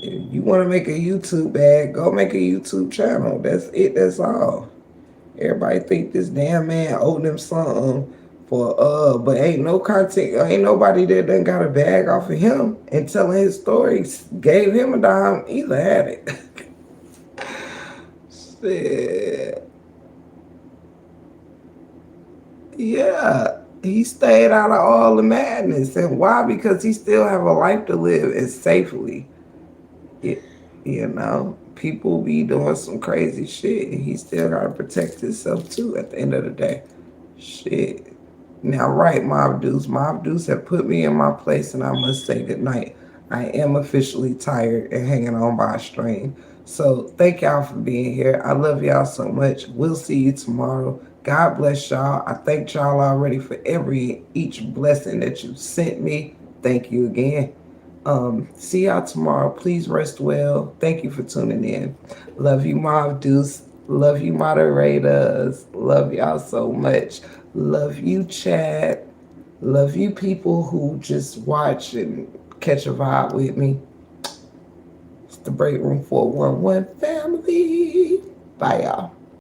If you want to make a YouTube bag, go make a YouTube channel. That's it. That's all. Everybody think this damn man owed them something for but ain't no content. Ain't nobody that done got a bag off of him and telling his story gave him a dime. Either had it. Shit. Yeah. He stayed out of all the madness. And why? Because he still have a life to live and safely. You know, people be doing some crazy shit, and he still gotta protect himself too at the end of the day. Shit. Now, right, Mob Deuce. Mob Deuce have put me in my place, and I must say goodnight. I am officially tired and hanging on by a string. So thank y'all for being here. I love y'all so much. We'll see you tomorrow. God bless y'all. I thank y'all already for each blessing that you sent me. Thank you again. See y'all tomorrow. Please rest well. Thank you for tuning in. Love you, Mob Deuce. Love you, moderators. Love y'all so much. Love you, chat. Love you, people who just watch and catch a vibe with me. It's the Break Room 411 family. Bye, y'all.